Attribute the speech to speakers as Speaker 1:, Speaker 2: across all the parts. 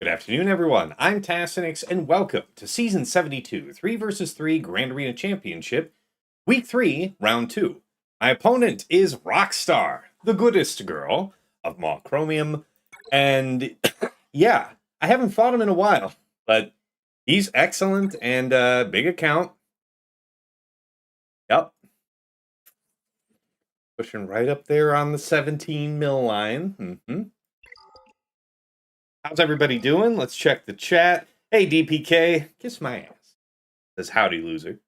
Speaker 1: Good afternoon, everyone. I'm Tassinix, and welcome to Season 72, 3 vs 3 Grand Arena Championship, Week 3, Round 2. My opponent is RØXTΔR, the goodest girl of Maw Chromium, and yeah, I haven't fought him in a while, but he's excellent and big account. Yep. Pushing right up there on the 17 mil line. How's everybody doing? Let's check the chat. Hey, DPK. Kiss my ass. Says howdy, loser.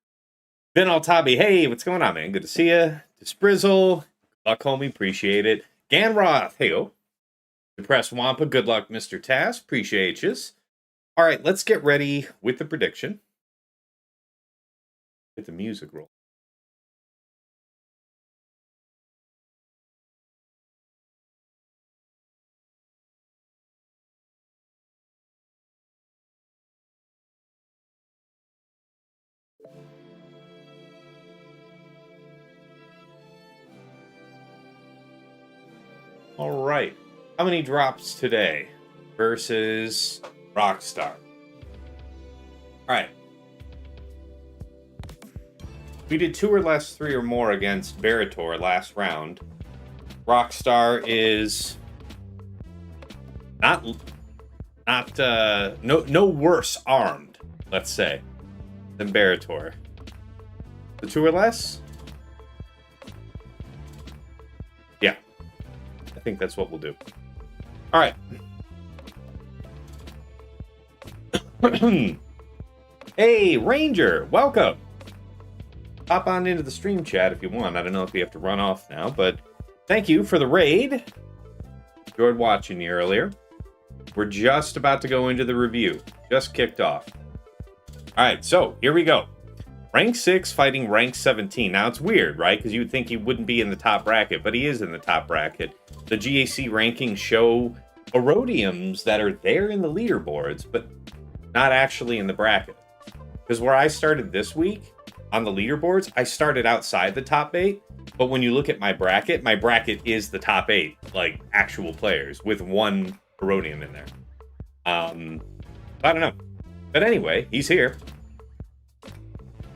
Speaker 1: Ben Altabi. Hey, what's going on, man? Good to see you. Disprizzle. Good luck, homie. Appreciate it. Ganroth. Hey-o. Depressed Wampa. Good luck, Mr. Tass. Appreciate yous. All right, let's get ready with the prediction. Get the music roll. All right, how many drops today versus RØXTΔR? All right, we did 2 or less, 3 or more against Barator last round. RØXTΔR is no worse armed, let's say, than Barator. The 2 or less? Yeah. I think that's what we'll do. All right. Hey, Ranger, welcome. Hop on into the stream chat if you want. I don't know if you have to run off now, but thank you for the raid. Enjoyed watching you earlier. We're just about to go into the review. Just kicked off. All right, so here we go. Rank 6 fighting rank 17. Now, it's weird, right? Because you would think he wouldn't be in the top bracket, but he is in the top bracket. The GAC rankings show Erodiums that are there in the leaderboards, but not actually in the bracket. Because where I started this week, on the leaderboards, I started outside the top 8, but when you look at my bracket is the top 8, like, actual players, with 1 Erodium in there. I don't know. But anyway, he's here.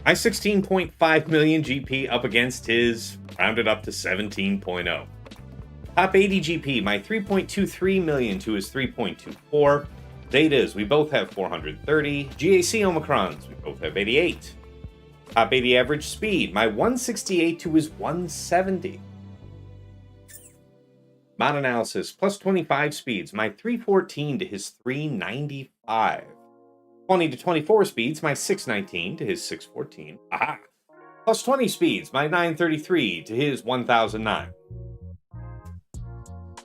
Speaker 1: My 16.5 million GP up against his rounded up to 17.0. Top 80 GP, my 3.23 million to his 3.24. Zetas, we both have 430. GAC Omicrons, we both have 88. Top 80 average speed, my 168 to his 170. Mod analysis, plus 25 speeds, my 314 to his 395. 20 to 24 speeds, my 619 to his 614. Aha! Plus 20 speeds, my 933 to his 1009.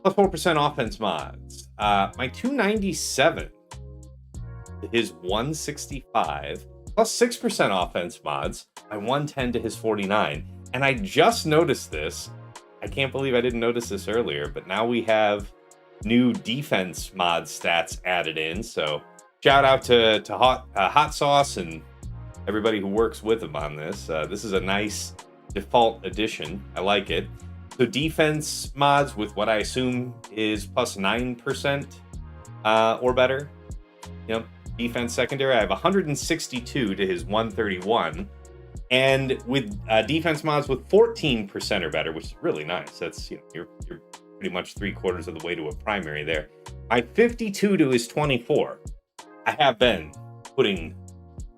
Speaker 1: Plus 4% offense mods, my 297 to his 165. Plus 6% offense mods, my 110 to his 49. And I just noticed this. I can't believe I didn't notice this earlier, but now we have new defense mod stats added in. So shout out to Hot Sauce and everybody who works with him on this. This is a nice default addition. I like it. So defense mods with what I assume is plus 9% or better. You know, defense secondary, I have 162 to his 131. And with defense mods with 14% or better, which is really nice. That's, you know, you're pretty much 3/4 of the way to a primary there. My 52 to his 24. I have been putting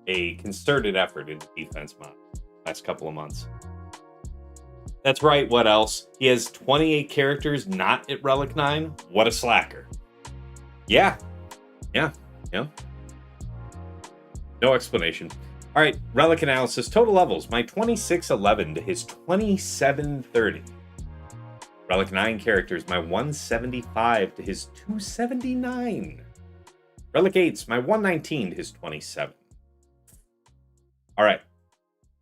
Speaker 1: a concerted effort into defense mod last couple of months. That's right, what else? He has 28 characters not at Relic 9. What a slacker. Yeah. No explanation. All right, Relic analysis. Total levels. My 2611 to his 2730. Relic 9 characters. My 175 to his 279. Relic 8s. My 119 to his 27. All right.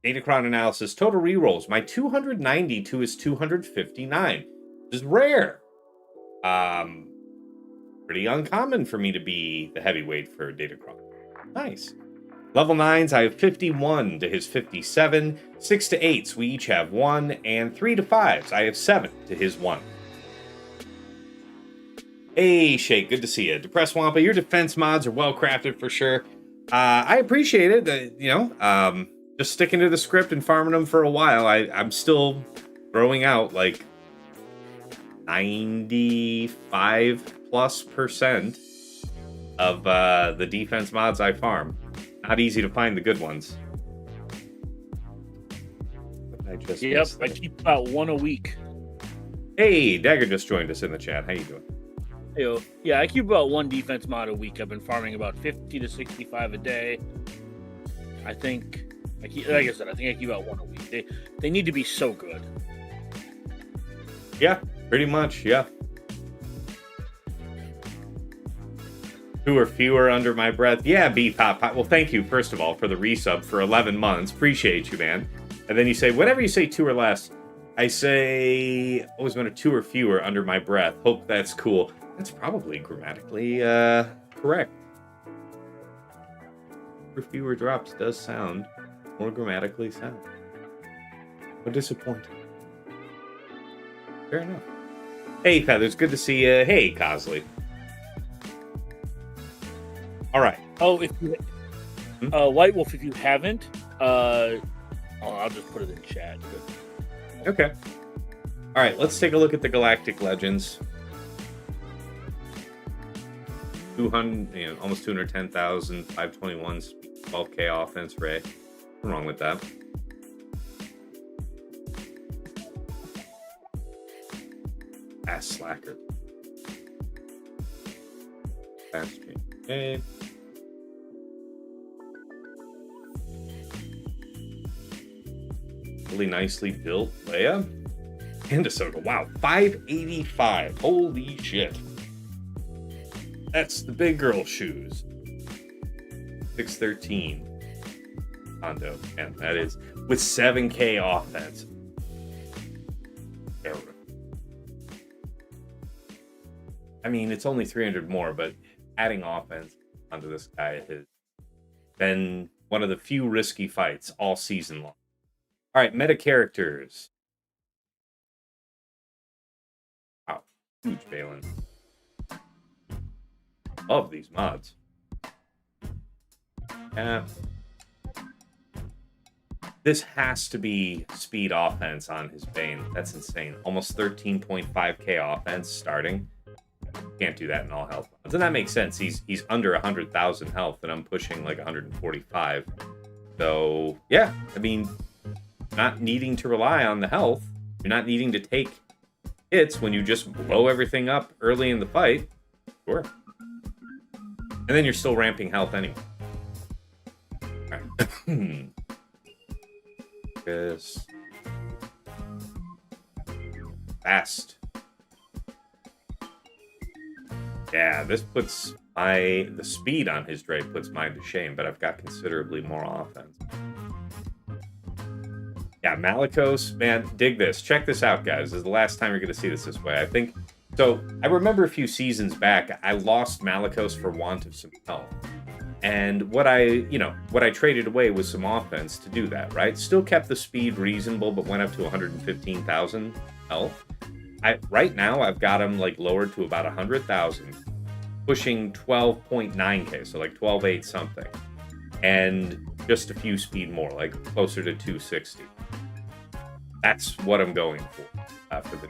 Speaker 1: Datacron analysis. Total rerolls. My 290 to his 259. This is rare. Pretty uncommon for me to be the heavyweight for Datacron. Nice. Level 9s, I have 51 to his 57. 6 to 8s, we each have 1. And 3 to 5s, I have 7 to his 1. Hey, Shake, good to see you. Depressed Wampa, your defense mods are well crafted for sure. I appreciate it. Just sticking to the script and farming them for a while. I'm still throwing out like 95+% of the defense mods I farm. Not easy to find the good ones.
Speaker 2: I keep about one a week.
Speaker 1: Hey, Dagger just joined us in the chat. How you doing?
Speaker 2: Hey, yeah, I keep about one defense mod a week. I've been farming about 50 to 65 a day. I think I keep about one a week. They need to be so good.
Speaker 1: Yeah, pretty much, yeah. 2 or fewer under my breath. Yeah, B-Pop. Well, thank you, first of all, for the resub for 11 months. Appreciate you, man. And then you say, whenever you say 2 or less, I say, always been a 2 or fewer under my breath. Hope that's cool. That's probably grammatically correct. 2 or fewer drops does sound more grammatically sound. How disappointing. Fair enough. Hey, Feathers, good to see you. Hey, Cosley. All right.
Speaker 2: Oh, if you, White Wolf, if you haven't, I'll just put it in chat.
Speaker 1: Okay. All right, let's take a look at the Galactic Legends. 200, almost 210,000, 521, 12K offense ray. What's wrong with that? Ass slacker. Fast change. Okay. Really nicely built Leia. And Ahsoka. Wow, 585. Holy shit. That's the big girl shoes. 613. Hondo. And that is with 7K offense. I mean, it's only 300 more, but adding offense onto this guy has been one of the few risky fights all season long. All right, meta characters. Wow, huge Balin. Love these mods. Yeah. This has to be speed offense on his Bane. That's insane. Almost 13.5K offense starting. Can't do that in all health mods. And that makes sense. He's under 100,000 health, and I'm pushing like 145. So, yeah, I mean, not needing to rely on the health. You're not needing to take hits when you just blow everything up early in the fight. Sure. And then you're still ramping health anyway. Focus. Fast. Yeah, this puts the speed on his Dre puts mine to shame, but I've got considerably more offense. Yeah, Malicos, man, dig this. Check this out, guys. This is the last time you're going to see this way. I think, so I remember a few seasons back, I lost Malicos for want of some health. And what I traded away was some offense to do that, right? Still kept the speed reasonable, but went up to 115,000 health. Right now, I've got him like lowered to about 100,000, pushing 12.9k, so like 12.8 something. And just a few speed more, like closer to 260. That's what I'm going for the.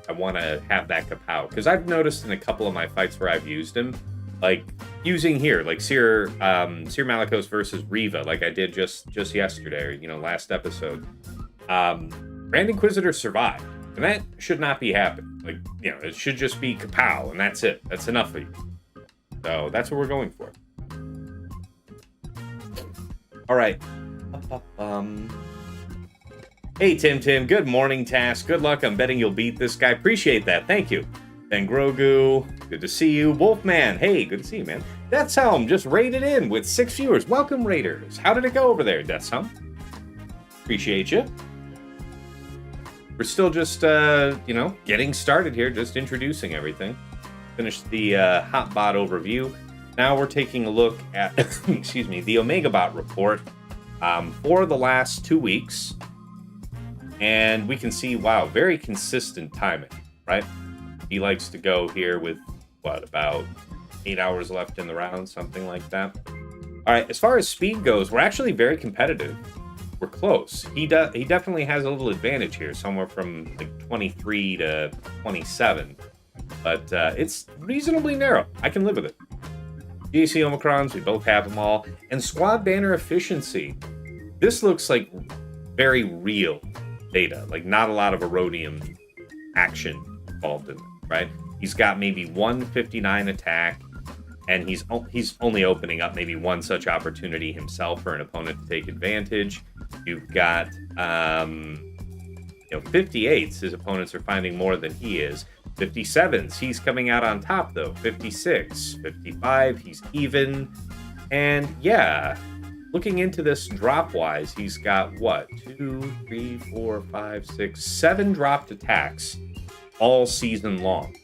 Speaker 1: I want to have that kapow, because I've noticed in a couple of my fights where I've used him, like using here, like Cere Malicos versus Reva, like I did just yesterday, or last episode. Grand Inquisitor survived, and that should not be happening. Like it should just be kapow, and that's it. That's enough for you. So that's what we're going for. All right. Hey, Tim. Good morning, Task. Good luck. I'm betting you'll beat this guy. Appreciate that. Thank you. Then Grogu. Good to see you. Wolfman. Hey, good to see you, man. Death's Helm just raided in with 6 viewers. Welcome, Raiders. How did it go over there, Death's Helm? Appreciate you. We're still just, getting started here. Just introducing everything. Finished the Hotbot overview. Now we're taking a look at, the OmegaBot report for the last 2 weeks. And we can see, wow, very consistent timing, right? He likes to go here with, about 8 hours left in the round, something like that. All right, as far as speed goes, we're actually very competitive. We're close. He definitely has a little advantage here, somewhere from like 23 to 27. But it's reasonably narrow. I can live with it. GSyn Omicrons, we both have them all. And squad banner efficiency. This looks like very real data. Like not a lot of Erodium action involved in it, right? He's got maybe 159 attack, and he's only opening up maybe one such opportunity himself for an opponent to take advantage. You've got 58s, his opponents are finding more than he is. 57s, he's coming out on top though. 56, 55, he's even. And yeah, looking into this drop-wise, he's got 2, 3, 4, 5, 6, 7 dropped attacks all season long.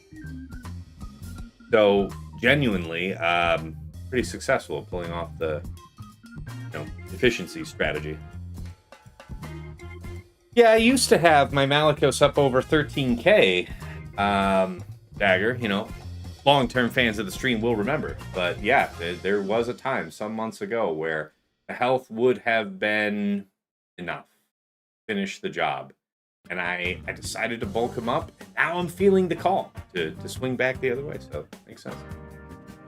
Speaker 1: So genuinely, pretty successful pulling off the efficiency strategy. Yeah, I used to have my Malicos up over 13k. Dagger, long-term fans of the stream will remember. But yeah, there was a time some months ago where the health would have been enough to finish the job. And I decided to bulk him up, and now I'm feeling the call to swing back the other way, so makes sense.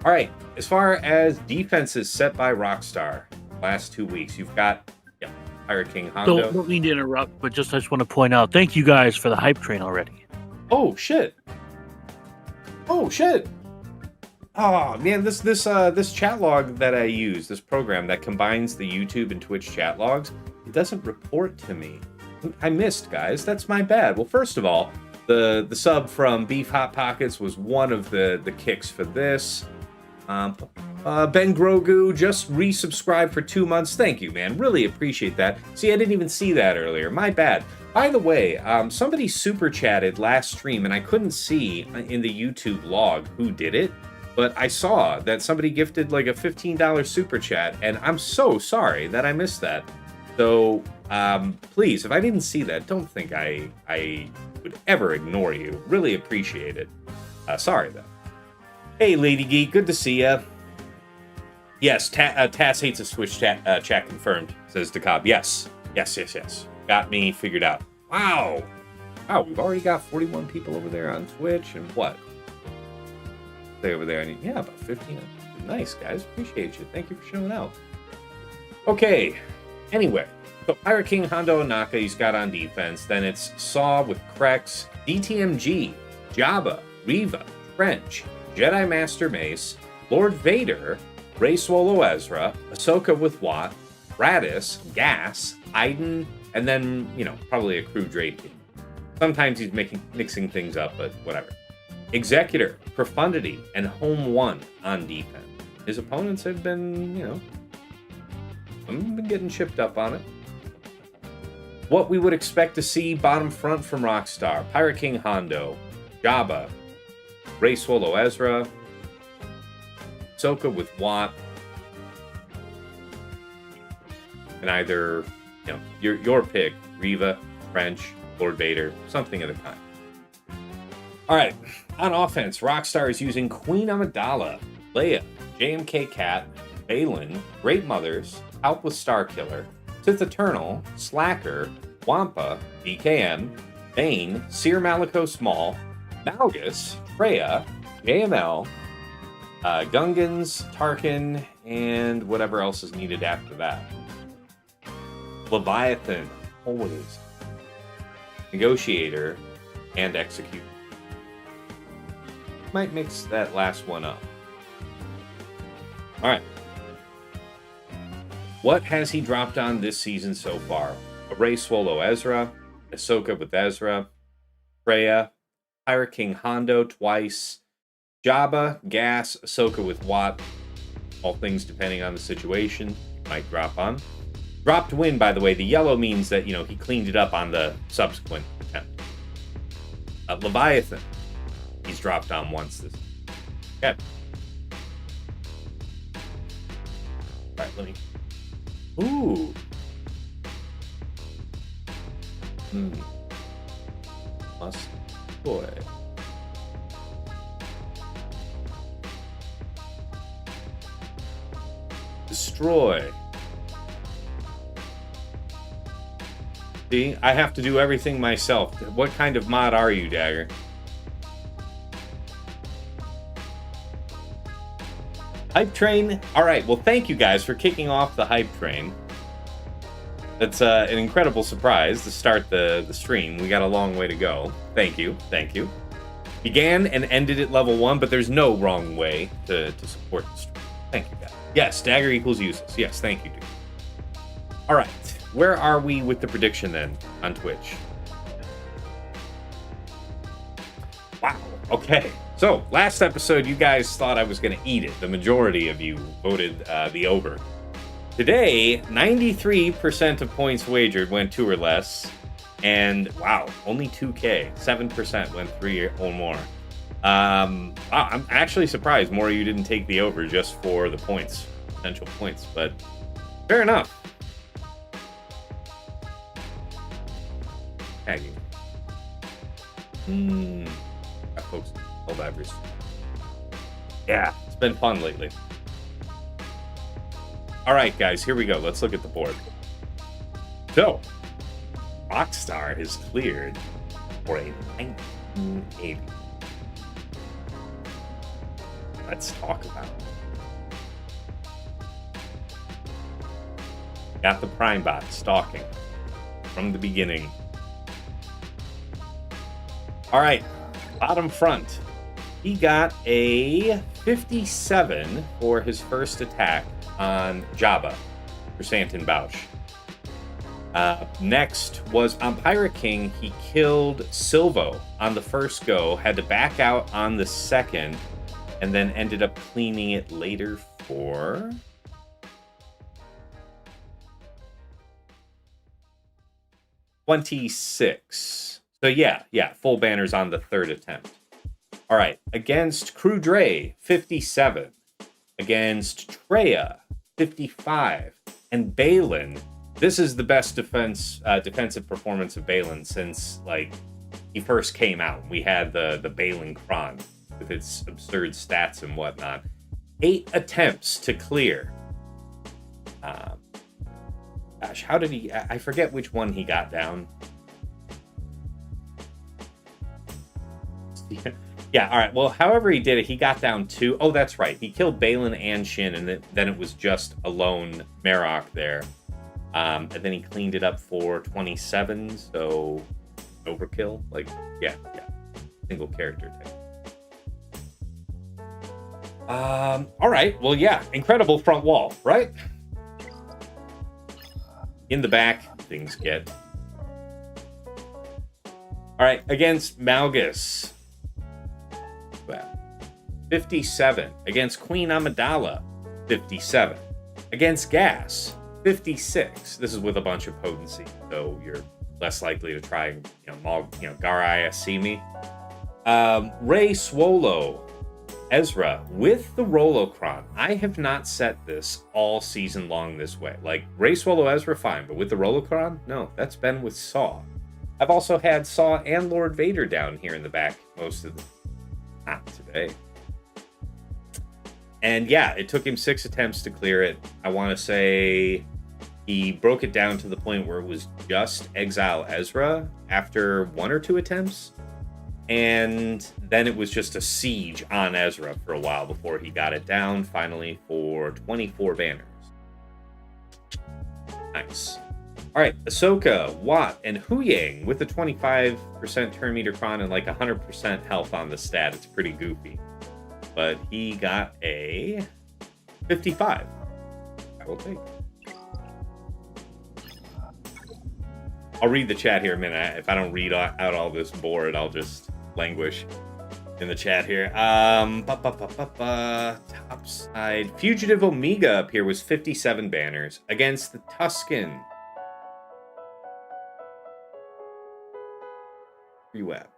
Speaker 1: All right, as far as defenses set by Rockstar last 2 weeks, you've got Pirate King Hondo.
Speaker 2: Don't mean to interrupt, but I just want to point out, thank you guys for the hype train already.
Speaker 1: Oh shit! Oh man, this chat log that I use, this program that combines the YouTube and Twitch chat logs, it doesn't report to me. I missed, guys. That's my bad. Well, first of all, the sub from Beef Hot Pockets was one of the kicks for this. Ben Grogu just resubscribed for 2 months. Thank you, man. Really appreciate that. See, I didn't even see that earlier. My bad. By the way, somebody super chatted last stream, and I couldn't see in the YouTube log who did it, but I saw that somebody gifted like a $15 super chat, and I'm so sorry that I missed that. So, please, if I didn't see that, don't think I would ever ignore you. Really appreciate it. Sorry, though. Hey, Lady Geek, good to see ya. Yes, Tass hates a Switch chat confirmed, says Decob. Yes. Got me figured out. Wow, we've already got 41 people over there on Twitch, and what? Stay over there. About 15. Nice, guys. Appreciate you. Thank you for showing out. Okay. Anyway, so Pirate King Hondo Naka he's got on defense. Then it's Saw with CRex, DTMG, Jabba, Reva, Trench, Jedi Master Mace, Lord Vader, Rey Swolo Ezra, Ahsoka with Watt, Gratis, Gas, Iden, and then, you know, probably a crew Dre team. Sometimes he's mixing things up, but whatever. Executor, Profundity, and Home 1 on defense. His opponents have been, you know, I've been getting chipped up on it. What we would expect to see bottom front from Rockstar: Pirate King Hondo, Jabba, Rey Swolo EEzra, Ahsoka with Wat, and either, you know, your pick, Reva, French, Lord Vader, something of the kind. All right, on offense, Rockstar is using Queen Amidala, Leia, JMK Cat, Baylan, Great Mothers, Help with Starkiller, Sith Eternal, Slacker, Wampa, BKM, Vane, Cere Malicos Maul, Malgus, Freya, JML, Gungans, Tarkin, and whatever else is needed after that. Leviathan, always. Negotiator, and Execute. Might mix that last one up. All right. What has he dropped on this season so far? Rey Swolo EEzra, Ahsoka with EEzra, Freya, Pirate King Hondo twice, Jabba, Gas, Ahsoka with Wat. All things depending on the situation. Might drop on. Dropped win, by the way. The yellow means that, you know, he cleaned it up on the subsequent attempt. Leviathan. He's dropped on once this. Okay. All right, let me. Ooh. Must boy. Destroy. See, I have to do everything myself. What kind of mod are you, Dagger? Hype train? Alright, well thank you guys for kicking off the hype train. That's an incredible surprise to start the stream. We got a long way to go. Thank you, thank you. Began and ended at level 1, but there's no wrong way to support the stream. Thank you guys. Yes, dagger equals useless. Yes, thank you, dude. Alright, where are we with the prediction then on Twitch? Wow, okay. So, last episode, you guys thought I was going to eat it. The majority of you voted the over. Today, 93% of points wagered went 2 or less. And, wow, only 2K. 7% went 3 or more. I'm actually surprised more of you didn't take the over just for the points. Potential points, but fair enough. Tagging. Folks. Divers. Yeah, it's been fun lately. All right, guys, here we go. Let's look at the board. So, Rockstar has cleared for a 1980. Let's talk about it. Got the Prime Bot stalking from the beginning. All right, bottom front. He got a 57 for his first attack on Jabba for Santin Boushh. Next was on Pirate King. He killed Silvo on the first go, had to back out on the second, and then ended up cleaning it later for... $26. So yeah, full banners on the third attempt. All right, against Crew Dre, 57. Against Treya, 55. And Baylan, this is the best defensive performance of Baylan since, like, he first came out. We had the Baylan Cron with its absurd stats and whatnot. 8 attempts to clear. Gosh, how did he... I forget which one he got down. Yeah, all right. Well, however he did it, he got down 2. Oh, that's right. He killed Baylan and Shin, and then it was just a lone MWreck there. And then he cleaned it up for 27, so overkill. Like, yeah. Single character type. All right. Well, yeah. Incredible front wall, right? In the back, things get. All right, against Malgus. 57. Against Queen Amidala, 57. Against Gas, 56. This is with a bunch of potency, so you're less likely to try, Garai see me. Ray Swolo, Ezra with the Rolocron. I have not set this all season long this way. Like Ray Swolo Ezra, fine, but with the Rolocron, no, that's been with Saw. I've also had Saw and Lord Vader down here in the back most of the not today. And yeah, it took him 6 attempts to clear it. I want to say he broke it down to the point where it was just Exile Ezra after 1 or 2 attempts. And then it was just a siege on Ezra for a while before he got it down finally for 24 banners. Nice. All right, Ahsoka, Watt, and Huyang with a 25% turn meter cron and like 100% health on the stat. It's pretty goofy. But he got a 55. I will take. I'll read the chat here in a minute. If I don't read out all this board, I'll just languish in the chat here. Top side. Fugitive Omega up here was 57 banners against the Tusken. Where you at?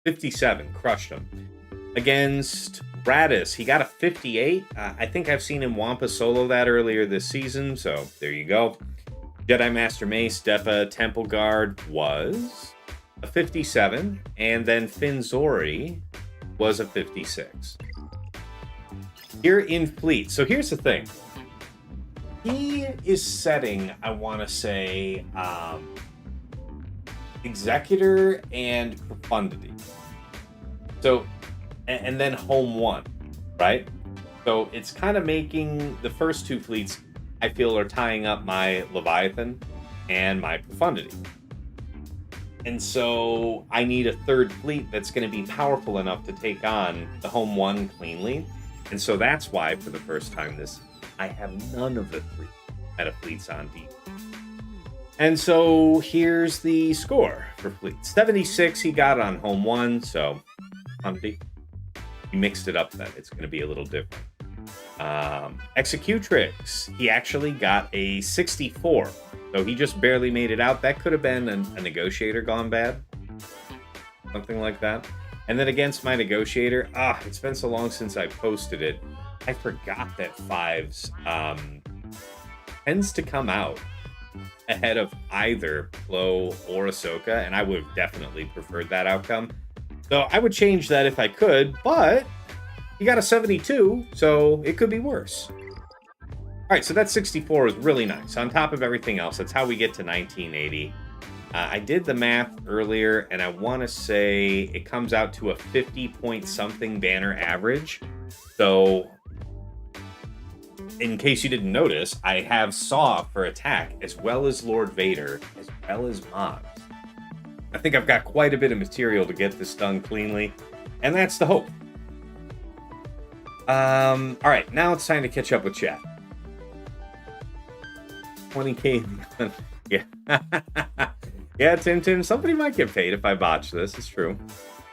Speaker 1: 57, crushed him. Against Brutus, he got a 58. I think I've seen him Wampa solo that earlier this season, so there you go. Jedi Master Mace, Depa, Temple Guard was a 57, and then Finzori was a 56. Here in Fleet, so here's the thing. He is setting, I want to say, Executor and Profundity. So, and then Home 1, right? So it's kind of making the first 2 fleets, I feel, are tying up my Leviathan and my Profundity. And so I need a 3rd fleet that's going to be powerful enough to take on the Home 1 cleanly. And so that's why, for the first time I have none of the 3 meta fleets on deep. And so here's the score for Fleet. 76 he got on Home 1, so he mixed it up then. It's going to be a little different. Executrix, he actually got a 64. So he just barely made it out. That could have been a Negotiator gone bad. Something like that. And then against my Negotiator, it's been so long since I posted it. I forgot that 5s tends to come out ahead of either Plo or Ahsoka, and I would have definitely preferred that outcome. So I would change that if I could, but he got a 72, so it could be worse. All right, so that 64 is really nice. On top of everything else, that's how we get to 1980. I did the math earlier, and I want to say it comes out to a 50-point-something banner average. So in case you didn't notice, I have Saw for attack, as well as Lord Vader, as well as Mobs. I think I've got quite a bit of material to get this done cleanly, and that's the hope. All right, now it's time to catch up with chat. 20K. Yeah. Yeah, Tim, somebody might get paid if I botch this. It's true.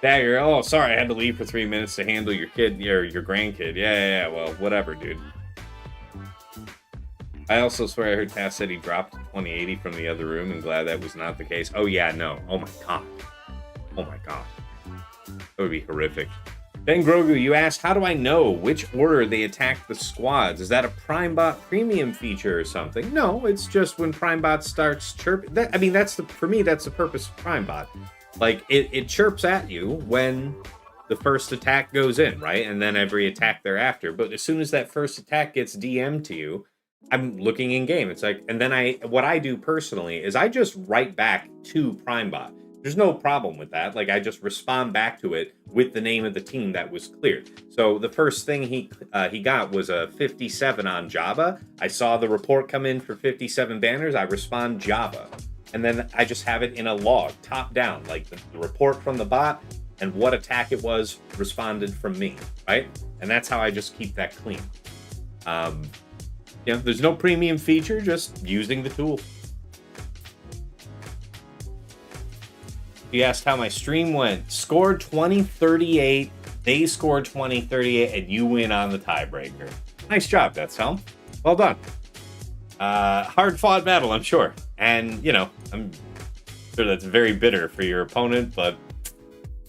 Speaker 1: Dagger, oh, sorry, I had to leave for 3 minutes to handle your kid, your grandkid. Yeah, well, whatever, dude. I also swear I heard Tass said he dropped 2080 from the other room, and glad that was not the case. Oh, yeah, no. Oh, my God. Oh, my God. That would be horrific. Ben Grogu, you asked, how do I know which order they attack the squads? Is that a PrimeBot premium feature or something? No, it's just when PrimeBot starts chirping. For me, that's the purpose of PrimeBot. Like, it chirps at you when the first attack goes in, right? And then every attack thereafter. But as soon as that first attack gets DM'd to you, I'm looking in game. It's like, and then what I do personally is I just write back to PrimeBot. There's no problem with that. Like, I just respond back to it with the name of the team that was cleared. So the first thing he got was a 57 on Jabba. I saw the report come in for 57 banners. I respond Jabba. And then I just have it in a log, top down, like the report from the bot and what attack it was responded from me, right? And that's how I just keep that clean. there's no premium feature, just using the tool. You asked how my stream went. Scored 2038. They scored 2038, and you win on the tiebreaker. Nice job, that's Helm. Well done. Hard-fought battle, I'm sure. And, I'm sure that's very bitter for your opponent, but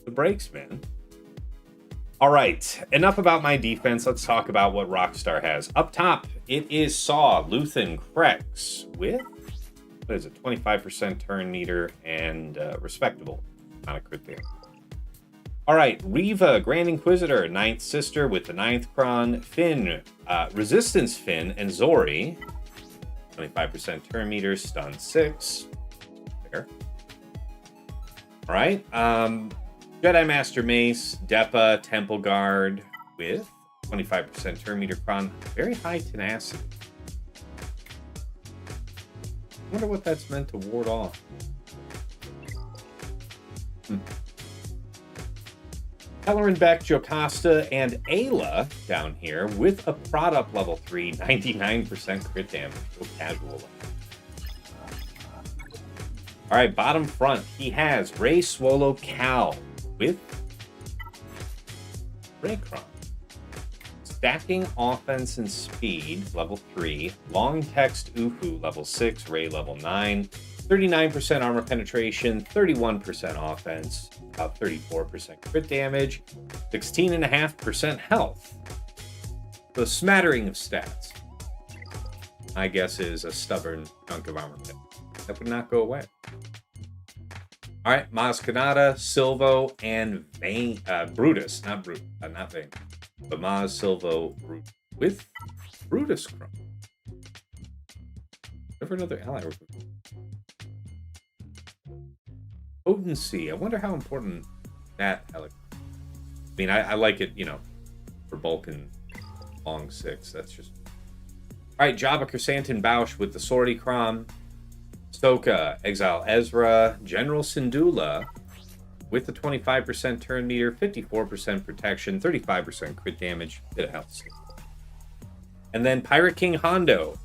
Speaker 1: the breaks, man. All right, enough about my defense. Let's talk about what Rockstar has. Up top, it is Saw, Luth, and CRex with, 25% turn meter and respectable amount of crit damage. All right, Reva, Grand Inquisitor, 9th Sister with the 9th Cron, Finn, Resistance Finn, and Zori. 25% turn meter, stun 6. There. All right, Jedi Master Mace, Depa, Temple Guard with 25% turn meter Cron. Very high tenacity. I wonder what that's meant to ward off. Kelleran Beck, Jocasta, and Ayla down here with a prod up level 3, 99% crit damage. So casual. All right, bottom front, he has Rey, Swolo, Cal with Raycron. Stacking offense and speed, level 3. Long text Ufu, level 6. Rey, level 9. 39% armor penetration, 31% offense, about 34% crit damage, 16.5% health. So a smattering of stats. My guess is a stubborn chunk of armor pen. That would not go away. All right, Maz Kanata, Silvo, and Vane, Brutus, not Vane, but Maz, Silvo, Brutus, with Brutus Chrome. Never another ally. Potency. I wonder how important that. I mean, I like it, for bulk and long 6. That's just. All right, Jabba, Chrysanthemum, Boushh with the Sortie Crom. Stoka, Exile Ezra, General Syndulla with the 25% turn meter, 54% protection, 35% crit damage, bit of health. And then Pirate King Hondo,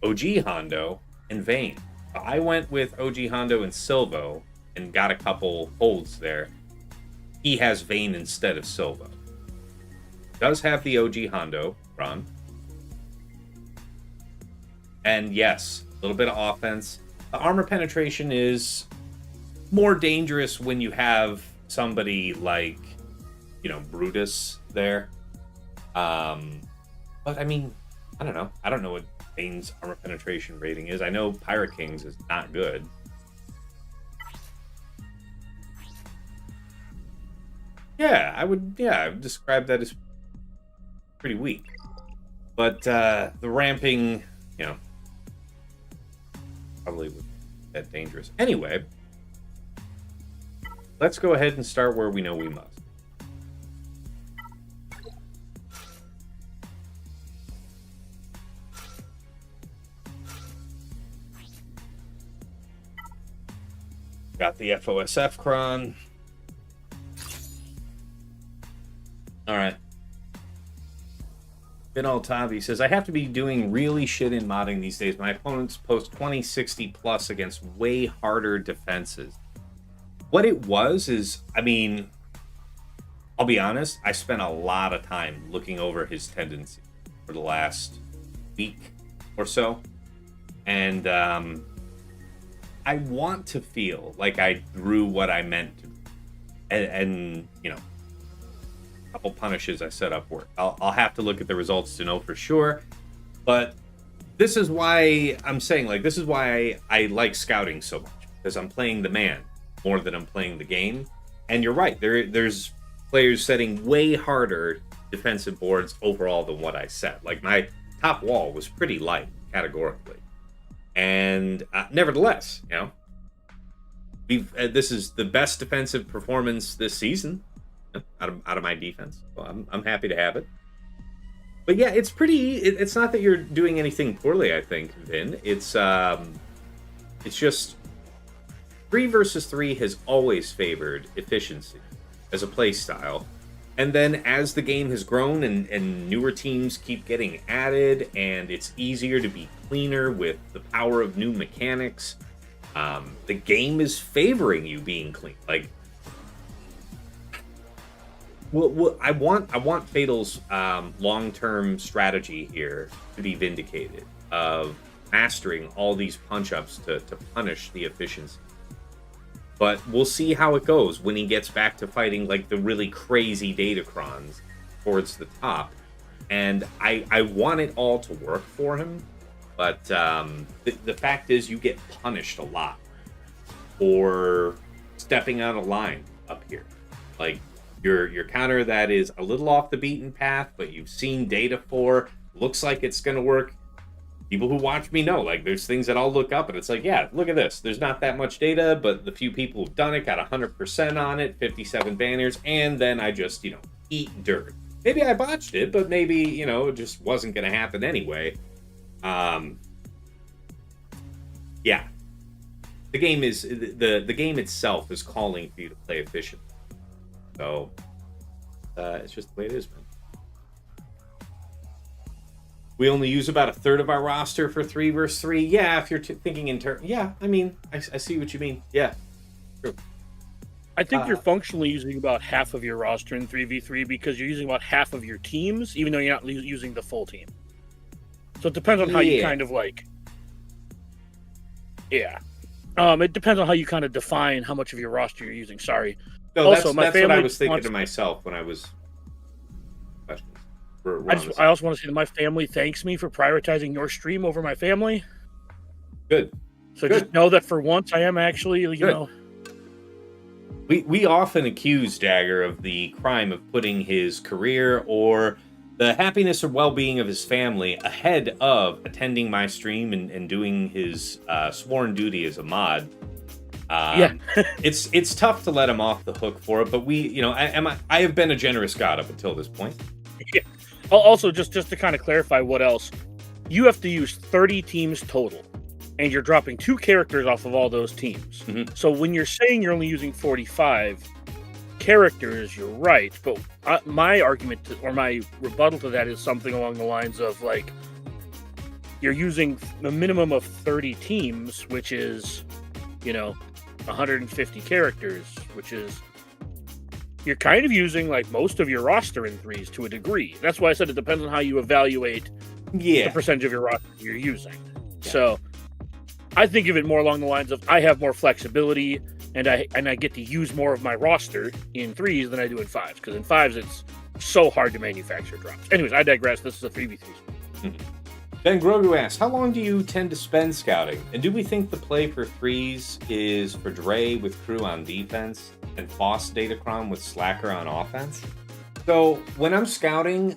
Speaker 1: OG Hondo, and Vane. I went with OG Hondo and Silvo and got a couple holds there. He has Vane instead of Silvo. Does have the OG Hondo run. And yes, a little bit of offense. The armor penetration is more dangerous when you have somebody like, Brutus there. But I mean, I don't know. I don't know what Vane's armor penetration rating is. I know Pirate King's is not good. Yeah, I would describe that as pretty weak. But the ramping, probably would be that dangerous. Anyway, let's go ahead and start where we know we must. Got the FOSF cron. All right. Binal Tavi says, I have to be doing really shit in modding these days. My opponents post 2060 plus against way harder defenses. What it was is, I mean, I'll be honest, I spent a lot of time looking over his tendency for the last week or so. And I want to feel like I drew what I meant to. And a couple punishes I set up work. I'll have to look at the results to know for sure. But this is why I'm saying, this is why I like scouting so much. Because I'm playing the man more than I'm playing the game. And you're right, there's players setting way harder defensive boards overall than what I set. Like, my top wall was pretty light, categorically. And nevertheless, this is the best defensive performance this season out of my defense. So I'm happy to have it. But yeah, it's pretty. It's not that you're doing anything poorly. I think, Vin. It's just 3 versus 3 has always favored efficiency as a play style, And then as the game has grown and newer teams keep getting added, and it's easier to be cleaner with the power of new mechanics, the game is favoring you being clean. Like, well, I want Fatal's long-term strategy here to be vindicated of mastering all these punch-ups to punish the efficiency. But we'll see how it goes when he gets back to fighting like the really crazy Datacrons towards the top. And I want it all to work for him, but the fact is you get punished a lot for stepping out of line up here. Like, your counter that is a little off the beaten path, but you've seen data for, looks like it's going to work. People who watch me know, like, there's things that I'll look up and it's like, yeah, look at this. There's not that much data, but the few people who've done it got 100% on it, 57 banners, and then I just, eat dirt. Maybe I botched it, but maybe, it just wasn't going to happen anyway. Yeah. The game is, the game itself is calling for you to play efficiently. So, it's just the way it is, man. We only use about a third of our roster for 3 versus 3. Yeah, if you're thinking in terms... Yeah, I mean, I see what you mean. Yeah, true.
Speaker 2: I think you're functionally using about half of your roster in 3v3 because you're using about half of your teams, even though you're not using the full team. So it depends on how you kind of like... Yeah. It depends on how you kind of define how much of your roster you're using. Sorry.
Speaker 1: No, also, that's what I was thinking to myself when I was...
Speaker 2: I also want to say that my family thanks me for prioritizing your stream over my family.
Speaker 1: Good.
Speaker 2: So just know that for once I am actually, you know.
Speaker 1: We often accuse Dagger of the crime of putting his career or the happiness or well-being of his family ahead of attending my stream and doing his sworn duty as a mod. It's tough to let him off the hook for it, but I have been a generous god up until this point.
Speaker 2: Yeah. Also, just to kind of clarify what else, you have to use 30 teams total, and you're dropping 2 characters off of all those teams. Mm-hmm. So when you're saying you're only using 45 characters, you're right, but my argument or my rebuttal to that is something along the lines of, like, you're using a minimum of 30 teams, which is, 150 characters, which is... You're kind of using, like, most of your roster in 3s to a degree. That's why I said it depends on how you evaluate the percentage of your roster you're using. Yeah. So, I think of it more along the lines of I have more flexibility, and I get to use more of my roster in 3s than I do in 5s. Because in 5s, it's so hard to manufacture drops. Anyways, I digress. This is a 3v3.
Speaker 1: Mm-hmm. Ben Grogu asks, how long do you tend to spend scouting? And do we think the play for 3s is for Dre with crew on defense and Foss Datacron with Slacker on offense? So when I'm scouting,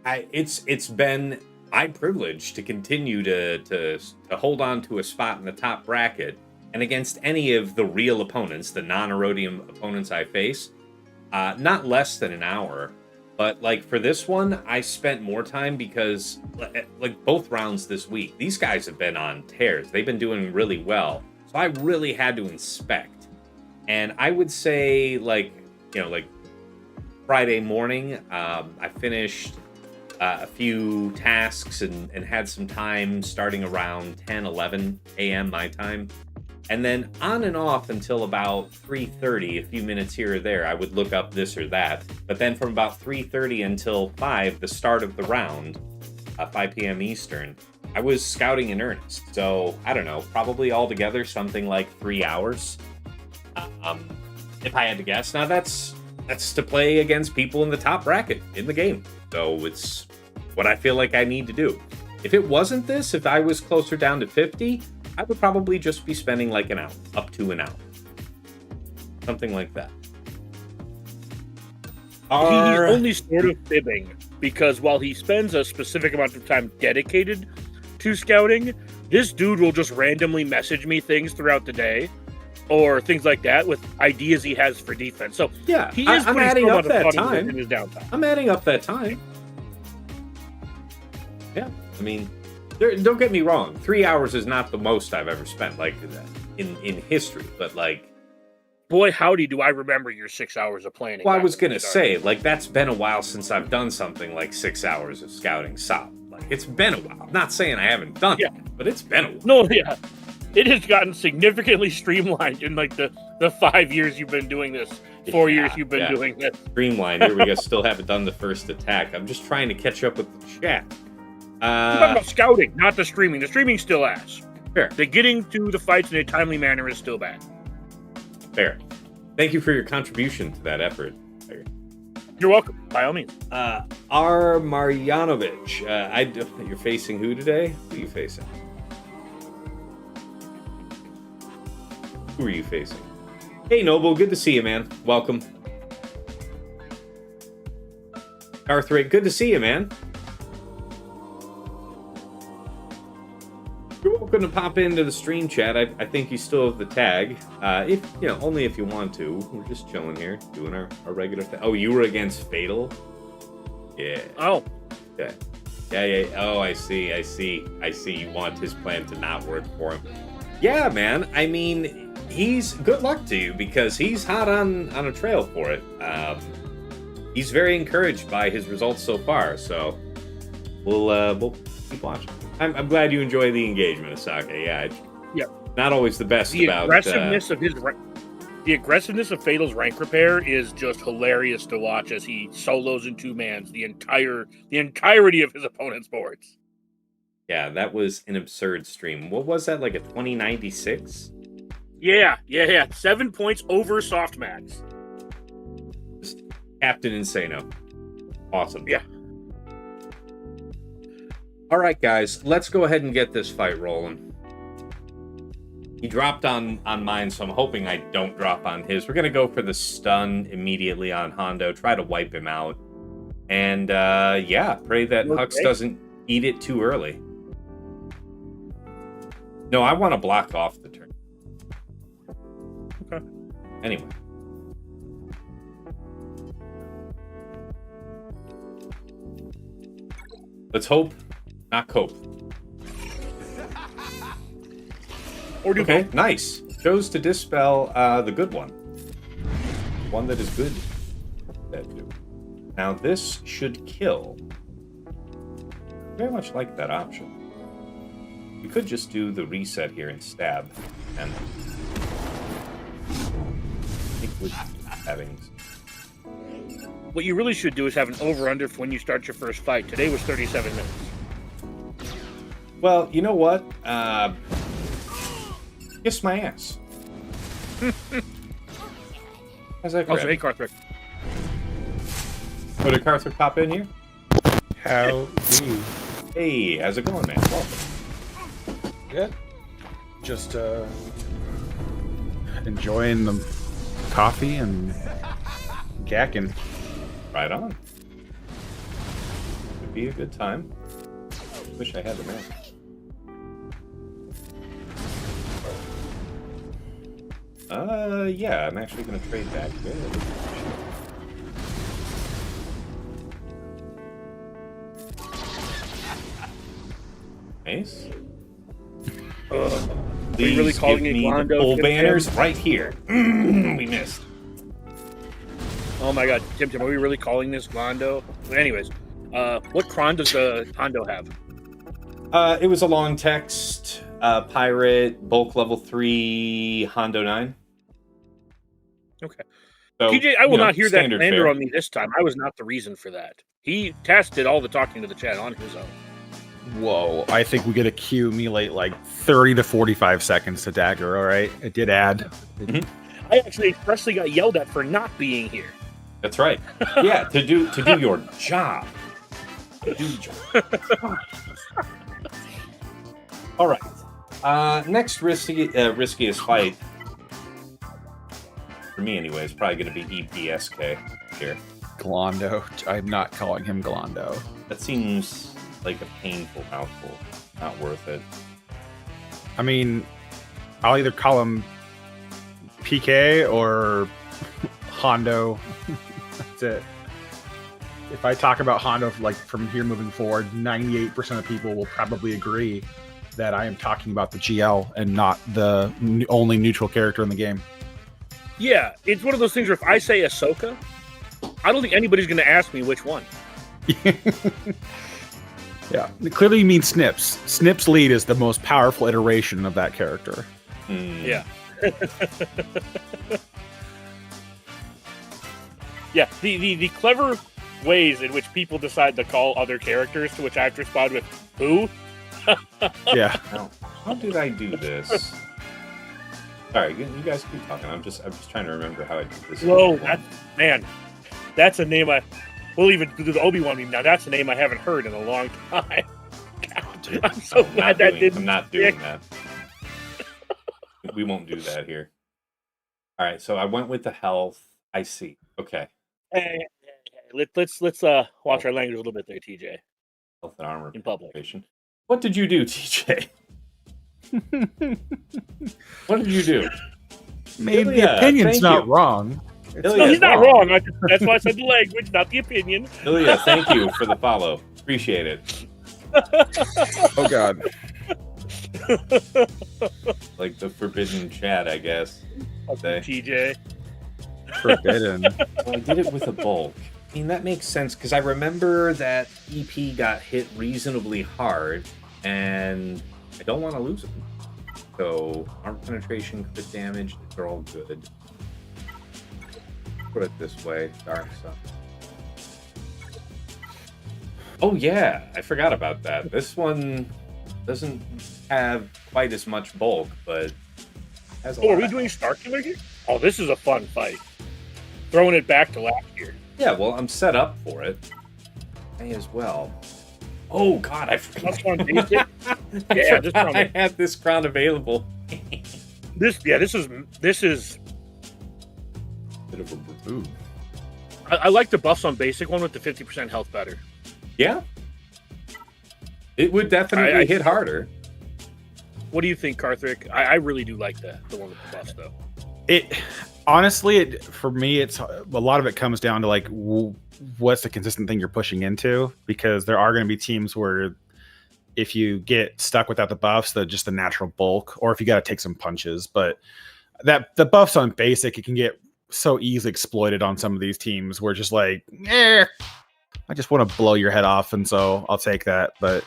Speaker 1: it's been my privilege to continue to hold on to a spot in the top bracket, and against any of the real opponents, the non-Erodium opponents I face, not less than an hour. But, like, for this one, I spent more time because, like, both rounds this week, these guys have been on tears. They've been doing really well. So I really had to inspect. And I would say, like Friday morning, I finished a few tasks and had some time starting around 10, 11 a.m. my time. And then on and off until about 3:30, a few minutes here or there, I would look up this or that. But then from about 3:30 until 5, the start of the round, 5 p.m. Eastern, I was scouting in earnest. So, I don't know, probably altogether something like 3 hours, if I had to guess. Now, that's to play against people in the top bracket in the game. So it's what I feel like I need to do. If it wasn't this, if I was closer down to 50... I would probably just be spending like an hour, up to an hour. Something like that.
Speaker 2: He's only sort of fibbing, because while he spends a specific amount of time dedicated to scouting, this dude will just randomly message me things throughout the day, or things like that, with ideas he has for defense. So
Speaker 1: yeah,
Speaker 2: he is
Speaker 1: I'm adding up that time.
Speaker 2: In his downtime.
Speaker 1: I'm adding up that time. Yeah, I mean... Don't get me wrong. 3 hours is not the most I've ever spent, like, in history. But, like,
Speaker 2: boy, howdy, do I remember your 6 hours of planning.
Speaker 1: Well, I was going to say, like, that's been a while since I've done something like 6 hours of scouting solid. Like, it's been a while. I'm not saying I haven't done it, but it's been a while.
Speaker 2: No, yeah. It has gotten significantly streamlined in, like, the 5 years you've been doing this. 4 years you've been doing this.
Speaker 1: Streamlined. Here we go. Still haven't done the first attack. I'm just trying to catch up with the chat.
Speaker 2: I'm talking about scouting, not the streaming. The streaming's still ass.
Speaker 1: Fair.
Speaker 2: The getting to the fights in a timely manner is still bad.
Speaker 1: Fair. Thank you for your contribution to that effort.
Speaker 2: You're welcome, by all means.
Speaker 1: R. Marjanovic. You're facing who today? Who are you facing? Who are you facing? Hey, Noble. Good to see you, man. Welcome. Arthric. Good to see you, man. You're welcome to pop into the stream chat. I think you still have the tag. If only if you want to. We're just chilling here, doing our regular thing. Oh, you were against Fatal? Yeah.
Speaker 2: Oh.
Speaker 1: Yeah. Yeah. Oh, I see. You want his plan to not work for him. Yeah, man. I mean, he's good luck to you because he's hot on a trail for it. He's very encouraged by his results so far. So we'll keep watching. I'm glad you enjoy the engagement, Asaka. Yeah. Not always the best about
Speaker 2: aggressiveness of the aggressiveness of Fatal's rank repair is just hilarious to watch as he solos in two-mans the entirety of his opponent's boards.
Speaker 1: Yeah, that was an absurd stream. What was that, like a 2096?
Speaker 2: Yeah. 7 points over softmax.
Speaker 1: Just Captain Insano. Awesome.
Speaker 2: Yeah.
Speaker 1: All right, guys, let's go ahead and get this fight rolling. He dropped on mine, so I'm hoping I don't drop on his. We're going to go for the stun immediately on Hondo, try to wipe him out. And, pray that Hux doesn't eat it too early. No, I want to block off the turn.
Speaker 2: Okay.
Speaker 1: Anyway. Let's hope, not cope.
Speaker 2: Or do
Speaker 1: okay, nice. Chose to dispel the good one. One that is good. Now this should kill. Very much like that option. You could just do the reset here and stab. And I think with having...
Speaker 2: What you really should do is have an over-under for when you start your first fight. Today was 37 minutes.
Speaker 1: Well, you know what? Kiss my ass. How's that?
Speaker 2: Also, hey, Carthrick.
Speaker 1: Oh, did Carthrick pop in here?
Speaker 3: Howdy.
Speaker 1: Hey, how's it going, man? Welcome.
Speaker 3: Good. Just enjoying the coffee and gacking.
Speaker 1: Right on. Would be a good time. Wish I had the map. Yeah, I'm actually gonna trade back there. Mace?
Speaker 2: Are you really calling
Speaker 1: give
Speaker 2: it
Speaker 1: me
Speaker 2: Glondo,
Speaker 1: the bull
Speaker 2: Tim
Speaker 1: banners
Speaker 2: Tim?
Speaker 1: right here. We missed.
Speaker 2: Oh my god, Tim, are we really calling this Glondo? Anyways, what cron does the Hondo have?
Speaker 1: It was a long text, pirate, bulk level 3, Hondo 9.
Speaker 2: Okay.
Speaker 1: So,
Speaker 2: TJ, I will not hear that
Speaker 1: standard
Speaker 2: slander
Speaker 1: fare.
Speaker 2: on me this time. I was not the reason for that. He tested all the talking to the chat on his own.
Speaker 3: Whoa, I think we get accumulate like 30 to 45 seconds to dagger, all right? It did add.
Speaker 2: I actually expressly got yelled at for not being here.
Speaker 1: That's right. Yeah, to do your job. To do your job. All right. Next riskiest fight for me, anyway, is probably going to be EPSK here.
Speaker 3: Glondo. I'm not calling him Glondo.
Speaker 1: That seems like a painful mouthful. Not worth it.
Speaker 3: I mean, I'll either call him PK or Hondo. That's it. If I talk about Hondo like from here moving forward, 98% of people will probably agree that I am talking about the GL and not the only neutral character in the game.
Speaker 2: Yeah, it's one of those things where if I say Ahsoka, I don't think anybody's going to ask me which one.
Speaker 3: Yeah, it clearly means Snips. Snips lead is the most powerful iteration of that character.
Speaker 2: Yeah. Yeah, the clever ways in which people decide to call other characters, to which I have to respond with, who?
Speaker 3: Yeah.
Speaker 1: Now, how did I do this? Sorry, you guys keep talking. I'm just trying to remember how I did this.
Speaker 2: Whoa, that's a name we'll even do the Obi-Wan meme now. That's a name I haven't heard in a long time. God, I'm so glad that didn't.
Speaker 1: I'm not doing that. We won't do that here. All right, so I went with the health. I see. Okay.
Speaker 2: Hey, let's watch our language a little bit there, TJ.
Speaker 1: Health and armor
Speaker 2: in public.
Speaker 1: What did you do, TJ? What did you do?
Speaker 3: Maybe the opinion's not wrong.
Speaker 2: No, he's not wrong. That's why I said the language, not the opinion.
Speaker 1: Ilya, thank you for the follow. Appreciate it.
Speaker 3: Oh, God.
Speaker 1: Like the forbidden chat, I guess.
Speaker 2: TJ.
Speaker 3: Forbidden.
Speaker 1: Well, I did it with a bulk. I mean, that makes sense, because I remember that EP got hit reasonably hard, and I don't want to lose him. So, armor penetration, crit damage, they're all good. Put it this way, dark sun. Oh yeah, I forgot about that. This one doesn't have quite as much bulk, but has a lot.
Speaker 2: Are we doing Starkiller here? Oh, this is a fun fight. Throwing it back to last year.
Speaker 1: Yeah, well, I'm set up for it. May as well. Oh God, I forgot. I had this crown available.
Speaker 2: This is.
Speaker 1: Bit of a ooh.
Speaker 2: I like the buffs on basic one with the 50% health better.
Speaker 1: Yeah, it would definitely hit harder.
Speaker 2: What do you think, Karthric? I really do like the one with the buffs, though.
Speaker 3: For me, it's a lot of it comes down to like what's the consistent thing you're pushing into, because there are going to be teams where if you get stuck without the buffs, they're just the natural bulk, or if you got to take some punches. But the buffs on basic, it can get so easily exploited on some of these teams where just like, I just want to blow your head off, and so I'll take that. But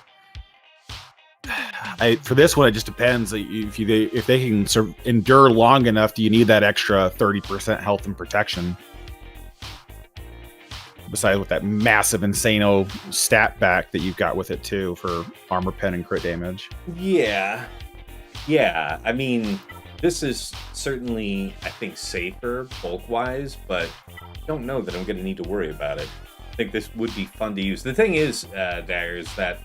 Speaker 3: for this one, it just depends. If they can endure long enough, do you need that extra 30% health and protection? Besides with that massive insano stat back that you've got with it too for armor pen and crit damage.
Speaker 1: Yeah. I mean, this is certainly, I think, safer bulk-wise, but I don't know that I'm going to need to worry about it. I think this would be fun to use. The thing is, Dagger, is that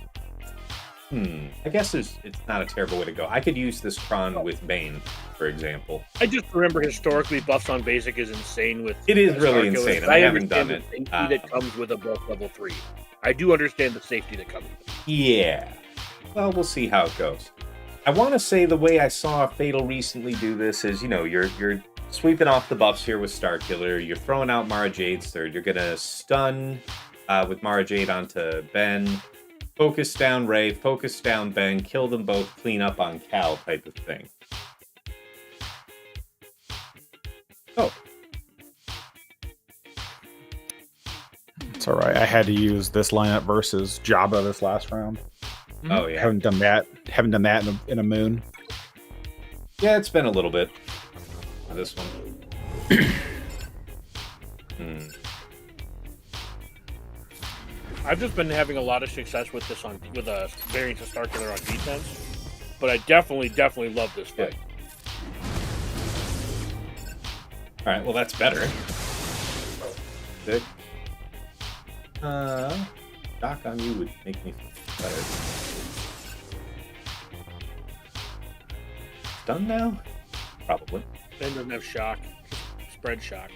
Speaker 1: I guess it's not a terrible way to go. I could use this Kron with Vane, for example.
Speaker 2: I just remember historically buffs on basic is insane with.
Speaker 1: It is really insane, and I haven't done it.
Speaker 2: The safety that comes with a buff level 3. I do understand the safety that comes with it.
Speaker 1: Yeah. Well, we'll see how it goes. I want to say the way I saw Fatal recently do this is, you're sweeping off the buffs here with Starkiller. You're throwing out MaraJ third. You're gonna stun with MaraJ onto Ben. Focus down Ray, focus down Ben, kill them both, clean up on Cal type of thing. Oh.
Speaker 3: It's all right. I had to use this lineup versus Jabba this last round.
Speaker 1: Oh, yeah.
Speaker 3: Haven't done that in a moon.
Speaker 1: Yeah, it's been a little bit. This one.
Speaker 2: I've just been having a lot of success with this with a variant of Starkiller on defense, but I definitely love this fight.
Speaker 1: All right, well that's better. Good. Doc on you would make me feel better. Done now? Probably.
Speaker 2: Ben doesn't have shock. Spread shock.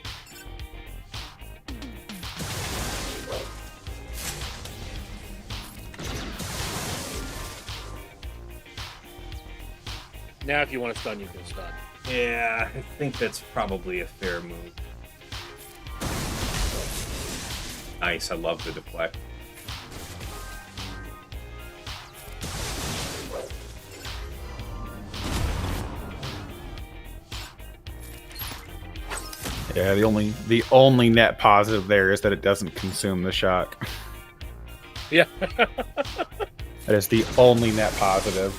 Speaker 2: Now, if you want to stun, you can stun.
Speaker 1: Yeah, I think that's probably a fair move. Nice, I love the deflect.
Speaker 3: Yeah, the only net positive there is that it doesn't consume the shock.
Speaker 2: Yeah.
Speaker 3: That is the only net positive.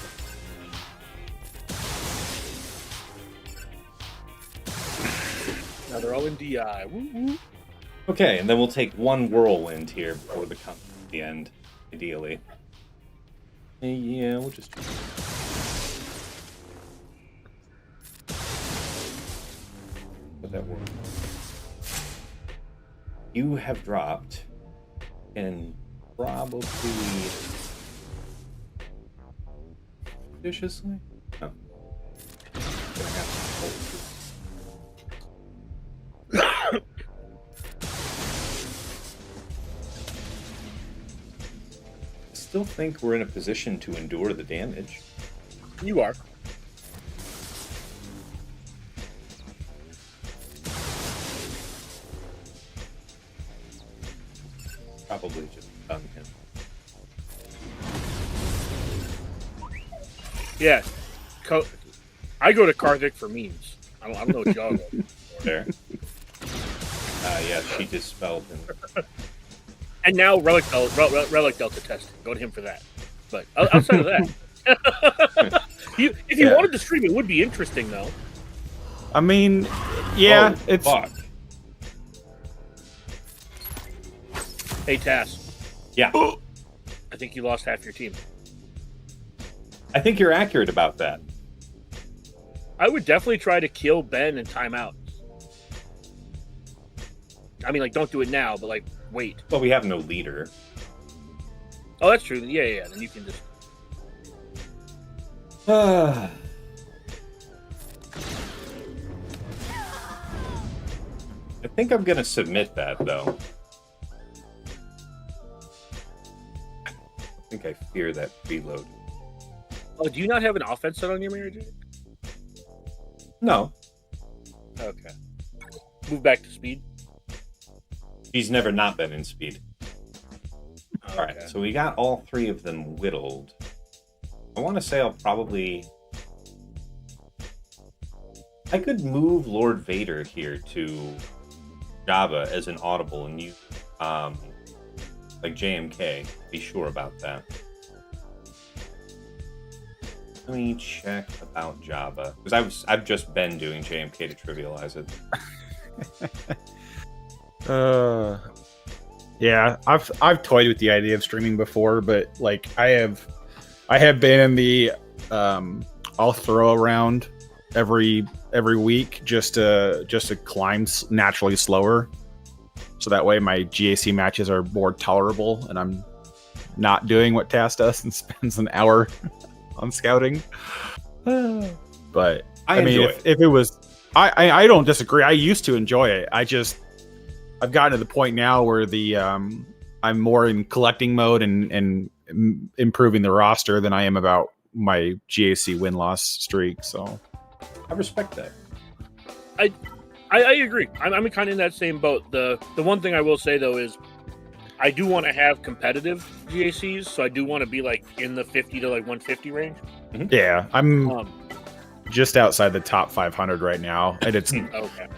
Speaker 2: Now they're all in DI. Woo woo.
Speaker 1: Okay, and then we'll take one whirlwind here before the end, ideally. Yeah, we'll just do but that works. You have dropped, and probably viciously. No. Gonna have to hold. I still think we're in a position to endure the damage.
Speaker 2: You are.
Speaker 1: Probably just stun him.
Speaker 2: Yeah. I go to Karthik for memes. I don't know what y'all go.
Speaker 1: There. Yeah, she dispelled him.
Speaker 2: And now Relic Delta testing. Go to him for that. But outside of that, if you wanted to stream, it would be interesting, though.
Speaker 3: I mean, yeah,
Speaker 1: Oh,
Speaker 3: it's...
Speaker 1: fuck.
Speaker 2: Hey, Tass.
Speaker 1: Yeah.
Speaker 2: I think you lost half your team.
Speaker 1: I think you're accurate about that.
Speaker 2: I would definitely try to kill Ben and time out. I mean, like, don't do it now, but, like, wait.
Speaker 1: Well, we have no leader.
Speaker 2: Oh, that's true. Yeah. Then you can just...
Speaker 1: I think I'm gonna submit that, though. I think I fear that preload.
Speaker 2: Oh, do you not have an offense set on your MaraJ?
Speaker 1: No.
Speaker 2: Okay. Move back to speed.
Speaker 1: He's never not been in speed.
Speaker 2: Okay.
Speaker 1: Alright, so we got all three of them whittled. I want to say I'll probably... I could move Lord Vader here to Jabba as an audible and use, like JMK. Be sure about that. Let me check about Jabba, because I've just been doing JMK to trivialize it.
Speaker 3: Yeah, I've toyed with the idea of streaming before, but like I have been in the I'll throw around every week just to climb naturally slower, so that way my GAC matches are more tolerable and I'm not doing what Tass does and spends an hour on scouting. But I mean, if it was, I don't disagree. I used to enjoy it. I've gotten to the point now where I'm more in collecting mode and improving the roster than I am about my GAC win-loss streak. So
Speaker 1: I respect that.
Speaker 2: I agree. I'm kind of in that same boat. The one thing I will say though is I do want to have competitive GACs, so I do want to be like in the 50 to like 150 range.
Speaker 3: Mm-hmm. Yeah, I'm just outside the top 500 right now, and it's
Speaker 2: okay.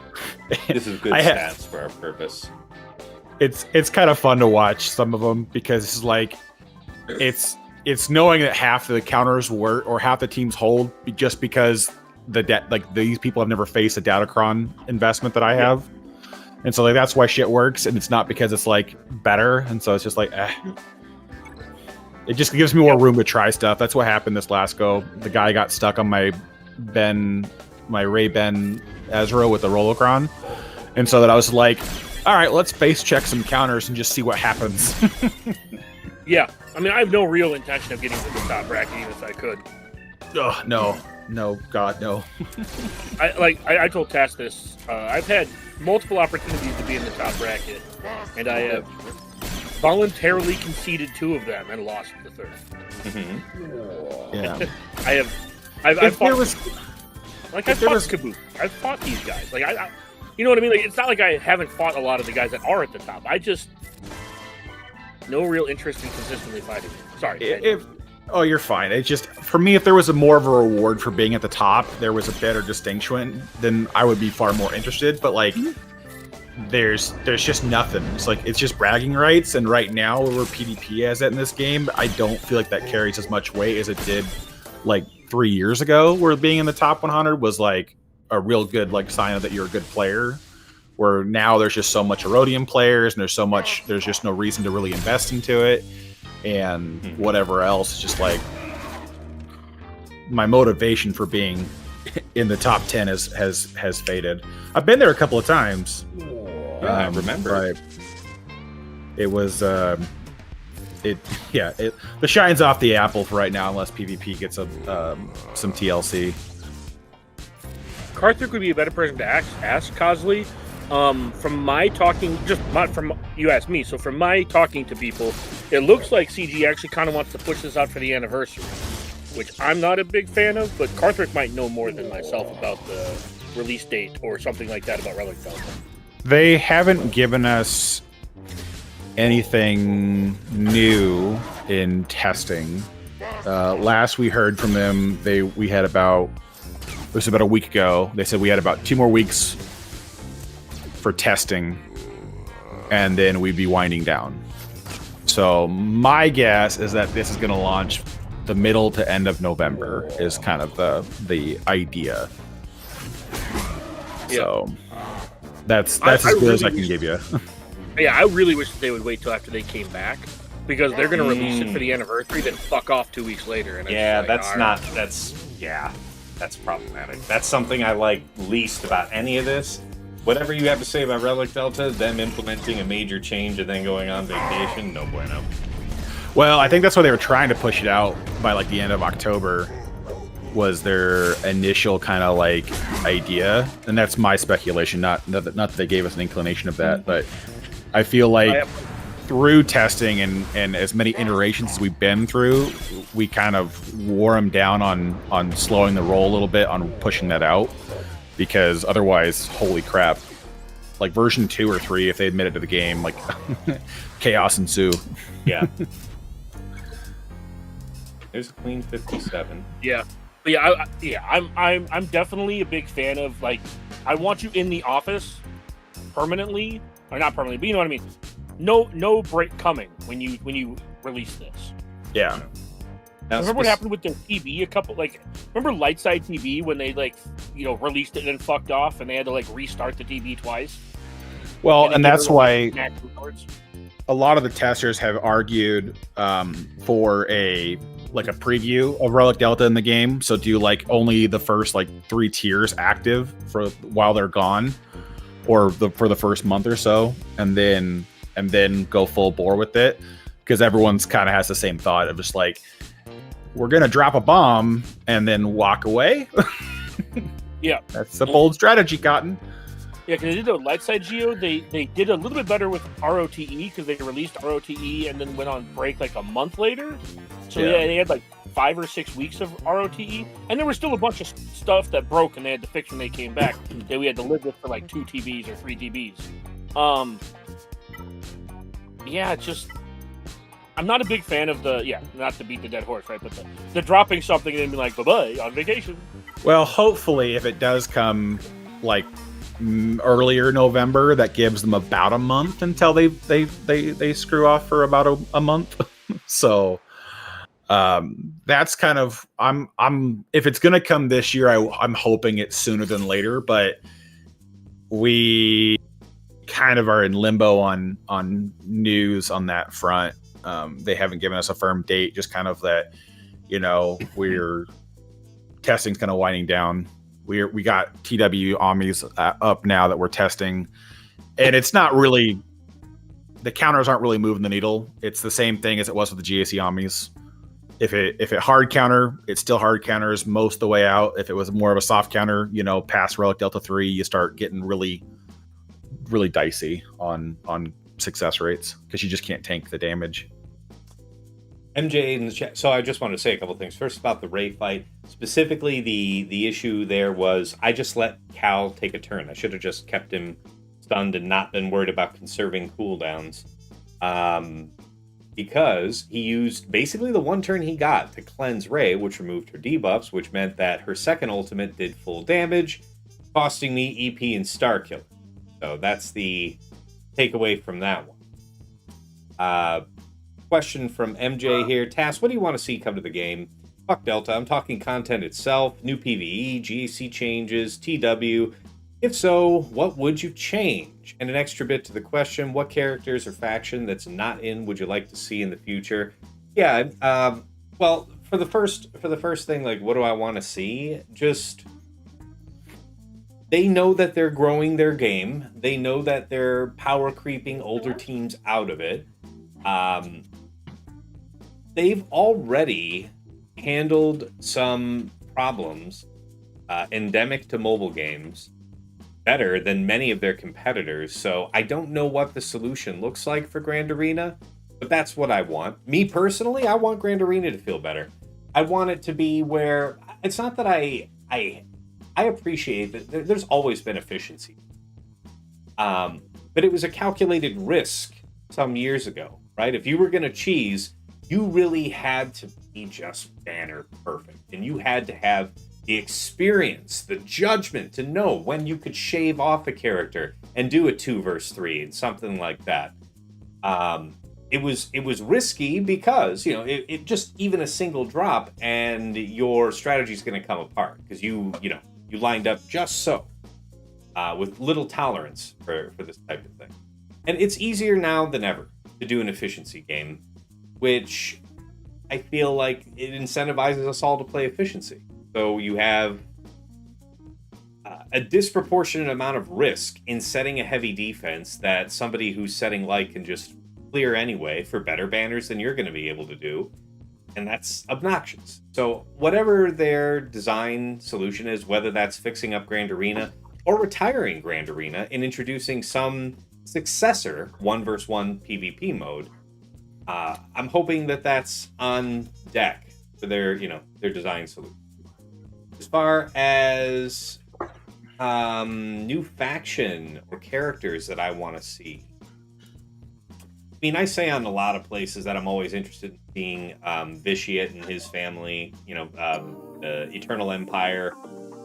Speaker 1: This is good stats for our purpose.
Speaker 3: It's kind of fun to watch some of them because it's like it's knowing that half of the counters work or half the teams hold just because these people have never faced a Datacron investment that I have. And so like that's why shit works, and it's not because it's like better, and so it's just like it just gives me more room to try stuff. That's what happened this last go. The guy got stuck on my Ray Ben Ezra with the Rolocron, and so that I was like, all right, let's face check some counters and just see what happens.
Speaker 2: Yeah, I mean, I have no real intention of getting to the top bracket even if I could.
Speaker 3: Oh no, God no.
Speaker 2: I told Tass this. I've had multiple opportunities to be in the top bracket, and I have voluntarily conceded 2 of them and lost the 3rd.
Speaker 1: Mm-hmm.
Speaker 3: Yeah,
Speaker 2: I've fought Kaboom. I've fought these guys. Like I you know what I mean? Like it's not like I haven't fought a lot of the guys that are at the top. I just no real interest in consistently fighting. Sorry.
Speaker 3: Oh, you're fine. It's just, for me, if there was more of a reward for being at the top, there was a better distinction, then I would be far more interested. But, like, there's just nothing. It's like it's just bragging rights, and right now where PvP is at in this game, I don't feel like that carries as much weight as it did like 3 years ago, where being in the top 100 was like a real good like sign of that you're a good player. Where now there's just so much Erodium players, and there's just no reason to really invest into it, and whatever else. It's just like my motivation for being in the top 10 has faded. I've been there a couple of times.
Speaker 1: Yeah, I remember.
Speaker 3: It was the shine's off the apple for right now, unless PvP gets some TLC.
Speaker 2: Karthik would be a better person to ask Cosley. From my talking, from you asked me, so from my talking to people, it looks like CG actually kind of wants to push this out for the anniversary, which I'm not a big fan of, but Karthik might know more than myself about the release date or something like that about Relic Delta.
Speaker 3: They haven't given us anything new in testing. Last we heard from them, it was about a week ago. They said we had about 2 more weeks for testing, and then we'd be winding down. So my guess is that this is going to launch the middle to end of November is kind of the idea. Yeah. So that's as good as I can give you.
Speaker 2: Yeah, I really wish that they would wait till after they came back, because they're going to release it for the anniversary, then fuck off 2 weeks later. And
Speaker 1: that's problematic. That's something I like least about any of this. Whatever you have to say about Relic Delta, them implementing a major change and then going on vacation, no bueno.
Speaker 3: Well, I think that's why they were trying to push it out by like the end of October, was their initial kind of like idea, and that's my speculation. Not that they gave us an inclination of that, but I feel like through testing and as many iterations as we've been through, we kind of wore them down on slowing the roll a little bit on pushing that out, because otherwise, holy crap, like version 2 or 3, if they admitted to the game, like chaos ensue.
Speaker 1: Yeah. There's a clean 57.
Speaker 2: Yeah. But I'm definitely a big fan of, like, I want you in the office permanently, or not permanently, but you know what I mean. No break coming when you release this.
Speaker 3: Yeah.
Speaker 2: Remember what happened with their TV? Remember Lightside TV when they released it and then fucked off, and they had to restart the TV twice.
Speaker 3: Well, and that's why a lot of the testers have argued for a preview of Relic Delta in the game. So do only the first 3 tiers active for while they're gone, or for the first month or so, and then go full bore with it, because everyone's kind of has the same thought of just we're gonna drop a bomb and then walk away.
Speaker 2: Yeah,
Speaker 3: that's a bold strategy, Cotton.
Speaker 2: Yeah, because they did the Lightside Geo. They did a little bit better with ROTE, because they released ROTE and then went on break a month later. So they had 5 or 6 weeks of ROTE, and there was still a bunch of stuff that broke and they had to fix when they came back that we had to live with for 2 TBs or 3 TBs. Yeah, it's just, I'm not a big fan of not to beat the dead horse, right? But the dropping something and then be bye-bye on vacation.
Speaker 3: Well, hopefully, if it does come earlier November, that gives them about a month until they screw off for about a month. So that's kind of, I'm if it's gonna come this year, I'm hoping it's sooner than later, but we kind of are in limbo on news on that front. They haven't given us a firm date, just kind of that, we're testing's kind of winding down. We got TW Omnis up now that we're testing, and it's not really, the counters aren't really moving the needle. It's the same thing as it was with the GSE Omnis. If it hard counter, it's still hard counters most of the way out. If it was more of a soft counter, past Relic Delta 3, you start getting really, really dicey on success rates, because you just can't tank the damage.
Speaker 1: MJ in the chat. So I just wanted to say a couple things. First, about the Rey fight. Specifically, the issue there was I just let Cal take a turn. I should have just kept him stunned and not been worried about conserving cooldowns. Because he used basically the one turn he got to cleanse Rey, which removed her debuffs, which meant that her second ultimate did full damage, costing me EP and Star Killer. So that's the takeaway from that one. Question from MJ here. Tass, what do you want to see come to the game? Fuck Delta. I'm talking content itself, new PvE, GAC changes, TW. If so, what would you change? And an extra bit to the question, what characters or faction that's not in would you like to see in the future? Yeah, well, for the first thing, like, what do I want to see? Just, they know that they're growing their game. They know that they're power creeping older teams out of it. They've already handled some problems endemic to mobile games better than many of their competitors. So I don't know what the solution looks like for Grand Arena, but that's what I want. Me personally, I want Grand Arena to feel better. I want it to be where it's not that I appreciate that there's always been efficiency. But it was a calculated risk some years ago, right? If you were going to cheese, you really had to be just banner perfect. And you had to have the experience, the judgment to know when you could shave off a character and do a 2 versus 3 and something like that. It was risky because, you know, it just even a single drop and your strategy is going to come apart because you lined up just so with little tolerance for this type of thing. And it's easier now than ever to do an efficiency game, which I feel like it incentivizes us all to play efficiency. So you have a disproportionate amount of risk in setting a heavy defense that somebody who's setting light can just clear anyway for better banners than you're going to be able to do. And that's obnoxious. So whatever their design solution is, whether that's fixing up Grand Arena or retiring Grand Arena and introducing some successor 1 versus 1 PvP mode, I'm hoping that that's on deck for their design solution. As far as new faction or characters that I want to see, I mean, I say on a lot of places that I'm always interested in seeing Vitiate and his family, the Eternal Empire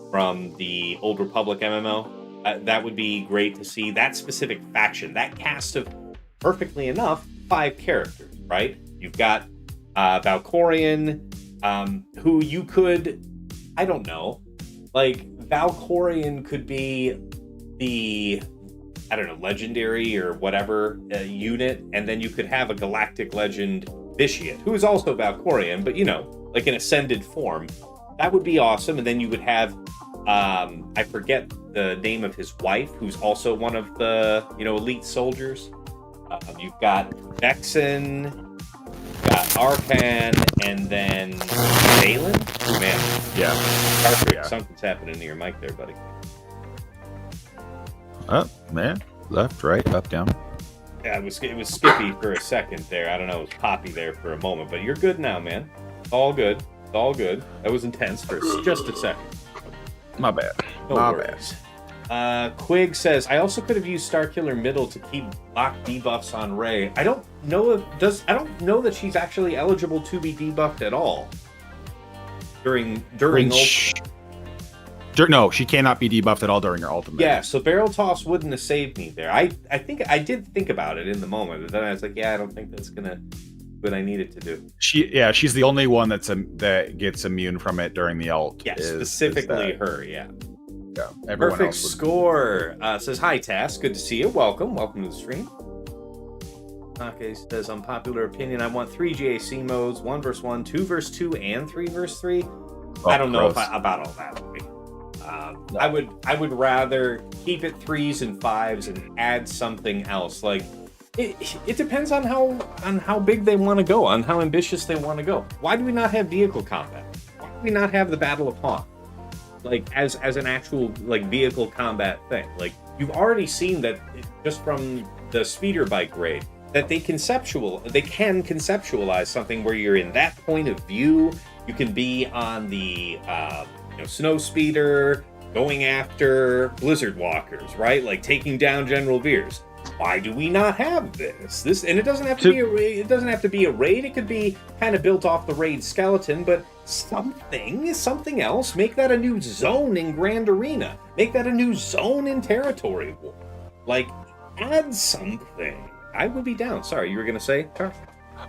Speaker 1: from the Old Republic MMO. That would be great to see that specific faction, that cast of, perfectly enough, 5 characters, right? You've got Valkorion, who you could, I don't know, like, Valkorion could be the, I don't know, legendary or whatever unit, and then you could have a galactic legend Vitiate, who is also Valkorion, but, like an ascended form. That would be awesome. And then you would have, I forget the name of his wife, who's also one of the, elite soldiers. You've got Vexen, you've got Arkan, and then Valen? Oh, man.
Speaker 3: Yeah.
Speaker 1: Tarp,
Speaker 3: Yeah.
Speaker 1: Something's happening to your mic there, buddy.
Speaker 4: Oh, man. Left, right, up, down.
Speaker 1: Yeah, it was skippy for a second there. I don't know, it was poppy there for a moment, but you're good now, man. It's all good. It's all good. That was intense for just a second.
Speaker 4: My bad.
Speaker 1: No worries. Quig says, I also could have used Starkiller Middle to keep lock debuffs on Rey. I don't know that she's actually eligible to be debuffed at all. During
Speaker 3: No, she cannot be debuffed at all during her ultimate.
Speaker 1: Yeah, so Barrel Toss wouldn't have saved me there. I think I did think about it in the moment, but then I was like, yeah, I don't think that's gonna what I need it to do.
Speaker 3: She's the only one that gets immune from it during the ult.
Speaker 1: Yeah, specifically her, yeah.
Speaker 3: Yeah, everyone
Speaker 1: Perfect
Speaker 3: else would...
Speaker 1: Score says, hi, Tass. Good to see you. Welcome to the stream. Okay, says, unpopular opinion. I want 3 GAC modes, 1 versus 1, 2 versus 2, and 3 versus 3. I don't know about all that. No. I would rather keep it 3s and 5s and add something else. Like, it depends on how big they want to go, on how ambitious they want to go. Why do we not have vehicle combat? Why do we not have the Battle of Hoth? Like, as an actual, like, vehicle combat thing. Like, you've already seen that just from the speeder bike raid, that they can conceptualize something where you're in that point of view. You can be on the snow speeder, going after blizzard walkers, right? Like taking down General Veers. Why do we not have this? And it doesn't have to be a raid. It doesn't have to be a raid. It could be kind of built off the raid skeleton, but something else. Make that a new zone in Grand Arena. Make that a new zone in Territory War. Like, add something. I would be down. Sorry, you were gonna say, Tarp?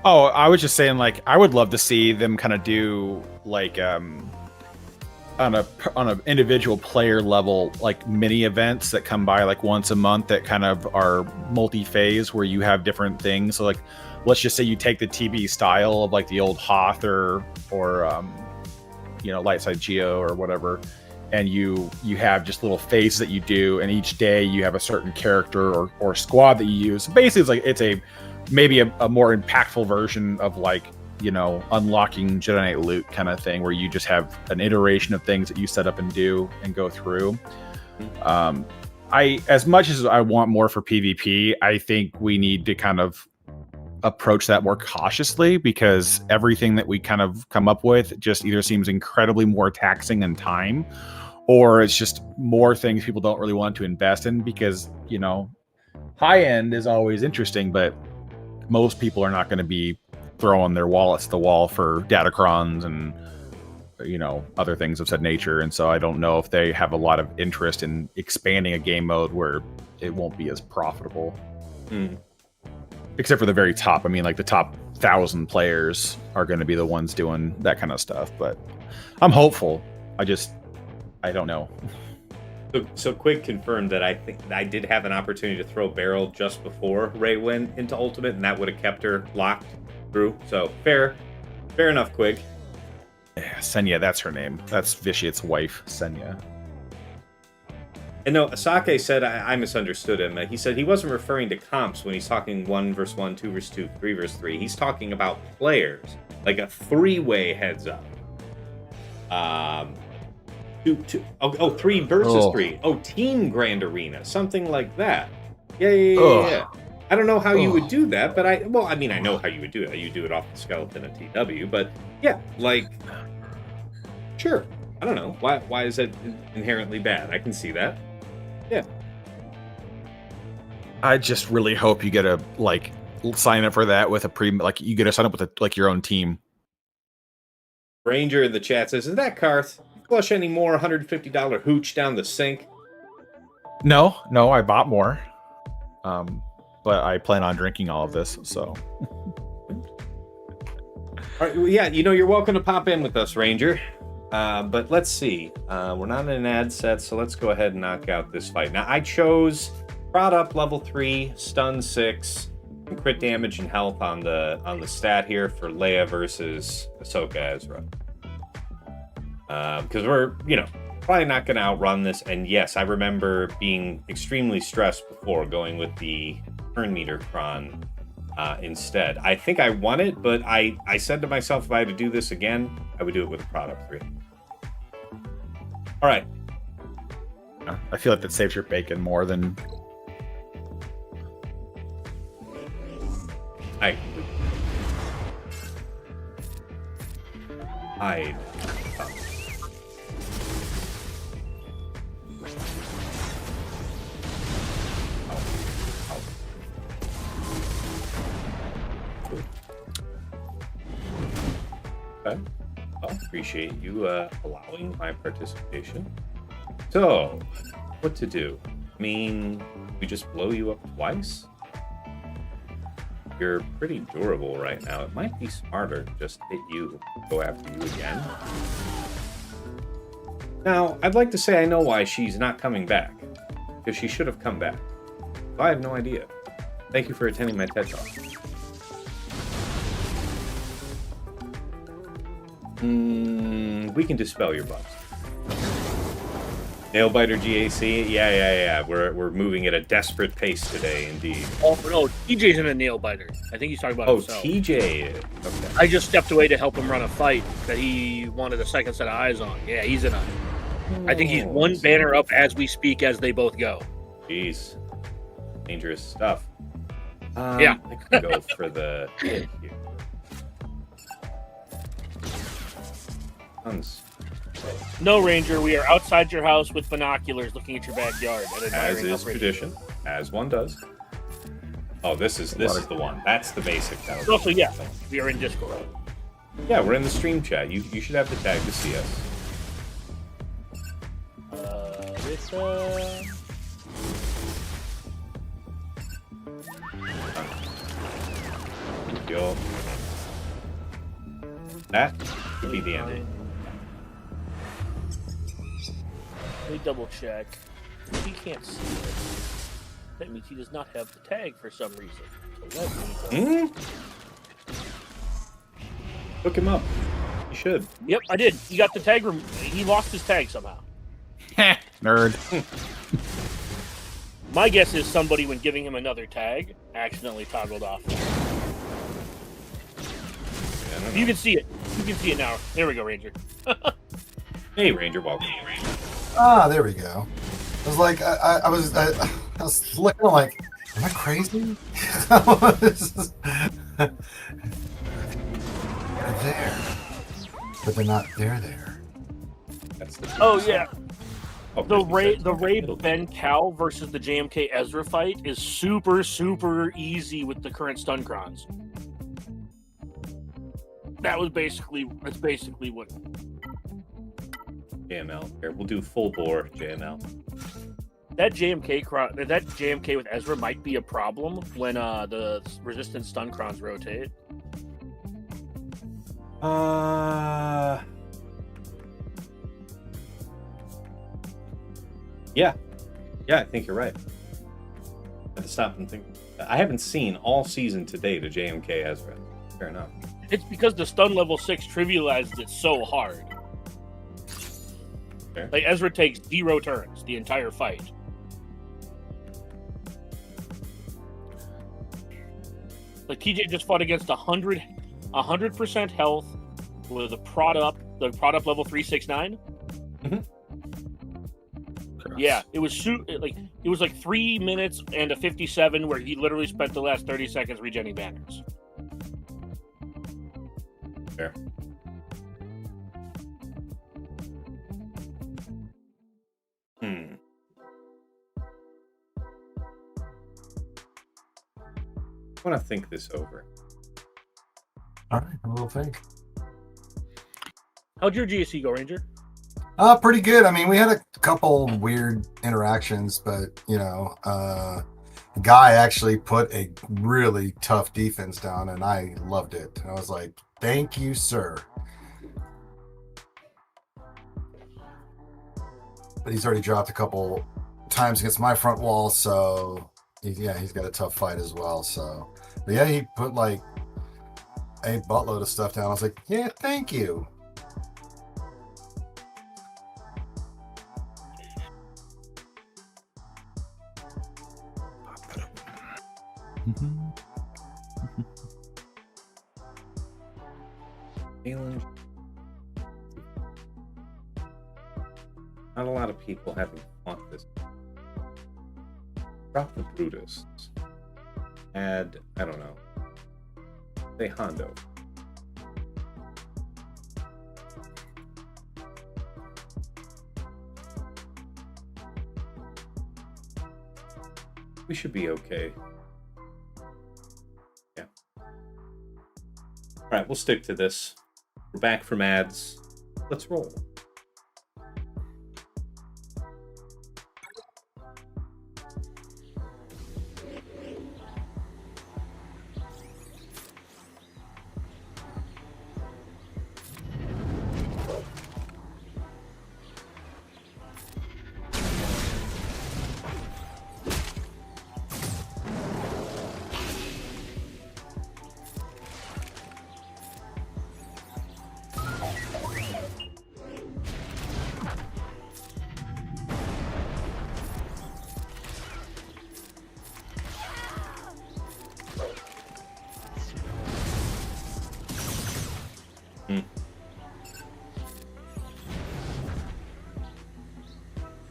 Speaker 3: Oh, I was just saying, like, I would love to see them kind of do like on a individual player level, like mini events that come by like once a month that kind of are multi-phase where you have different things. So like, let's just say you take the TB style of like the old Hoth or light side Geo or whatever, and you have just little phases that you do, and each day you have a certain character or squad that you use. Basically, it's a maybe a more impactful version of like, unlocking Jedi Knight loot kind of thing, where you just have an iteration of things that you set up and do and go through. As much as I want more for PvP, I think we need to kind of approach that more cautiously, because everything that we kind of come up with just either seems incredibly more taxing in time, or it's just more things people don't really want to invest in, because, high end is always interesting, but most people are not going to be throwing their wallets to the wall for datacrons and other things of said nature. And so I don't know if they have a lot of interest in expanding a game mode where it won't be as profitable. Except for the very top. I mean, like the top 1,000 players are going to be the ones doing that kind of stuff. But I'm hopeful. I don't know.
Speaker 1: So Quig confirmed that I think I did have an opportunity to throw Barrel just before Rey went into Ultimate, and that would have kept her locked through. So fair enough, Quig.
Speaker 3: Yeah, Senya, that's her name. That's Vitiate's wife, Senya.
Speaker 1: And no, Asake said I misunderstood him. He said he wasn't referring to comps when he's talking 1 versus 1, 2 versus 2, 3 versus 3. He's talking about players, like a 3-way heads up. 3 versus 3. Oh, Team Grand Arena, something like that. Yeah. I don't know how you would do that, but I know how you would do it. You do it off the skeleton of TW, but yeah, like, sure. I don't know. Why is it inherently bad? I can see that. Yeah.
Speaker 3: I just really hope you get a sign up for that with you get to sign up with your own team.
Speaker 1: Ranger in the chat says, "Is that Karth? Flush any more $150 hooch down the sink?"
Speaker 3: No, I bought more. But I plan on drinking all of this, so.
Speaker 1: All right, well, yeah, you're welcome to pop in with us, Ranger. But let's see. We're not in an ad set, so let's go ahead and knock out this fight. Now, I chose Prod Up level 3, Stun 6, and crit damage and health on the stat here for Leia versus Ahsoka Ezra. Because we're, probably not going to outrun this. And yes, I remember being extremely stressed before going with the turn meter cron instead. I think I won it, but I said to myself, if I had to do this again, I would do it with a product 3. All right.
Speaker 3: I feel like that saves your bacon more than...
Speaker 1: Okay. Well, appreciate you allowing my participation. So, what to do? I mean, we just blow you up twice? You're pretty durable right now. It might be smarter to just hit you, go after you again. Now, I'd like to say I know why she's not coming back, because she should have come back. I have no idea. Thank you for attending my TED Talk. We can dispel your bugs. Nailbiter GAC? Yeah. We're moving at a desperate pace today, indeed.
Speaker 2: Oh, no, TJ's in a nail biter. I think he's talking about himself.
Speaker 1: TJ. Okay.
Speaker 2: I just stepped away to help him run a fight that he wanted a second set of eyes on. Yeah, he's in a... I think he's one banner up as we speak as they both go.
Speaker 1: Jeez. Dangerous stuff.
Speaker 2: Yeah.
Speaker 1: I could go for the hit here. Tons.
Speaker 2: No, Ranger, we are outside your house with binoculars looking at your backyard. And
Speaker 1: As is tradition. As one does. Oh, this is the one. That's the basic.
Speaker 2: Also, yeah, we are in Discord.
Speaker 1: Yeah, we're in the stream chat. You should have the tag to see us. Yo. That could be the ending.
Speaker 2: Let me double check. He can't see it. That means he does not have the tag for some reason. So let me
Speaker 1: Hook him up. You should.
Speaker 2: Yep, I did. He got the tag. He lost his tag somehow.
Speaker 3: Nerd.
Speaker 2: My guess is somebody, when giving him another tag, accidentally toggled off.
Speaker 1: Yeah,
Speaker 2: You can see it. You can see it now. There we go, Ranger.
Speaker 1: Hey, Ranger, welcome.
Speaker 5: Ah, there we go. I was like, I was looking like, am I crazy? They're there, but they're not there.
Speaker 1: That's the
Speaker 2: Oh yeah,
Speaker 1: Oh,
Speaker 2: the Ray
Speaker 1: percent.
Speaker 2: Ben Cal versus the JMK Ezra fight is super easy with the current stun crons. That's basically what.
Speaker 1: JML. Here, we'll do full bore JML.
Speaker 2: That JMK with Ezra might be a problem when the resistant stun crons rotate.
Speaker 1: Yeah, I think you're right. I had to stop and think. I haven't seen all season to date a JMK Ezra. Fair enough.
Speaker 2: It's because the stun level 6 trivializes it so hard.
Speaker 1: Fair.
Speaker 2: Like Ezra takes 0 turns the entire fight. Like TJ just fought against 100% health with the prod up level 369.
Speaker 1: Mhm.
Speaker 2: Yeah, it was like 3 minutes and a 57 where he literally spent the last 30 seconds regenning banners.
Speaker 1: Fair. I want to think this over.
Speaker 5: All right, a little think.
Speaker 2: How'd your GSC go, Ranger?
Speaker 5: Pretty good. I mean, we had a couple weird interactions, but the guy actually put a really tough defense down, and I loved it. And I was like, "Thank you, sir." But he's already dropped a couple times against my front wall, so he's got a tough fight as well. So, but yeah, he put like a buttload of stuff down. I was like, "Yeah, thank you."
Speaker 1: Feeling not a lot of people having fought this. Drop the Brutus. Add, I don't know. Say Hondo. We should be okay. Yeah. All right, we'll stick to this. We're back from ads. Let's roll.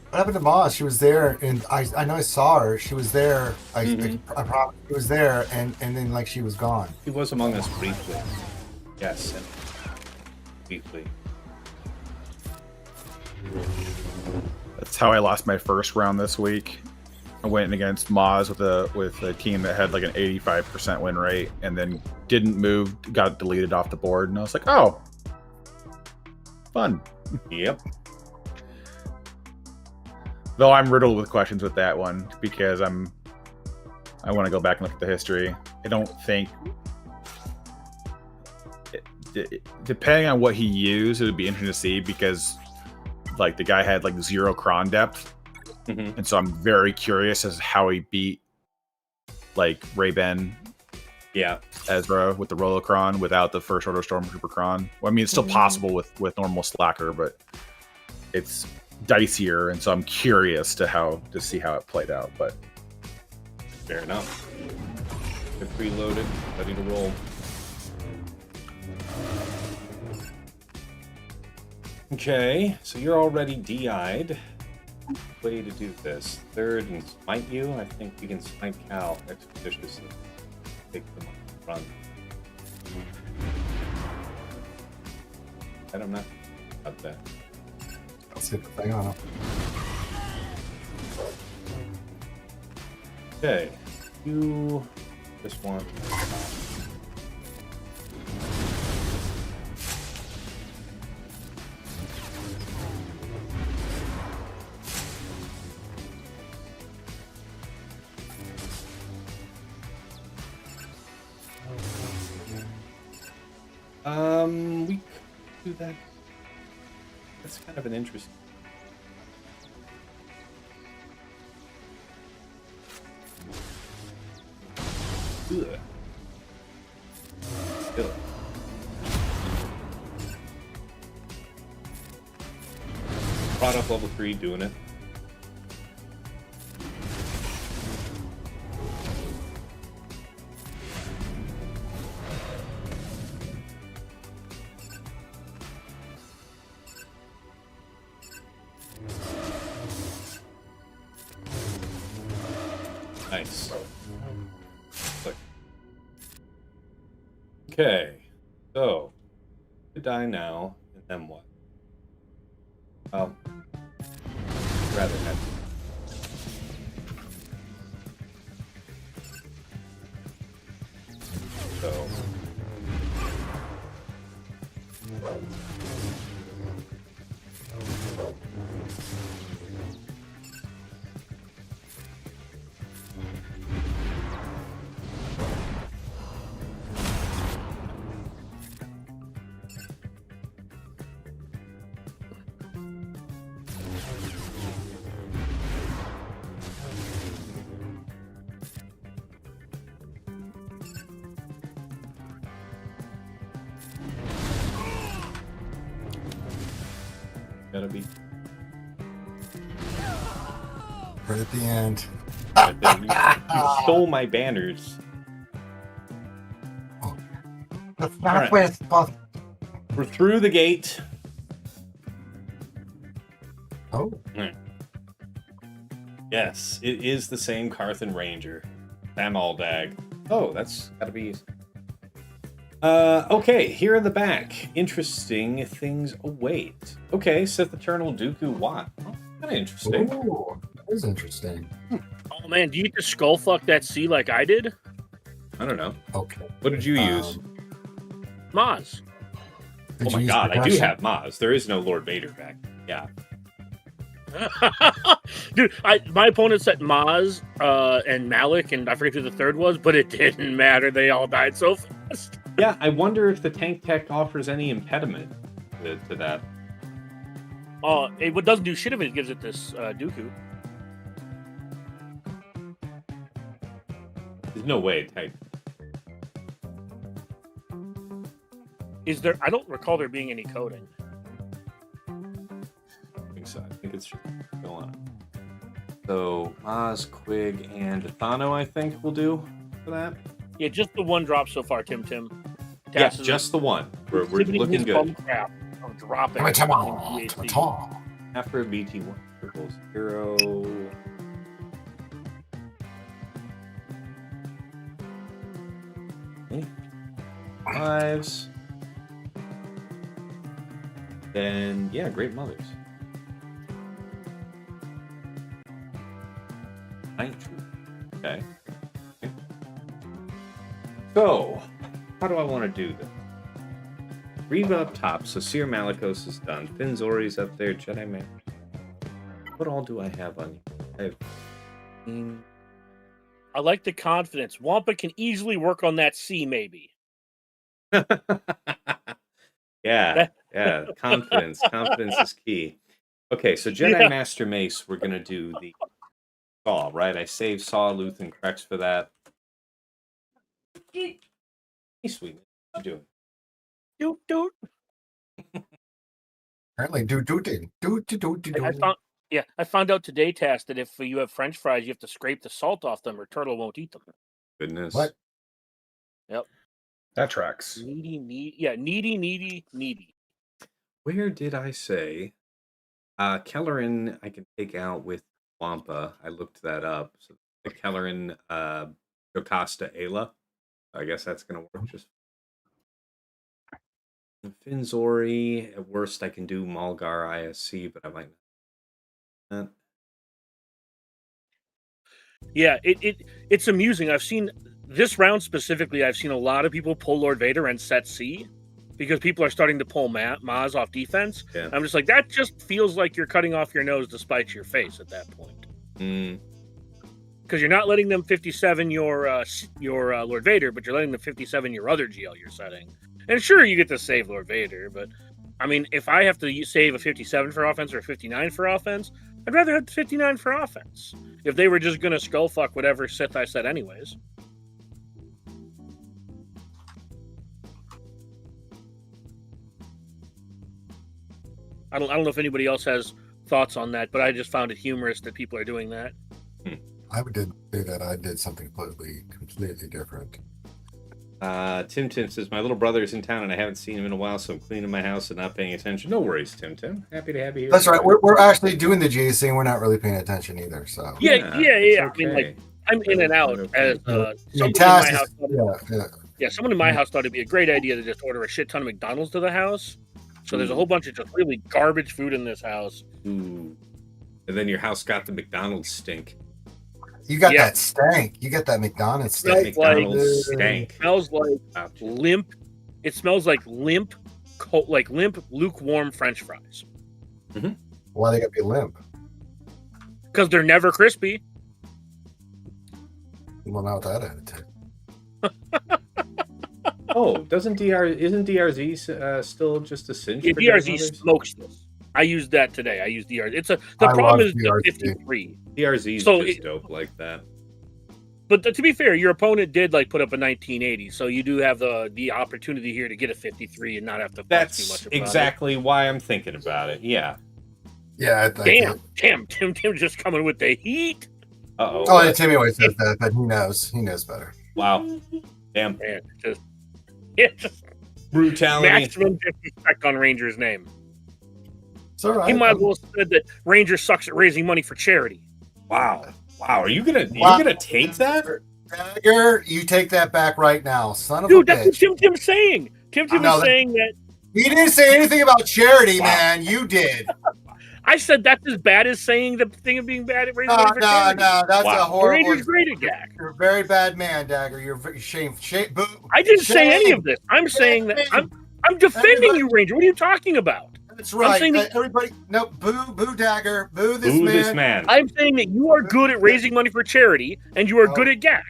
Speaker 5: What happened to Ma? She was there, and I know I saw her. She was there. I promise she was there, and then like she was gone.
Speaker 1: He was among us briefly. Yes, and briefly.
Speaker 3: That's how I lost my first round this week. I went against Maz with a team that had like an 85% win rate, and then didn't move, got deleted off the board, and I was like, oh, fun.
Speaker 1: Yep.
Speaker 3: Though I'm riddled with questions with that one because I want to go back and look at the history. I don't think depending on what he used, it would be interesting to see because like the guy had like 0 cron depth, and so I'm very curious as to how he beat like Ray-Ben, Ezra with the Rolocron without the first order Stormtrooper Cron. Well, I mean, it's still possible with normal Slacker, but it's dicier, and so I'm curious to see how it played out. But
Speaker 1: fair enough. They're preloaded, ready to roll. Okay, so you're already DI'd. Way to do this. Third and smite you. I think we can smite Cal expeditiously. Take them on the run. I don't know about that.
Speaker 5: Let's hit the thing on him.
Speaker 1: Okay, you just want. We could do that. That's kind of an interesting. Ugh. Still. Brought up level 3 doing it. Nice. Click. Okay, so to die now, and then what? Rather heavy. So. Gotta be
Speaker 5: Right at the end.
Speaker 1: you stole my banners.
Speaker 5: That's
Speaker 1: not
Speaker 5: not where it's supposed.
Speaker 1: We're through the gate.
Speaker 5: Oh,
Speaker 1: Yes, it is the same Carthan Ranger. Bamaldag. Oh, that's gotta be. Okay, here in the back. Interesting things await. Okay, Sith Eternal Dooku Watt. Oh, kind of interesting.
Speaker 5: ooh, that is interesting.
Speaker 2: Oh man, do you just skull fuck that C like I did?
Speaker 1: I don't know.
Speaker 5: Okay.
Speaker 1: What did you use?
Speaker 2: Maz.
Speaker 5: Did
Speaker 1: Oh my
Speaker 5: you use
Speaker 1: god, I do
Speaker 5: percussion?
Speaker 1: have Maz. There is no Lord Vader back. Yeah.
Speaker 2: Dude, my opponent set Maz and Malik, and I forget who the third was, but it didn't matter. They all died so fast.
Speaker 1: Yeah, I wonder if the tank tech offers any impediment to that.
Speaker 2: It doesn't do shit if it gives it this Dooku.
Speaker 1: There's no way tank.
Speaker 2: Is there? I don't recall there being any coding.
Speaker 1: I think so. I think it's just go on. So Maz, Quig, and Ithano, I think will do for that.
Speaker 2: Yeah, just the one drop so far, Tim.
Speaker 1: Yeah, just the one. We're looking good.
Speaker 2: Crap. I'm dropping.
Speaker 5: Come on.
Speaker 1: Aphra BT1 circles 0. Fives. Then yeah, Great Mothers. Night Troop. Okay. So, how do I want to do this? Reva up top, so Cere Malicos is done. Finn Zori's up there, Jedi Man. What all do I have on you? I have...
Speaker 2: I like the confidence. Wampa can easily work on that C, maybe.
Speaker 1: Yeah, yeah. Confidence. Confidence is key. Okay, so Jedi
Speaker 2: Yeah.
Speaker 1: Master Mace, we're gonna do the Saw, right? I saved Saw, Luth, and CRex for that. Hey, sweet. What you doing?
Speaker 2: Doot.
Speaker 5: Apparently, do.
Speaker 2: I found out today, Tass, that if you have French fries, you have to scrape the salt off them, or turtle won't eat them.
Speaker 1: Goodness.
Speaker 5: What?
Speaker 2: Yep.
Speaker 3: That tracks.
Speaker 2: Needy.
Speaker 1: Where did I say? Kellerin, I can take out with Wampa. I looked that up. So the Kellerin, Jocasta Ayla. I guess that's gonna work just. Finzori, at worst, I can do Malgar ISC, but I might not.
Speaker 2: Yeah, it's amusing. I've seen this round specifically. I've seen a lot of people pull Lord Vader and set C because people are starting to pull Maz off defense.
Speaker 1: Yeah.
Speaker 2: I'm just like, that just feels like you're cutting off your nose to spite your face at that point. Because you're not letting them 57 your Lord Vader, but you're letting them 57 your other GL you're setting. And sure, you get to save Lord Vader, but I mean, if I have to save a 57 for offense or a 59 for offense, I'd rather have the 59 for offense. If they were just going to skullfuck whatever Sith I said anyways. I don't know if anybody else has thoughts on that, but I just found it humorous that people are doing that.
Speaker 5: I did do that. I did something completely different.
Speaker 1: Tim says, my little brother is in town and I haven't seen him in a while, so I'm cleaning my house and not paying attention. No worries, Tim. Happy to have you here.
Speaker 5: That's right. We're actually doing the GSyn. We're not really paying attention either. So
Speaker 2: Yeah.
Speaker 1: Okay.
Speaker 2: I mean, like, I'm in and out as someone in my house. Someone in my house thought it'd be a great idea to just order a shit ton of McDonald's to the house. So there's a whole bunch of just really garbage food in this house.
Speaker 1: Ooh. And then your house got the McDonald's stink.
Speaker 5: You got that stank. You got that McDonald's stank.
Speaker 1: McDonald's stank.
Speaker 2: Smells like limp. It smells like limp, lukewarm French fries.
Speaker 1: Mm-hmm.
Speaker 5: Why they gotta be limp?
Speaker 2: Because they're never crispy.
Speaker 5: Well, not with that attitude.
Speaker 1: Oh, isn't DRZ still just a cinch?
Speaker 2: Yeah,
Speaker 1: for
Speaker 2: DRZ
Speaker 1: grandmothers?
Speaker 2: smokes this. I used that today. I used DRZ. The problem is the 53.
Speaker 1: DRZ is
Speaker 2: So
Speaker 1: just dope like that.
Speaker 2: But to be fair, your opponent did put up a 1980, so you do have the opportunity here to get a 53 and not have to fuss too
Speaker 1: That's
Speaker 2: much about
Speaker 1: exactly why I'm thinking about it. Yeah.
Speaker 5: Yeah.
Speaker 2: Tim just coming with the heat.
Speaker 1: Uh-oh.
Speaker 5: Oh, yeah, Timmy always says that, but he knows. He knows better.
Speaker 1: Wow. Damn.
Speaker 2: Man, just
Speaker 1: Brutality.
Speaker 2: maximum disrespect on Ranger's name.
Speaker 5: It's all right.
Speaker 2: He might as well have said that Ranger sucks at raising money for charity.
Speaker 1: Wow. Are you gonna tape that?
Speaker 5: Dagger, you take that back right now, son of
Speaker 2: Dude,
Speaker 5: a
Speaker 2: that's
Speaker 5: bitch.
Speaker 2: what Tim's saying. Tim is saying that.
Speaker 5: He didn't say anything about charity, man. You did.
Speaker 2: I said that's as bad as saying the thing of being bad at raising money for charity.
Speaker 5: No. That's a horrible.
Speaker 2: Ranger's great at Gak.
Speaker 5: You're a very bad man, Dagger. You're shame.
Speaker 2: I didn't say any of this. I'm saying that I'm defending you, Ranger. What are you talking about?
Speaker 5: That's right.
Speaker 2: I'm saying
Speaker 5: Everybody, no, boo, Dagger, boo
Speaker 1: Boo this man.
Speaker 2: I'm saying that you are good at raising money for charity, and you are good at Gak.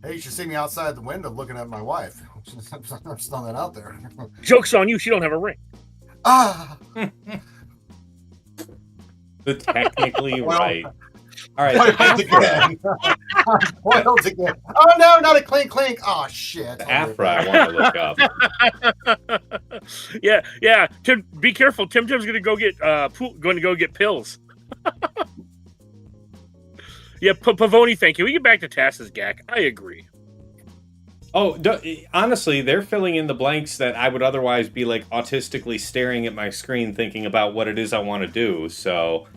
Speaker 5: Hey, you should see me outside the window looking at my wife. I'm just throwing that out there.
Speaker 2: Joke's on you. She don't have a ring.
Speaker 1: The technically right. All right.
Speaker 5: Foiled again. Foiled again. Oh no, not a clink. Oh shit.
Speaker 1: The Aphra I want to look up.
Speaker 2: Yeah. Tim, be careful. Tim's gonna go get pills. Yeah, Pavoni, thank you. We get back to Tass's Gak. I agree.
Speaker 1: Oh, honestly, they're filling in the blanks that I would otherwise be like autistically staring at my screen thinking about what it is I want to do. So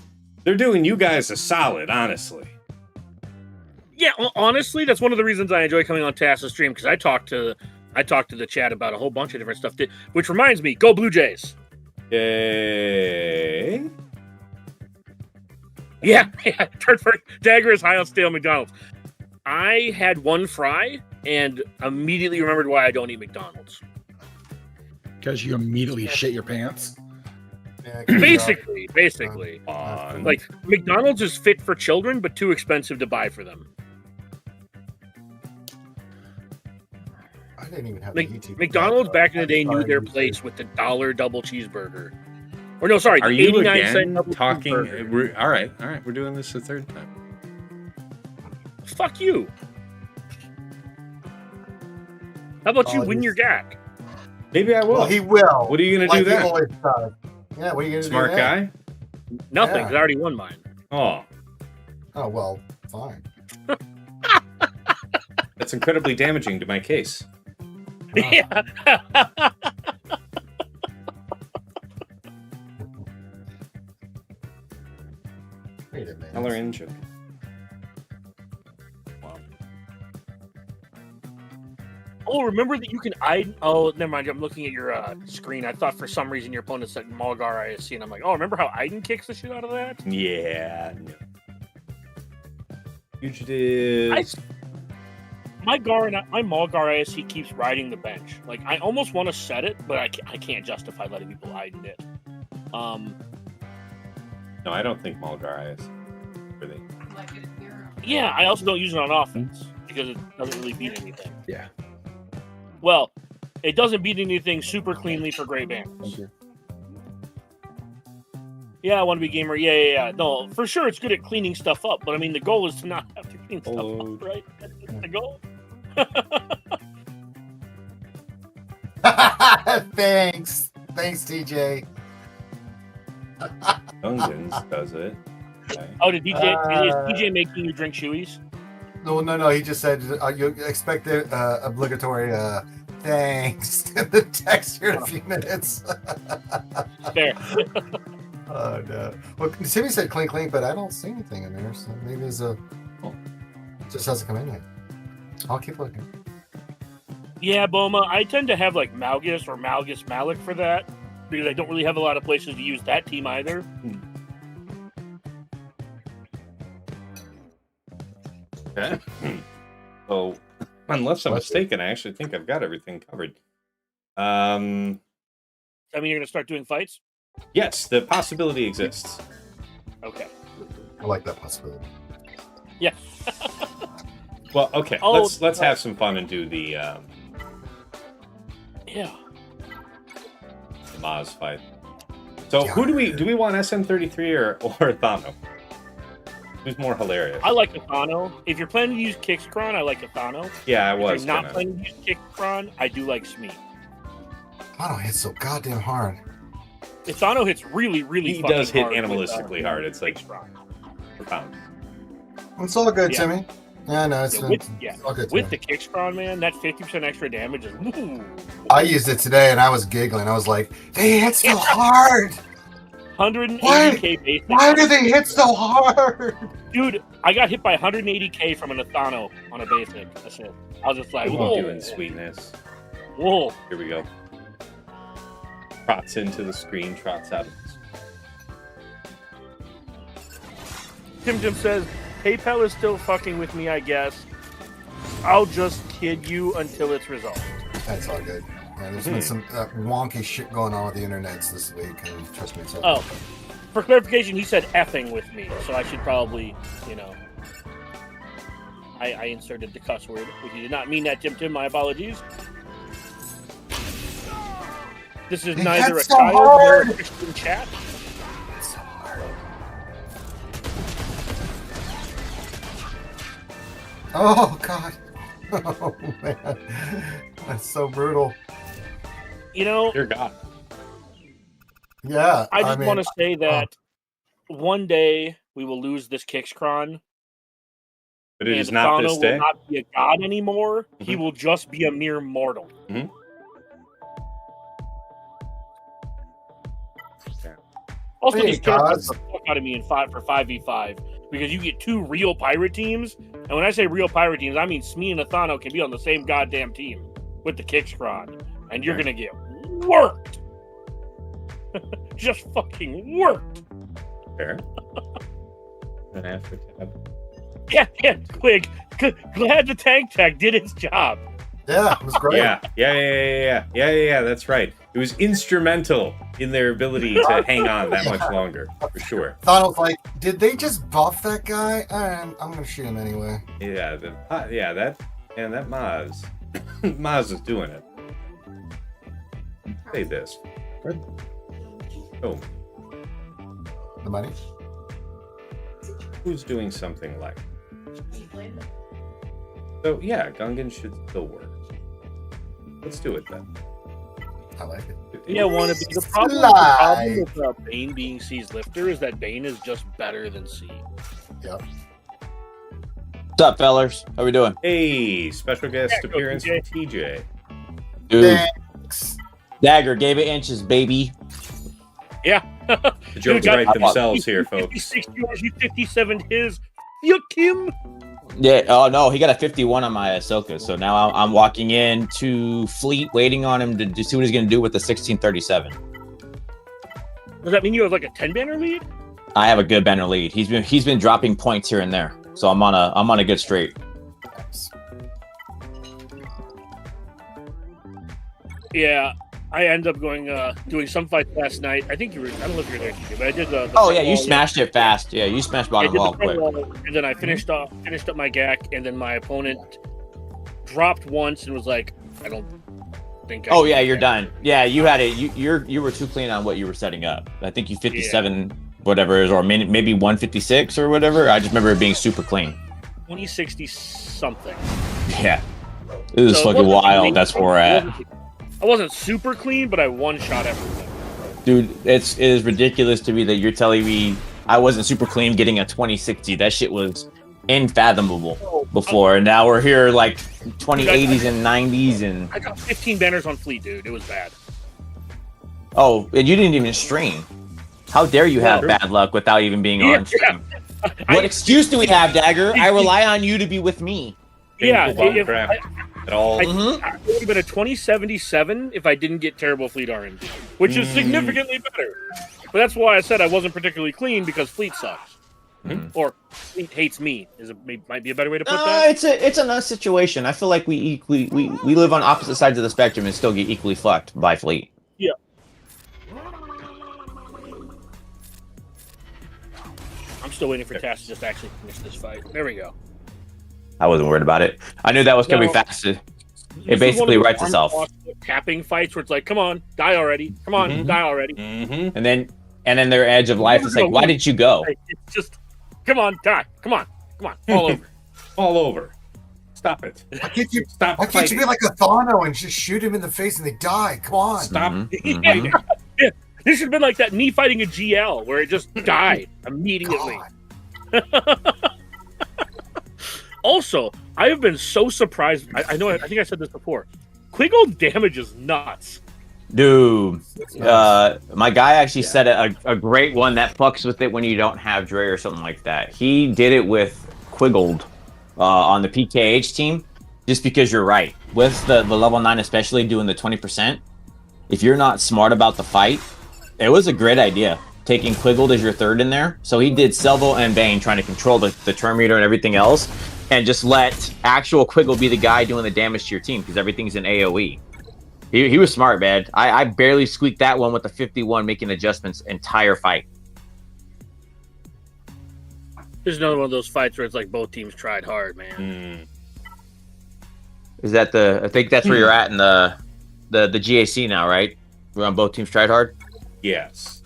Speaker 1: they're doing you guys a solid, honestly.
Speaker 2: Yeah, honestly, that's one of the reasons I enjoy coming on Tass's stream, because I talk to the chat about a whole bunch of different stuff. Which reminds me, go Blue Jays!
Speaker 1: Yay!
Speaker 2: Yeah. Dagger is high on stale McDonald's. I had one fry and immediately remembered why I don't eat McDonald's.
Speaker 3: Because you immediately shit your pants.
Speaker 5: Yeah,
Speaker 2: Basically. Like, McDonald's is fit for children, but too expensive to buy for them.
Speaker 5: didn't even have a YouTube.
Speaker 2: McDonald's back in the day knew their place with the $1 double cheeseburger. Or no, sorry,
Speaker 1: Are
Speaker 2: the
Speaker 1: you
Speaker 2: 89-cent
Speaker 1: again
Speaker 2: double
Speaker 1: talking?
Speaker 2: cheeseburger.
Speaker 1: All right. We're doing this a third time.
Speaker 2: Fuck you. How about you win your GAC?
Speaker 1: Maybe I will.
Speaker 5: Well, he will.
Speaker 1: What are you going to do
Speaker 5: he
Speaker 1: then?
Speaker 5: always does. Yeah, what are you going to do?
Speaker 1: Smart guy?
Speaker 2: Nothing,
Speaker 5: Yeah.
Speaker 2: 'cause I already won mine.
Speaker 1: Oh,
Speaker 5: Oh, well, fine.
Speaker 1: that's incredibly damaging to my case.
Speaker 2: Yeah.
Speaker 5: Wait a minute.
Speaker 1: Color engine.
Speaker 2: Oh, remember that you can Oh, never mind. I'm looking at your screen. I thought for some reason your opponent said Malgar ISC, and I'm like, oh, remember how Iden kicks the shit out of that?
Speaker 1: Yeah. No. Fugitive.
Speaker 2: My Malgar ISC keeps riding the bench. Like, I almost want to set it, but I can't justify letting people Iden it.
Speaker 1: No, I don't think Malgar is. Really.
Speaker 2: Yeah, I also don't use it on offense because it doesn't really beat anything.
Speaker 3: Yeah.
Speaker 2: Well, it doesn't beat anything super cleanly for Grey Banners.
Speaker 3: Thank you.
Speaker 2: Yeah, I want to be gamer. Yeah. No, for sure it's good at cleaning stuff up, but I mean, the goal is to not have to clean stuff up, right? That's the goal.
Speaker 5: Thanks, TJ.
Speaker 1: Dungeons does it. Okay.
Speaker 2: Oh, is DJ making you drink Chewies?
Speaker 5: No. He just said you expect the obligatory thanks in the text here in a few minutes.
Speaker 2: Fair.
Speaker 5: Oh no. Well, Timmy said clink, but I don't see anything in there. So maybe there's it just hasn't come in yet. I'll keep looking.
Speaker 2: Yeah, Boma. I tend to have like Malgus or Malgus Malik for that because I don't really have a lot of places to use that team either.
Speaker 1: Okay. So, unless I'm mistaken, I actually think I've got everything covered.
Speaker 2: I mean, you're going to start doing fights?
Speaker 1: Yes, the possibility exists.
Speaker 2: Okay.
Speaker 5: I like that possibility.
Speaker 2: Yeah.
Speaker 1: Well, okay.
Speaker 2: Oh,
Speaker 1: let's have some fun and do the
Speaker 2: Yeah.
Speaker 1: Maz fight. So, who do we want, SM33 or Ithano? Who's more hilarious?
Speaker 2: I like Ithano. If you're planning to use Kixkron, I like Ithano.
Speaker 1: Yeah, I
Speaker 2: If
Speaker 1: was.
Speaker 2: you're not planning to use Kixkron, I do like Smee.
Speaker 5: Ithano hits so goddamn hard.
Speaker 2: Ithano hits really, really
Speaker 1: He
Speaker 2: fucking
Speaker 1: does hit
Speaker 2: hard
Speaker 1: animalistically
Speaker 2: with,
Speaker 1: hard. It's like
Speaker 2: Kixkron.
Speaker 1: profound.
Speaker 5: It's all good,
Speaker 2: Yeah.
Speaker 5: Timmy. Yeah, no, it's all good.
Speaker 2: With
Speaker 5: Timmy.
Speaker 2: the Kixkron, man, that 50% extra damage is. Ooh.
Speaker 5: I used it today and I was giggling. I was like, they hit so hard.
Speaker 2: 180k basic.
Speaker 5: Why do they hit so hard?
Speaker 2: Dude, I got hit by 180k from an Ithano on a basic. That's it. I was just like, whoa.
Speaker 1: Doing sweetness.
Speaker 2: Whoa.
Speaker 1: Here we go. Trots into the screen, trots out of the screen.
Speaker 2: Tim says, PayPal is still fucking with me, I guess. I'll just kid you until it's resolved.
Speaker 5: That's all good. Yeah, there's been some wonky shit going on with the internets this week, and trust me, it's all
Speaker 2: Oh, for clarification, he said effing with me, so I should probably, I inserted the cuss word. If you did not mean that, Tim, my apologies. This is neither a
Speaker 5: so
Speaker 2: child nor a
Speaker 5: hard.
Speaker 2: Christian chat.
Speaker 5: It's so hard. Oh god. Oh man. That's so brutal.
Speaker 1: Dear God.
Speaker 5: Yeah.
Speaker 2: I just want to say that one day we will lose this Kixkron.
Speaker 1: But it
Speaker 2: and
Speaker 1: is not
Speaker 2: Ithano
Speaker 1: this day.
Speaker 2: will not be a god anymore. He
Speaker 1: Mhm.
Speaker 2: will just be a mere mortal.
Speaker 1: Mhm.
Speaker 2: Also,
Speaker 5: Hey,
Speaker 2: these characters
Speaker 5: gods.
Speaker 2: the fuck out of me in 5v5 because you get two real pirate teams, and when I say real pirate teams, I mean Smee and Ithano can be on the same goddamn team with the Kixkron, and you're gonna get worked. Just fucking worked.
Speaker 1: Fair. An Aphra tab.
Speaker 2: Yeah, Quig. Glad the tank tag did its job.
Speaker 5: Yeah, it was great.
Speaker 1: Yeah. That's right. It was instrumental in their ability to hang on that much longer, for sure.
Speaker 5: Thought I was like, did they just buff that guy? I'm gonna shoot him anyway.
Speaker 1: Yeah, that Maz. Maz is doing it. Say this. Oh,
Speaker 5: The money?
Speaker 1: who's doing something like? So yeah, Gungan should still work. Let's do it then.
Speaker 5: I like it.
Speaker 2: Yeah, wanna be the problem
Speaker 5: Slide.
Speaker 2: with Bane being C's lifter is that Bane is just better than C.
Speaker 5: Yep.
Speaker 6: What's up, fellers? How we doing?
Speaker 1: Hey, special guest
Speaker 2: Yeah, go,
Speaker 1: appearance from
Speaker 2: TJ.
Speaker 1: TJ.
Speaker 6: Dude,
Speaker 5: Thanks.
Speaker 6: Dagger gave it inches, baby.
Speaker 2: Yeah.
Speaker 1: The jokes
Speaker 2: Dude,
Speaker 1: write
Speaker 6: I-
Speaker 1: themselves here, folks.
Speaker 2: 56 yours, you 57 his. Yuck him.
Speaker 6: Yeah. Oh no, he got a 51 on my Ahsoka. So now I'm walking in to Fleet, waiting on him to see what he's gonna do with the 1637.
Speaker 2: Does that mean you have like a 10 banner lead?
Speaker 6: I have a good banner lead. He's been dropping points here and there, so I'm on a good streak.
Speaker 5: Thanks.
Speaker 2: Yeah. I ended up going doing some fights last night. I think you were. I don't know if you were there, TJ, but I did the.
Speaker 6: Oh yeah,
Speaker 2: front
Speaker 6: you
Speaker 2: wall.
Speaker 6: smashed it fast. Yeah, you smashed
Speaker 2: I
Speaker 6: bottom
Speaker 2: did the
Speaker 6: wall
Speaker 2: front
Speaker 6: quick.
Speaker 2: wall, and then I finished up my GAC, and then my opponent dropped once and was like, "I don't think."
Speaker 6: Oh yeah, you're done. Yeah, you had it. You were too clean on what you were setting up. I think you 57 whatever it is, or maybe 156 or whatever. I just remember it being super clean.
Speaker 2: 2060 something.
Speaker 6: Yeah, it was
Speaker 2: So it
Speaker 6: fucking
Speaker 2: wasn't
Speaker 6: wild.
Speaker 2: clean.
Speaker 6: That's where we're at.
Speaker 2: I wasn't super clean, but I one shot everything.
Speaker 6: Dude, it is ridiculous to me that you're telling me I wasn't super clean getting a 2060. That shit was unfathomable before, and now we're here like 2080s and 90s, and
Speaker 2: I got 15 banners on Fleet, dude. It was bad.
Speaker 6: oh, and you didn't even stream. How dare you have
Speaker 2: Yeah.
Speaker 6: bad luck without even being on stream?
Speaker 2: I-
Speaker 6: What excuse do we have, Dagger? I rely on you to be with me.
Speaker 2: Yeah,
Speaker 1: Painful
Speaker 2: if,
Speaker 1: crap
Speaker 2: I,
Speaker 1: at all.
Speaker 2: I- it would have been a 2077 if I didn't get terrible Fleet RNG, which is significantly better. But that's why I said I wasn't particularly clean, because Fleet sucks. Or Fleet hates me. Might be a better way to put that.
Speaker 6: It's a nice situation. I feel like we live on opposite sides of the spectrum and still get equally fucked by Fleet.
Speaker 2: Yeah. I'm still waiting for Tass to just actually finish this fight. There we go.
Speaker 6: I wasn't worried about it. I knew that was gonna be
Speaker 2: No.
Speaker 6: fast.
Speaker 2: This
Speaker 6: It
Speaker 2: is
Speaker 6: basically
Speaker 2: one of
Speaker 6: writes
Speaker 2: those
Speaker 6: itself.
Speaker 2: arm boss tapping fights where it's like, come on, die already. Come on, die already.
Speaker 1: Mm-hmm.
Speaker 6: And then their edge of life is like, why did you go?
Speaker 2: Like, it's just, come on, die. Come on, fall over.
Speaker 1: All over. Stop it.
Speaker 5: Why can't you,
Speaker 1: Stop
Speaker 5: why can't you
Speaker 1: fighting.
Speaker 5: be like Ithano and just shoot him in the face and they die? Come on.
Speaker 1: Stop.
Speaker 6: Mhm.
Speaker 2: Yeah, this should have been like that me fighting a GL where it just died immediately.
Speaker 5: God.
Speaker 2: Also, I have been so surprised. I think I said this before. Quig damage is nuts.
Speaker 6: Dude,
Speaker 5: It's nuts.
Speaker 6: my guy actually said a great one that fucks with it when you don't have Dre or something like that. He did it with Quiggled on the PKH team, just because you're right. With the level 9 especially doing the 20%, if you're not smart about the fight, it was a great idea. Taking Quiggled as your third in there. So he did Silvo and Vane trying to control the turn meter and everything else, and just let actual Quiggle be the guy doing the damage to your team because everything's in AoE. He was smart, man. I barely squeaked that one with the 51 making adjustments entire fight.
Speaker 2: There's another one of those fights where it's like both teams tried hard, man.
Speaker 1: Mm.
Speaker 6: Is that I think that's where you're at in the GAC now, right? We're on both teams tried hard.
Speaker 1: Yes.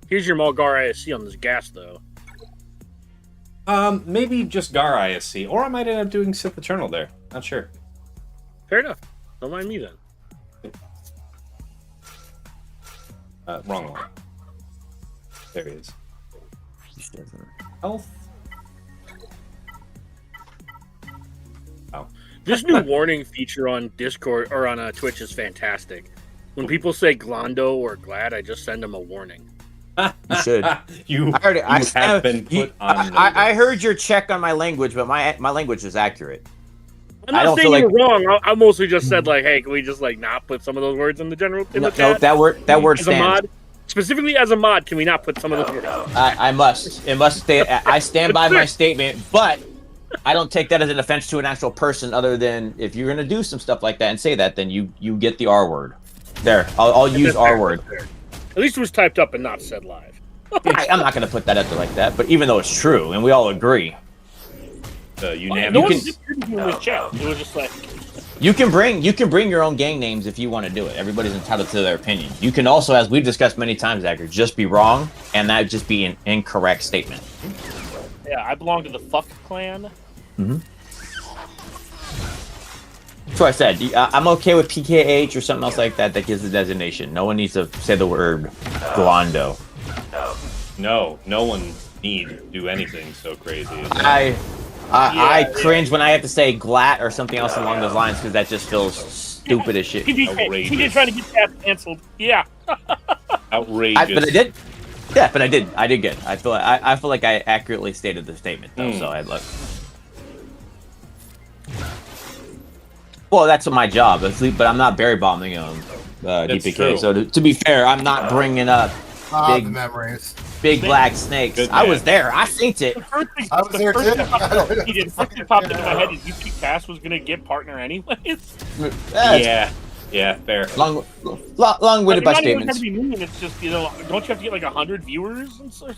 Speaker 2: Here's your Mulgar ISC on this gas, though.
Speaker 1: Maybe just Gar ISC, or I might end up doing Sith Eternal there. Not sure.
Speaker 2: Fair enough. Don't mind me then.
Speaker 1: Wrong one. There he is. Health. Oh.
Speaker 2: This new warning feature on Discord or on Twitch is fantastic. When people say Glondo or Glad, I just send them a warning.
Speaker 6: You should.
Speaker 1: you
Speaker 6: I heard it.
Speaker 1: you have been put on.
Speaker 6: I heard your check on my language, but my language is accurate.
Speaker 2: I'm
Speaker 6: I
Speaker 2: not
Speaker 6: don't
Speaker 2: saying
Speaker 6: feel
Speaker 2: you're wrong. I mostly just said like, hey, can we just like not put some of those words in the general in the
Speaker 6: No,
Speaker 2: chat?
Speaker 6: that word
Speaker 2: As a
Speaker 6: stands.
Speaker 2: mod, specifically as a mod, can we not put some of those words?
Speaker 6: I must. It must stay. I stand by my statement, but I don't take that as an offense to an actual person. Other than if you're gonna do some stuff like that and say that, then you get the R word. There, I'll use R word.
Speaker 2: At least it was typed up and not said live.
Speaker 6: I'm not gonna put that out there like that. But even though it's true, and we all agree,
Speaker 1: Unanimous.
Speaker 2: No one disagreed in this chat. It was just like,
Speaker 6: You can bring your own gang names if you want to do it. Everybody's entitled to their opinion. You can also, as we've discussed many times, Dagger, just be wrong, and that just be an incorrect statement.
Speaker 2: Yeah, I belong to the Fuck Clan.
Speaker 6: Mm-hmm. So I said, I'm okay with PKH or something else like that that gives the designation. No one needs to say the word Glondo.
Speaker 1: No one need to do anything so crazy.
Speaker 6: I cringe when I have to say glat or something else along those lines because that just feels stupid as shit.
Speaker 2: He did trying to get that canceled. Yeah.
Speaker 1: Outrageous.
Speaker 6: But I did. Yeah, but I did. I did good. I feel like I accurately stated the statement though. So I look. Well, that's my job, but I'm not berry bombing DPK.
Speaker 1: True.
Speaker 6: So to be fair, I'm not bringing up
Speaker 5: The memories.
Speaker 6: big black snakes.
Speaker 1: Good
Speaker 6: I
Speaker 1: man.
Speaker 6: was there. I seen it.
Speaker 5: I was there too.
Speaker 2: The first thing popped into my head is you think Cass was gonna get partner anyways.
Speaker 1: Yeah, fair.
Speaker 6: Long-winded by
Speaker 2: Not even
Speaker 6: statements.
Speaker 2: to be mean. It's just don't you have to get like 100 viewers and so,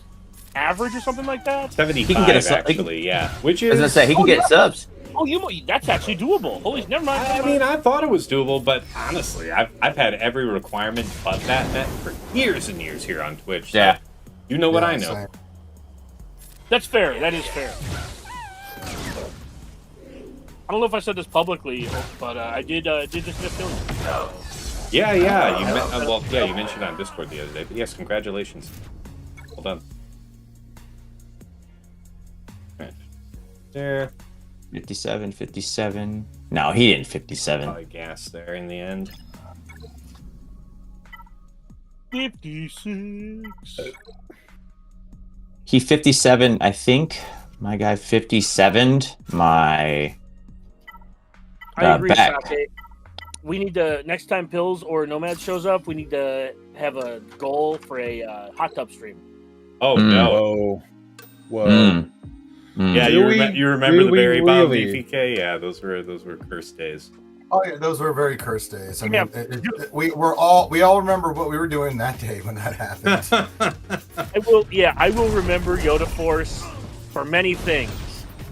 Speaker 2: average or something like that?
Speaker 1: 75
Speaker 6: He can get a sub-
Speaker 1: actually, yeah. Which
Speaker 6: I was
Speaker 1: is
Speaker 6: gonna say he can get subs.
Speaker 2: Oh, that's actually doable. Holy, never mind.
Speaker 1: I mean, I thought it was doable, but honestly, I've had every requirement but that met for years and years here on Twitch. So
Speaker 6: Yeah.
Speaker 1: you know what I know.
Speaker 5: Same.
Speaker 2: That's fair. That is fair. I don't know if I said this publicly, but I did just miss feeling.
Speaker 1: Yeah. You mentioned on Discord the other day. But yes, congratulations. Well done. Right. There.
Speaker 6: 57. No, he didn't 57.
Speaker 1: Probably gas there in the end.
Speaker 2: 56.
Speaker 6: He 57. I think my guy 57'd my.
Speaker 2: I agree,
Speaker 6: back.
Speaker 2: Sake. We need to next time Pills or Nomad shows up. We need to have a goal for a hot tub stream.
Speaker 1: Oh no!
Speaker 3: Whoa.
Speaker 1: Yeah,
Speaker 3: Do
Speaker 1: you remember the Berry Bomb
Speaker 3: really?
Speaker 1: DPK? Yeah, those were cursed days.
Speaker 5: Oh yeah, those were very cursed days. I
Speaker 2: Yeah.
Speaker 5: mean, we all remember what we were doing that day when that happened.
Speaker 2: I will remember Yoda Force for many things.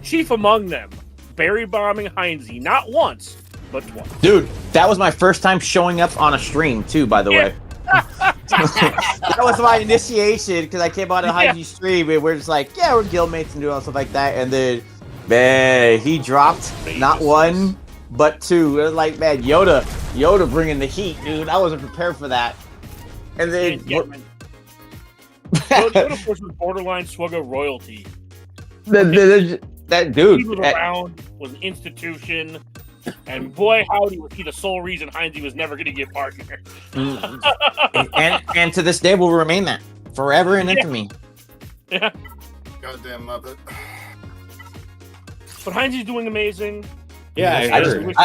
Speaker 2: Chief among them, berry bombing Heinze, not once, but twice.
Speaker 6: Dude, that was my first time showing up on a stream too. By the way, that was my initiation because I came on a Heinze stream and we're just like, yeah, we're guildmates and doing all stuff like that. And then, man, he dropped not one but two. It was like, man, Yoda bringing the heat, dude. I wasn't prepared for that. And then,
Speaker 2: Yoda Force was borderline Swuggo royalty.
Speaker 6: that dude.
Speaker 2: He was around, was an institution, and boy, howdy, was he the sole reason Heinze was never going to get partner.
Speaker 6: and to this day will remain that forever in infamy.
Speaker 2: Yeah,
Speaker 5: Goddamn Muppet.
Speaker 2: but Heinze's doing amazing.
Speaker 1: Yeah,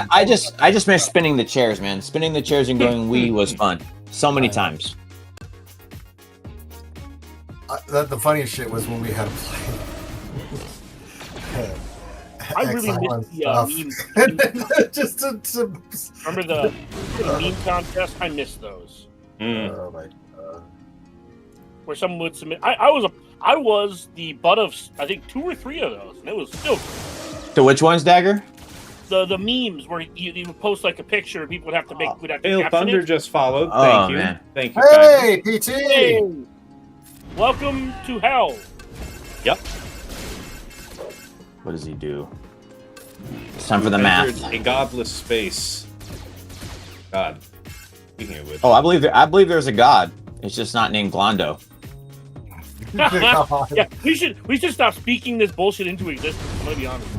Speaker 6: I just miss spinning the chairs, man. Spinning the chairs and going wee was fun. So many times.
Speaker 5: The funniest shit was when we had to play.
Speaker 2: I really
Speaker 5: Excellent
Speaker 2: miss the
Speaker 5: stuff.
Speaker 2: memes.
Speaker 5: Just to
Speaker 2: Remember the meme contest? I miss those.
Speaker 5: Oh my God.
Speaker 2: Where someone would submit. I was the butt of I think 2 or 3 of those, and it was still
Speaker 6: So which one's Dagger?
Speaker 2: the memes where you would post like a picture and people would have to make
Speaker 1: Hail
Speaker 2: caption
Speaker 1: Thunder
Speaker 2: it.
Speaker 1: just followed.
Speaker 6: Oh,
Speaker 1: Thank you.
Speaker 6: man.
Speaker 1: Thank you.
Speaker 5: Hey, PT.
Speaker 2: Hey, welcome to hell.
Speaker 1: Yep.
Speaker 6: What does he do? It's time for the math.
Speaker 1: Entered a godless space. God. Speaking of which.
Speaker 6: Oh, I believe there's a god. It's just not named Glondo.
Speaker 2: Yeah, we should stop speaking this bullshit into existence. I'm gonna be honest.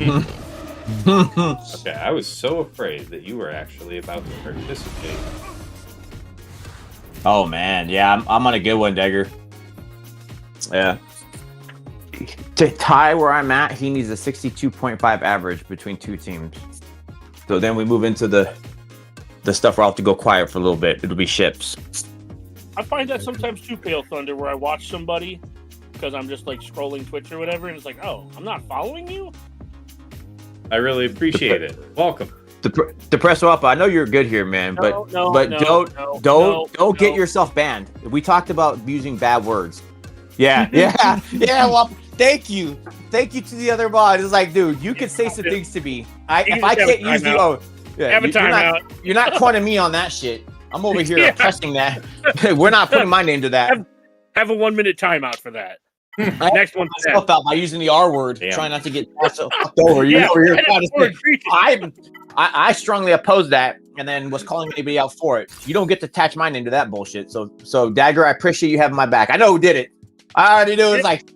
Speaker 1: Okay, I was so afraid that you were actually about to participate.
Speaker 6: Oh man, yeah, I'm on a good one, Dagger. Yeah. To tie where I'm at, he needs a 62.5 average between 2 teams. So then we move into the stuff where I'll have to go quiet for a little bit. It'll be ships.
Speaker 2: I find that sometimes too, Pale Thunder, where I watch somebody because I'm just like scrolling Twitch or whatever, and it's like, oh, I'm not following you.
Speaker 1: I really appreciate it. Welcome.
Speaker 6: Depress Wampa, I know you're good here, man, but don't get yourself banned. We talked about using bad words. Yeah. Well, thank you to the other mod. It's like, dude, you could say some things to me. If I can't use the Yeah,
Speaker 2: Have a timeout.
Speaker 6: You're not cornering me on that shit. I'm over here
Speaker 2: Yeah.
Speaker 6: pressing that. We're not putting my name to that.
Speaker 2: Have a 1 minute timeout for that. Next one.
Speaker 6: Myself out by using the R word,
Speaker 1: Damn.
Speaker 6: trying not to get fucked over. You
Speaker 2: Yeah,
Speaker 6: over here
Speaker 2: I
Speaker 6: trying to
Speaker 2: had
Speaker 6: say, I strongly oppose that, and then was calling anybody out for it. You don't get to attach my name to that bullshit. So Dagger, I appreciate you having my back. I know who did it. I already knew. It's like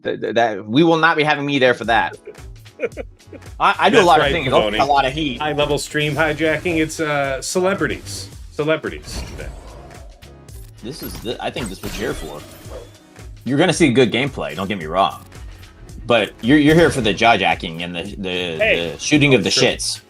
Speaker 6: that we will not be having me there for that. I do a
Speaker 1: That's
Speaker 6: lot
Speaker 1: right,
Speaker 6: of things.
Speaker 1: Pavoni.
Speaker 6: I'll take a lot of heat.
Speaker 1: High level stream hijacking. It's celebrities. Today.
Speaker 6: I think this is what you're here for. You're gonna see good gameplay. Don't get me wrong, but you're here for the jaw-jacking and the shooting of the
Speaker 1: true.
Speaker 6: shits.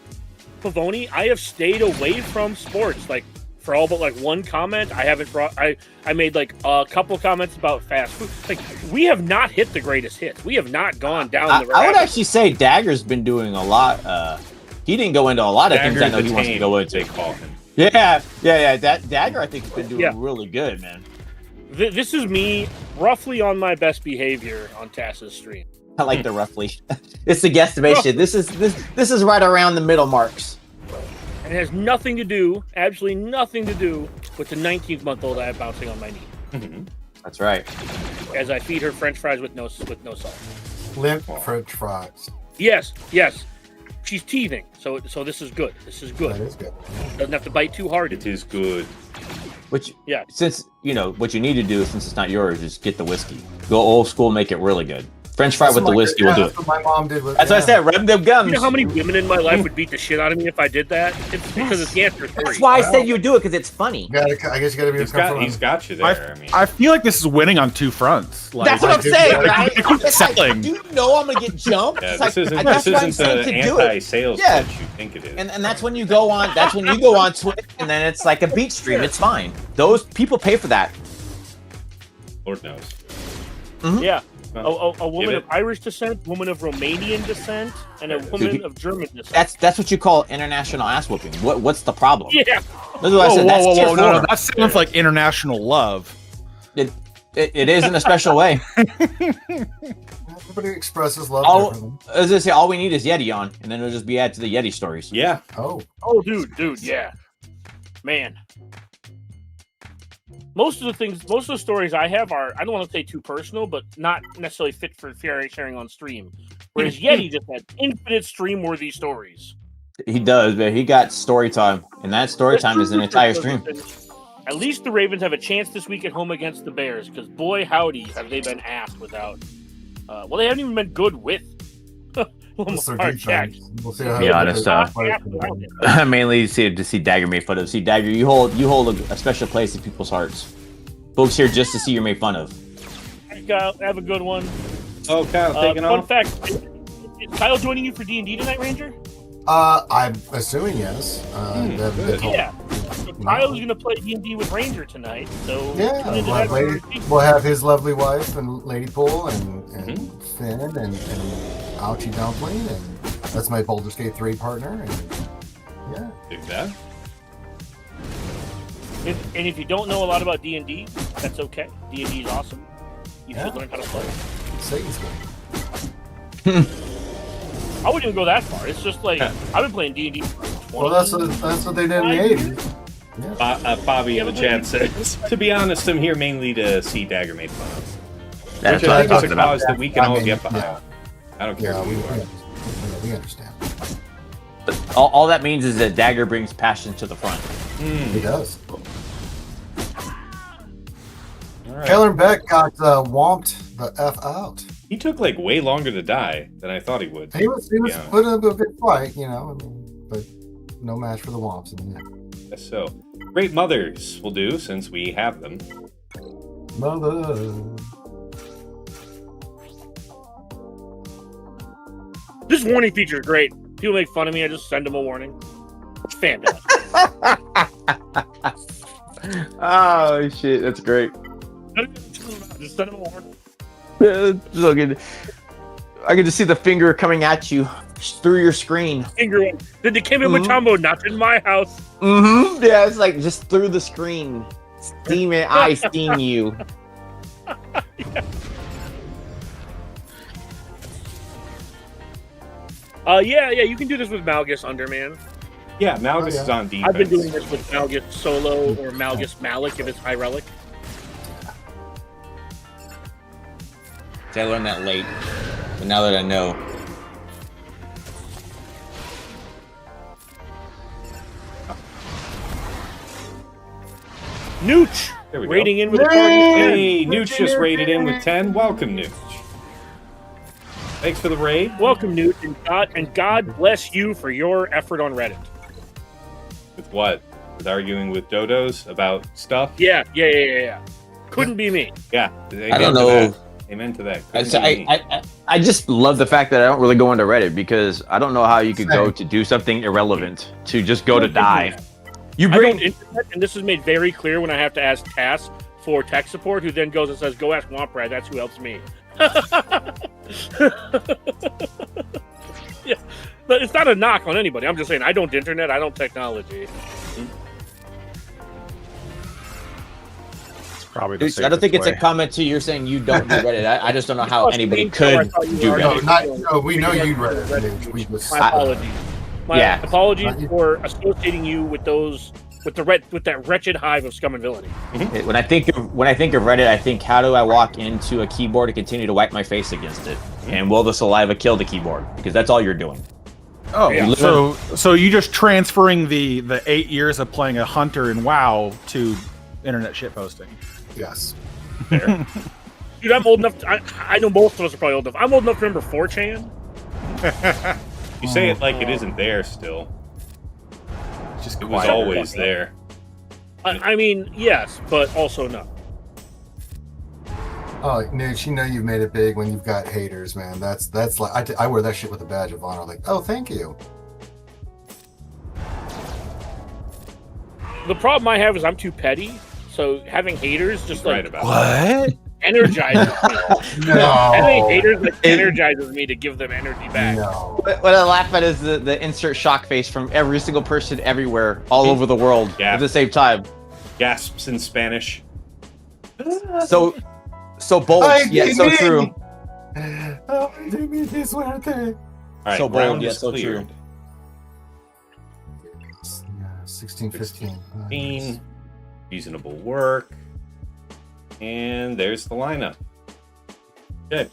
Speaker 2: Pavoni, I have stayed away from sports, like for all but like one comment. I haven't brought. I made like a couple comments about fast food. Like we have not hit the greatest hits. We have not gone down the.
Speaker 6: I would
Speaker 2: rabbit
Speaker 6: actually say Dagger's been doing a lot. He didn't go into a lot of things I know
Speaker 1: Dagger
Speaker 6: he
Speaker 1: the
Speaker 6: wants to
Speaker 1: Tame,
Speaker 6: go
Speaker 1: they
Speaker 6: into.
Speaker 1: call him.
Speaker 6: Yeah. That Dagger, I think, has been doing really good, man.
Speaker 2: This is me roughly on my best behavior on Tass's stream.
Speaker 6: I like the roughly. It's the guesstimation. This is right around the middle marks.
Speaker 2: And it has nothing to do, absolutely nothing to do with the 19-month-old I have bouncing on my knee
Speaker 1: Mhm.
Speaker 6: That's right.
Speaker 2: as I feed her French fries with no salt.
Speaker 5: Limp French fries.
Speaker 2: Yes. She's teething, so this is good. This is
Speaker 5: That
Speaker 2: good.
Speaker 5: is good.
Speaker 2: Doesn't have to bite too hard.
Speaker 1: It is good.
Speaker 6: Which,
Speaker 2: Yeah.
Speaker 6: since what you need to do, since it's not yours, is get the whiskey. Go old school, make it really good. French fry with the whiskey will do it.
Speaker 5: That's what my mom did with.
Speaker 6: That's what I said. Rub them gums.
Speaker 2: You know how many women in my life would beat the shit out of me if I did that? It's because it's the answer three.
Speaker 6: That's why I said you would do it, because it's funny.
Speaker 5: I guess you gotta be
Speaker 1: He's got you there. I mean,
Speaker 3: I feel like this is winning on two fronts. Like,
Speaker 6: That's what I'm saying,
Speaker 5: like,
Speaker 6: right?
Speaker 3: they keep
Speaker 6: It's like,
Speaker 3: selling.
Speaker 6: do you know I'm gonna get jumped?
Speaker 1: yeah,
Speaker 6: It's like,
Speaker 1: this isn't
Speaker 6: that's why I'm
Speaker 1: the
Speaker 6: saying to do it.
Speaker 1: anti-sales
Speaker 6: Yeah.
Speaker 1: pitch you think it is.
Speaker 6: And that's when you go on. That's when you go on Twitch, and then it's like a beat stream. It's fine. Those people pay for that.
Speaker 1: Lord knows.
Speaker 2: Yeah.
Speaker 1: Well,
Speaker 2: A woman
Speaker 1: give
Speaker 2: of Irish descent, woman of Romanian descent, and a
Speaker 1: Dude,
Speaker 2: woman of German descent.
Speaker 6: That's what you call international ass whooping. What's the problem?
Speaker 2: Yeah.
Speaker 6: That's what I said. That's tier
Speaker 3: No,
Speaker 6: four.
Speaker 3: that sounds like international love.
Speaker 6: It is in a special way.
Speaker 5: Everybody expresses love
Speaker 6: All,
Speaker 5: differently.
Speaker 6: as I say, all we need is Yeti on, and then it'll just be added to the Yeti stories.
Speaker 1: Yeah.
Speaker 5: Oh,
Speaker 2: Oh, dude, yeah. Man. Most of the stories I have are, I don't want to say too personal, but not necessarily fit for sharing on stream. Whereas Yeti just had infinite stream-worthy stories.
Speaker 6: He does, but he got story time, and that story time is an entire stream.
Speaker 2: At least the Ravens have a chance this week at home against the Bears, because boy howdy have they been asked without. Well, they haven't even been good with.
Speaker 5: that's their
Speaker 2: Lamar
Speaker 5: defense.
Speaker 2: Jackson.
Speaker 5: We'll see how
Speaker 6: Be honest, Mainly to see Dagger made fun of. See, Dagger, you hold a special place in people's hearts. Folks here just to see you're made fun of.
Speaker 2: Kyle, have a good one.
Speaker 1: Oh, Kyle, taking
Speaker 2: Fun
Speaker 1: off.
Speaker 2: fact: is Kyle joining you for D&D tonight, Ranger?
Speaker 5: I'm assuming yes. They haven't been told.
Speaker 2: Yeah. So Kyle's gonna play D&D with Ranger tonight. So
Speaker 5: Yeah,
Speaker 2: tune into
Speaker 5: we'll have,
Speaker 2: that.
Speaker 5: we'll have his lovely wife and Lady Pool and
Speaker 1: Mhm.
Speaker 5: Finn and Ouchie Dumpling, and that's my Baldur's Gate 3 partner. And yeah,
Speaker 1: Do that.
Speaker 2: And if you don't know a lot about D&D, that's okay. D&D is awesome. You
Speaker 5: Yeah.
Speaker 2: should learn how to play.
Speaker 5: Satan's good.
Speaker 2: I wouldn't even go that far. It's just like I've been playing D&D for 20
Speaker 5: Well, that's what they did in the 80s. Yeah.
Speaker 1: Bobby in the chat says, to be honest, I'm here mainly to see Dagger made fun of.
Speaker 6: That's
Speaker 1: Which
Speaker 6: what
Speaker 1: I
Speaker 6: I'm
Speaker 1: think is
Speaker 6: talking
Speaker 1: a
Speaker 6: about.
Speaker 1: cause that we can
Speaker 5: I
Speaker 1: all
Speaker 5: mean,
Speaker 1: get behind.
Speaker 5: yeah.
Speaker 1: I don't care
Speaker 5: Yeah,
Speaker 1: who you are.
Speaker 5: we understand.
Speaker 6: All that means is that Dagger brings passion to the front.
Speaker 5: He does.
Speaker 1: All right.
Speaker 5: Taylor Beck got whomped the F out.
Speaker 1: He took like way longer to die than I thought he would.
Speaker 5: He was
Speaker 1: Yeah.
Speaker 5: putting up a good fight, you know, I mean, but no match for the Womps in the end.
Speaker 1: Guess so. Great mothers will do since we have them.
Speaker 5: Mother.
Speaker 2: This warning feature is great. People make fun of me. I just send them a warning. It's fantastic.
Speaker 6: Oh shit, that's great.
Speaker 2: Just send them a warning.
Speaker 6: So good. I can just see the finger coming at you through your screen.
Speaker 2: Finger. Did the Kimmy Mutombo not in my house?
Speaker 6: Mm-hmm. Yeah, it's like just through the screen. Steam it. I steam you.
Speaker 2: Yeah, you can do this with Malgus Underman.
Speaker 1: Yeah, Malgus
Speaker 5: Oh, yeah.
Speaker 1: is on defense.
Speaker 2: I've been doing this with Malgus Solo or Malgus Malik if it's High Relic.
Speaker 6: See, I learned that late, but now that I know.
Speaker 2: Nooch!
Speaker 1: There we go.
Speaker 2: Raiding in with a party.
Speaker 1: Hey, Nooch just raided in with 10. Welcome, Nooch. Thanks for the raid.
Speaker 2: Welcome, Nooch, and God bless you for your effort on Reddit.
Speaker 1: With what? With arguing with dodos about stuff?
Speaker 2: Yeah. Couldn't be me.
Speaker 1: Yeah.
Speaker 6: I don't know.
Speaker 1: Amen to that. Couldn't be me.
Speaker 6: I just love the fact that I don't really go into Reddit because I don't know how you could go to do something irrelevant to just go to die. You
Speaker 2: I
Speaker 6: bring
Speaker 2: don't internet, and this is made very clear when I have to ask Tass for tech support, who then goes and says, "Go ask Wampa. That's who helps me." Yeah, but it's not a knock on anybody. I'm just saying I don't internet. I don't technology.
Speaker 3: It's probably the
Speaker 6: I don't think it's
Speaker 3: safest
Speaker 6: a comment to you're saying you don't do Reddit. I just don't know how anybody could do Reddit.
Speaker 5: No, we know you'd read it. We just,
Speaker 2: My apologies. My apologies
Speaker 5: Yeah.
Speaker 2: for associating you with that wretched hive of scum and villainy.
Speaker 6: When I think of Reddit, I think, how do I walk into a keyboard and continue to wipe my face against it? And will the saliva kill the keyboard? Because that's all you're doing.
Speaker 3: Oh,
Speaker 2: Yeah.
Speaker 3: so you just transferring the 8 years of playing a hunter in WoW to internet shitposting?
Speaker 5: yes.
Speaker 2: Dude, I'm old enough. I know most of us are probably old enough. I'm old enough to remember 4chan.
Speaker 1: You say it like it isn't there still.
Speaker 3: Just
Speaker 1: It was
Speaker 3: quiet.
Speaker 1: always there.
Speaker 2: I mean, yes, but also no.
Speaker 5: Oh, Nooch, you know you've made it big when you've got haters, man. That's like I wear that shit with a badge of honor. Like, oh, thank you.
Speaker 2: The problem I have is I'm too petty. So having haters just
Speaker 1: Right
Speaker 2: like
Speaker 1: about
Speaker 6: What?
Speaker 2: energizes me.
Speaker 5: No.
Speaker 2: Having haters like energizes me to give them energy back.
Speaker 5: No.
Speaker 6: What I laugh at is the insert shock face from every single person everywhere, all over the world
Speaker 1: Yeah.
Speaker 6: at the same time.
Speaker 1: Gasps in Spanish.
Speaker 6: So bold,
Speaker 5: Ay,
Speaker 6: yet so
Speaker 5: Dios.
Speaker 6: true.
Speaker 5: Oh, dime de suerte.
Speaker 1: All right,
Speaker 6: So bold,
Speaker 1: round
Speaker 6: yet
Speaker 1: is
Speaker 6: so
Speaker 1: cleared.
Speaker 5: Yeah, 16, 15.
Speaker 1: 15. Reasonable work. And there's the lineup. Good.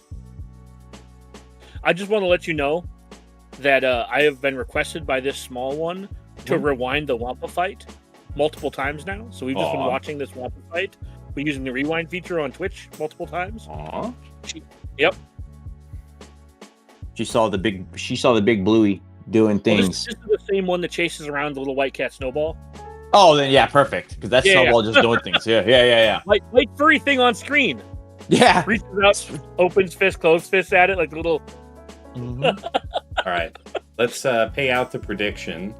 Speaker 2: I just want to let you know that I have been requested by this small one to rewind the Wampa fight multiple times now. So we've just been
Speaker 1: Aw.
Speaker 2: watching this Wampa fight. We're using the rewind feature on Twitch multiple times.
Speaker 1: Aw.
Speaker 2: Yep.
Speaker 6: She saw the big bluey doing
Speaker 2: Well,
Speaker 6: things.
Speaker 2: this is the same one that chases around the little white cat Snowball.
Speaker 6: Oh, then yeah, perfect. Because that's
Speaker 2: Yeah,
Speaker 6: Snowball just doing things. Yeah.
Speaker 2: White furry thing on screen.
Speaker 6: Yeah.
Speaker 2: Reaches out, opens fist, closed fist at it like a little.
Speaker 1: All right. Let's pay out the prediction.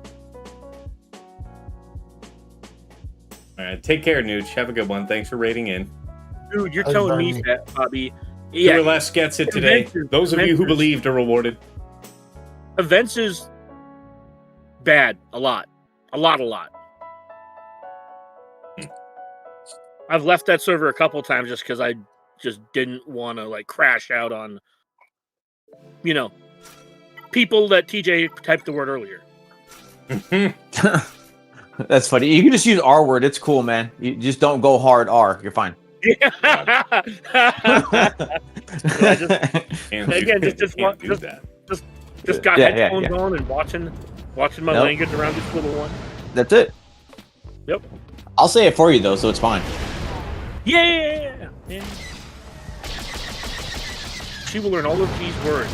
Speaker 1: All right. Take care, Nooch. Have a good one. Thanks for raiding in.
Speaker 2: Dude, you're
Speaker 5: That's
Speaker 2: telling me
Speaker 5: funny.
Speaker 2: that, Bobby.
Speaker 1: Two
Speaker 2: Yeah,
Speaker 1: or less gets it today.
Speaker 2: Adventures-
Speaker 1: Those of you who
Speaker 2: Adventures.
Speaker 1: believed are rewarded.
Speaker 2: events is bad. A lot. I've left that server a couple times just because I just didn't want to like crash out on, people that TJ typed the word earlier.
Speaker 6: That's funny. You can just use R word. It's cool, man. You just don't go hard R. You're fine.
Speaker 2: Yeah.
Speaker 1: Can't
Speaker 2: Again,
Speaker 1: do,
Speaker 2: just
Speaker 1: can't do
Speaker 2: just-
Speaker 1: that.
Speaker 2: Just got
Speaker 6: Yeah,
Speaker 2: headphones
Speaker 6: yeah.
Speaker 2: on and watching my
Speaker 6: Nope.
Speaker 2: language around this little one.
Speaker 6: That's it.
Speaker 2: Yep.
Speaker 6: I'll say it for you though, so it's fine.
Speaker 2: Yeah. She will learn all of these words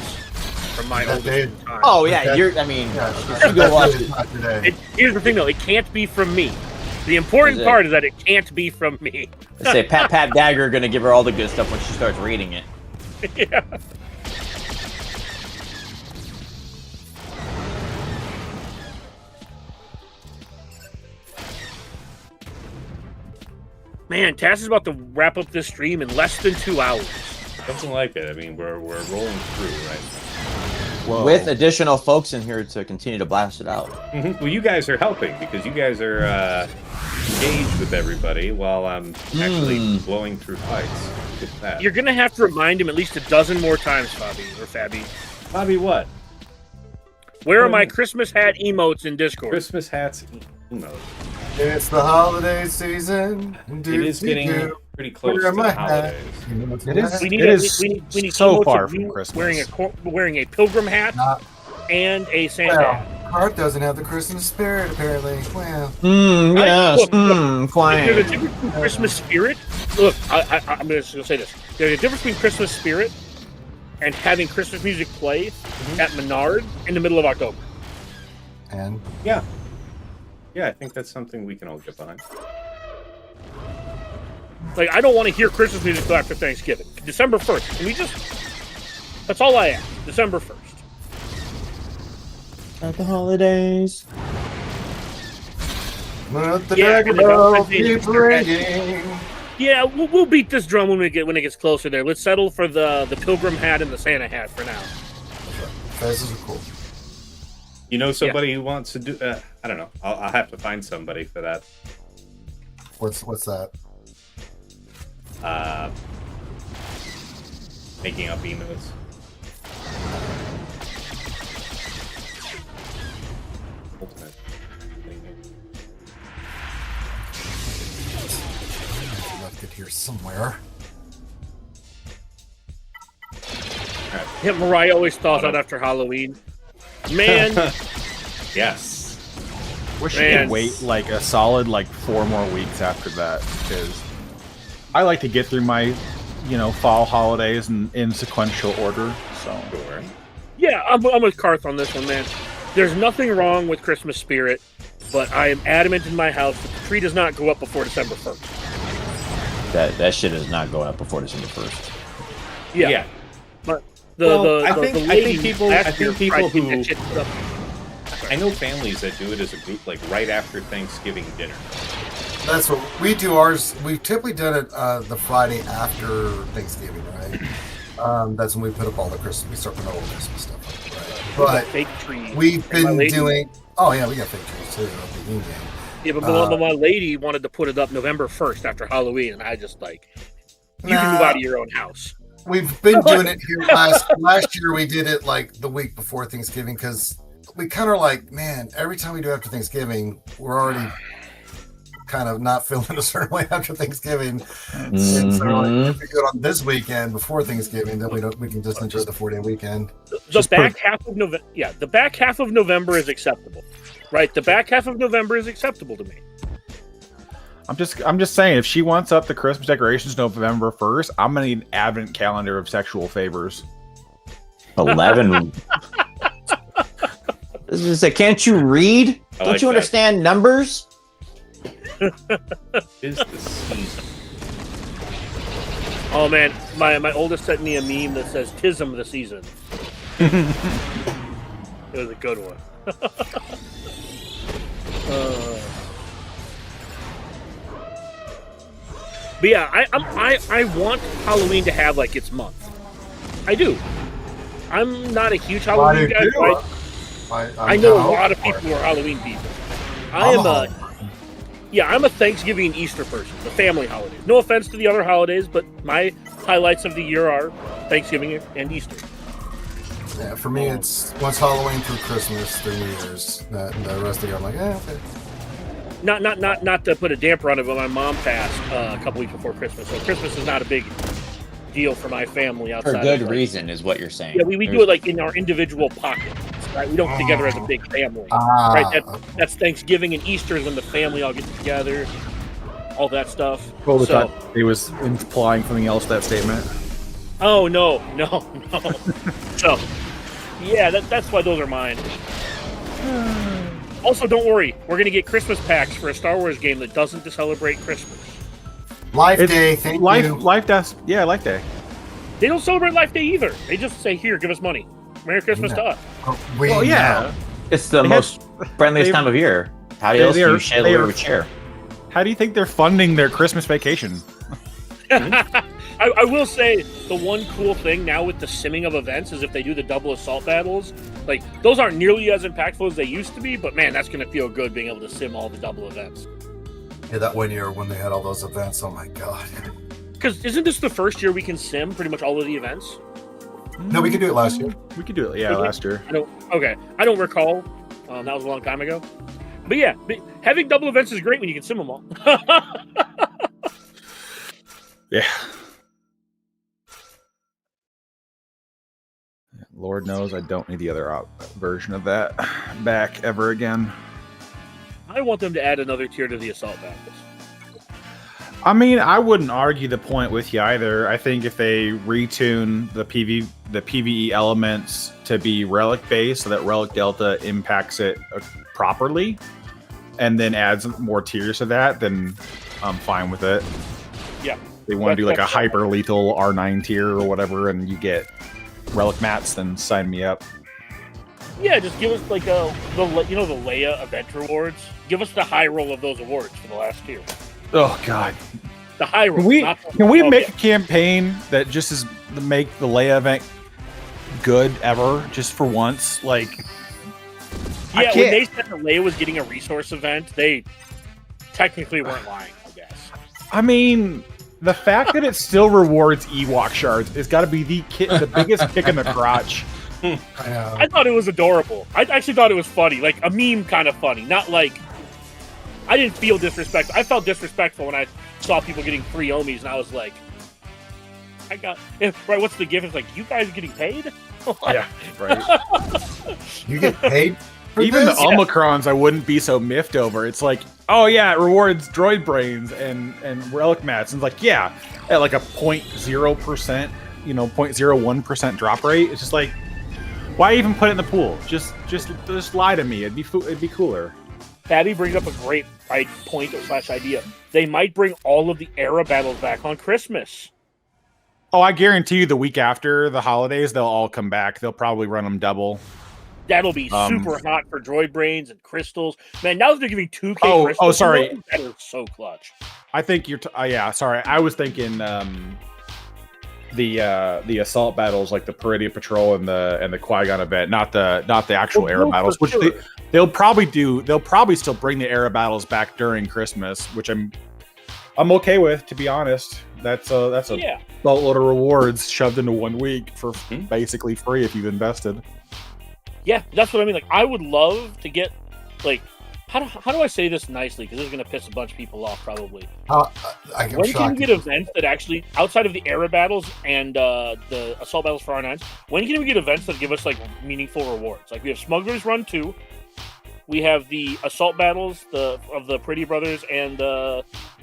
Speaker 2: from my
Speaker 5: That day-
Speaker 2: oldest time.
Speaker 6: Oh yeah,
Speaker 5: Okay.
Speaker 6: you're. I mean,
Speaker 5: Yeah,
Speaker 6: you go watch it.
Speaker 5: not today.
Speaker 2: Here's the thing, though. It can't be from me. The important
Speaker 6: Is it?
Speaker 2: part is that it can't be from me.
Speaker 6: I say Pat Dagger gonna give her all the good stuff when she starts reading it.
Speaker 2: Yeah. Man, Tass is about to wrap up this stream in less than 2 hours.
Speaker 1: Something like it. I mean, we're rolling through, right?
Speaker 3: Whoa.
Speaker 6: With additional folks in here to continue to blast it out.
Speaker 1: Well, you guys are helping because you guys are engaged with everybody while I'm actually blowing through fights. Look at that.
Speaker 2: You're going to have to remind him at least a dozen more times, Bobby or Fabby.
Speaker 1: Bobby, what?
Speaker 2: Where are my Christmas hat emotes in Discord?
Speaker 1: Christmas hats. No.
Speaker 5: It's the holiday season.
Speaker 1: It is getting pretty close to the holidays.
Speaker 3: It is.
Speaker 2: We need,
Speaker 3: It is
Speaker 2: we need
Speaker 3: so
Speaker 2: emotes
Speaker 3: far
Speaker 2: of
Speaker 3: from
Speaker 2: you
Speaker 3: Christmas.
Speaker 2: wearing a pilgrim hat
Speaker 5: Not-
Speaker 2: and a Santa
Speaker 5: Well,
Speaker 2: hat.
Speaker 5: Tarp doesn't have the Christmas spirit, apparently. Well,
Speaker 6: Yes.
Speaker 2: Look,
Speaker 6: Mm,
Speaker 2: There's a
Speaker 6: clang.
Speaker 2: difference between Christmas spirit. Look, I'm just gonna say this. There's a difference between Christmas spirit and having Christmas music play at Menard in the middle of October.
Speaker 5: and
Speaker 1: Yeah. Yeah, I think that's something we can all get behind.
Speaker 2: Like, I don't want to hear Christmas music until after Thanksgiving. December 1st. Can we just... That's all I ask. December 1st.
Speaker 6: At the holidays.
Speaker 5: let the
Speaker 2: Yeah,
Speaker 5: dragon
Speaker 2: and the
Speaker 5: bell
Speaker 2: dolphins
Speaker 5: keep
Speaker 2: are
Speaker 5: ringing.
Speaker 2: Yeah, we'll beat this drum when it gets closer there. Let's settle for the pilgrim hat and the Santa hat for now.
Speaker 5: Fezzes are cool.
Speaker 1: You know somebody who wants to do... I don't know. I'll have to find somebody for that.
Speaker 5: What's that?
Speaker 1: Making up emotes. Ultimate.
Speaker 5: I left it here somewhere.
Speaker 2: Yeah, Mariah always thaws out after Halloween. Man,
Speaker 1: Yes.
Speaker 3: Wish you
Speaker 2: Man.
Speaker 3: could wait like a solid 4 more weeks after that, because I like to get through my, fall holidays in sequential order. So
Speaker 1: Sure.
Speaker 2: yeah, I'm with Karth on this one, man. There's nothing wrong with Christmas spirit, but I am adamant in my house that the tree does not go up before December 1st.
Speaker 6: That shit is not going up before December 1st.
Speaker 2: Yeah. But
Speaker 1: Well, I
Speaker 2: the
Speaker 1: think
Speaker 2: lady
Speaker 1: people
Speaker 2: last year
Speaker 1: who-
Speaker 2: tried to get that shit put up.
Speaker 1: I know families that do it as a group, like right after Thanksgiving dinner.
Speaker 5: That's what we do. Ours. We've typically done it the Friday after Thanksgiving, right? That's when we put up all the Christmas. We start putting all the Christmas stuff up, right?
Speaker 2: The fake tree.
Speaker 5: We've
Speaker 2: And my
Speaker 5: been
Speaker 2: lady-
Speaker 5: doing. Oh yeah, we got fake trees too. At the union.
Speaker 2: Yeah, but my lady wanted to put it up November 1st after Halloween, and I just you can move out of your own house.
Speaker 5: We've been doing it here last year. We did it like the week before Thanksgiving because we kind of man, every time we do after Thanksgiving, we're already kind of not feeling a certain way after Thanksgiving. And so if we do it on this weekend before Thanksgiving, then we can just enjoy the 4-day weekend.
Speaker 2: The back half of November, the back half of November is acceptable, right? The back half of November is acceptable to me.
Speaker 3: I'm just saying, if she wants up the Christmas decorations November 1st, I'm gonna need an advent calendar of sexual favors.
Speaker 6: 11. This is can't you read?
Speaker 1: I
Speaker 6: Don't
Speaker 1: like
Speaker 6: you
Speaker 1: that.
Speaker 6: understand numbers?
Speaker 1: Is the season.
Speaker 2: Oh man, my oldest sent me a meme that says "Tism the season." It was a good one. But yeah, I want Halloween to have its month. I do. I'm not a huge Halloween guy. But I know a lot of people who are Halloween people. I'm a Thanksgiving and Easter person, the family holidays. No offense to the other holidays, but my highlights of the year are Thanksgiving and Easter.
Speaker 5: Yeah, for me, it's once Halloween through Christmas through New Year's. The rest of the year, I'm like, okay.
Speaker 2: Not to put a damper on it, but my mom passed a couple weeks before Christmas, so Christmas is not a big deal for my family outside.
Speaker 6: For good
Speaker 2: of,
Speaker 6: reason is what you're saying.
Speaker 2: Yeah, we do it in our individual pockets, right? We don't get together as a big family, right? That's Thanksgiving and Easter is when the family all gets together, all that stuff.
Speaker 3: Well, I
Speaker 2: So-
Speaker 3: thought he was implying something else, that statement.
Speaker 2: Oh no. So, yeah, that's why those are mine. Also, don't worry, we're gonna get Christmas packs for a Star Wars game that doesn't celebrate Christmas.
Speaker 5: Life Day, thank you.
Speaker 3: Life Day. Life Day.
Speaker 2: They don't celebrate Life Day either. They just say, "Here, give us money. Merry Christmas to us."
Speaker 3: Well, yeah.
Speaker 6: It's the
Speaker 3: They
Speaker 6: most friendliest
Speaker 3: they-
Speaker 6: time of year. How
Speaker 3: they-
Speaker 6: else
Speaker 3: they
Speaker 6: do
Speaker 3: are-
Speaker 6: you shed
Speaker 3: they
Speaker 6: a
Speaker 3: are-
Speaker 6: little chair?
Speaker 3: How do you think they're funding their Christmas vacation?
Speaker 2: I will say the one cool thing now with the simming of events is if they do the double assault battles, those aren't nearly as impactful as they used to be, but man, that's gonna feel good being able to sim all the double events.
Speaker 5: Yeah, that one year when they had all those events, oh my god.
Speaker 2: Because isn't this the first year we can sim pretty much all of the events?
Speaker 5: No, we could do it last year.
Speaker 3: We could do it. Yeah, last year.
Speaker 2: I don't recall. That was a long time ago. But yeah, having double events is great when you can sim them all.
Speaker 3: Yeah. Lord knows I don't need the other version of that back ever again.
Speaker 2: I want them to add another tier to the assault battles.
Speaker 3: I mean, I wouldn't argue the point with you either. I think if they retune the PvE elements to be relic based, so that relic delta impacts it properly, and then adds more tiers to that, then I'm fine with it.
Speaker 2: Yeah.
Speaker 3: They want to do like a hyper lethal R9 tier or whatever, and you get relic mats, then sign me up.
Speaker 2: Yeah, just give us like the Leia event rewards. Give us the high roll of those awards for the last tier.
Speaker 3: Oh God.
Speaker 2: The high roll.
Speaker 3: Can we make a campaign that just is to make the Leia event good ever, just for once? Like,
Speaker 2: yeah, when they said that Leia was getting a resource event, they technically weren't lying, I guess.
Speaker 3: I mean, the fact that it still rewards Ewok shards has got to be the biggest kick in the crotch.
Speaker 2: I thought it was adorable. I actually thought it was funny, like a meme kind of funny, not like. I didn't feel disrespectful. I felt disrespectful when I saw people getting free Omis, and I was like, right, what's the gift? It's like, you guys are getting paid?
Speaker 3: Yeah, right.
Speaker 5: You get paid for
Speaker 3: Even
Speaker 5: this?
Speaker 3: the Omicrons I wouldn't be so miffed over. It's like, oh yeah, it rewards droid brains and relic mats. And it's like, yeah, at like a 0.0%, 0.01% drop rate. It's just like, why even put it in the pool? Just lie to me. It'd be cooler.
Speaker 2: Patty brings up a great point / idea. They might bring all of the era battles back on Christmas.
Speaker 3: Oh, I guarantee you the week after the holidays, they'll all come back. They'll probably run them double.
Speaker 2: That'll be super hot for droid brains and crystals. Man, now that they're giving 2K crystals,
Speaker 3: oh, sorry.
Speaker 2: That is so clutch.
Speaker 3: I think you're... yeah, sorry. I was thinking the assault battles, like the Peridia Patrol and the Qui-Gon event, not the actual era battles, which they'll probably still bring the era battles back during Christmas, which I'm okay with, to be honest. That's a boatload of rewards shoved into 1 week for basically free if you've invested.
Speaker 2: Yeah, that's what I mean. Like, I would love to get, like, how do I say this nicely? Because this is going to piss a bunch of people off, probably. When can we get events that actually, outside of the era battles and the assault battles for R9s, when can we get events that give us, like, meaningful rewards? Like, we have Smuggler's Run 2. We have the assault battles of the Pretty Brothers and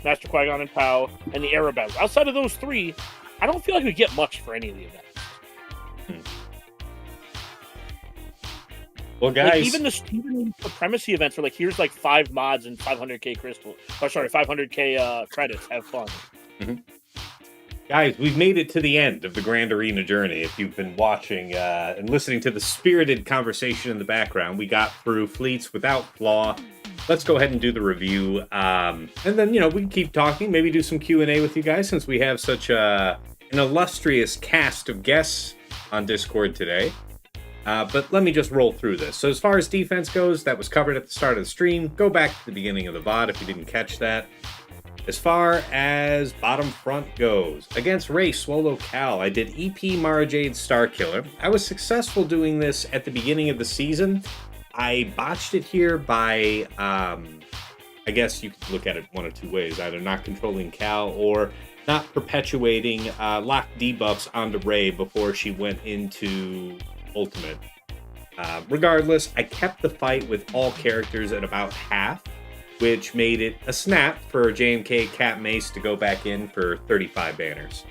Speaker 2: Master Qui-Gon and Pow, and the era battles. Outside of those three, I don't feel like we get much for any of the events.
Speaker 1: Well, guys,
Speaker 2: like even the supremacy events are like, here's like 5 mods and 500k crystal. Or sorry, 500k credits. Have fun.
Speaker 1: Mm-hmm. Guys, we've made it to the end of the Grand Arena journey. If you've been watching and listening to the spirited conversation in the background, we got through fleets without flaw. Let's go ahead and do the review, and then we can keep talking. Maybe do some Q&A with you guys since we have such an illustrious cast of guests on Discord today. But let me just roll through this. So as far as defense goes, that was covered at the start of the stream. Go back to the beginning of the VOD if you didn't catch that. As far as bottom front goes, against Ray, Swolo, Cal, I did EP MaraJ Starkiller. I was successful doing this at the beginning of the season. I botched it here by, I guess you could look at it one of two ways. Either not controlling Cal or not perpetuating lock debuffs onto Ray before she went into Ultimate. Regardless, I kept the fight with all characters at about half, which made it a snap for JMK Cat Mace to go back in for 35 banners.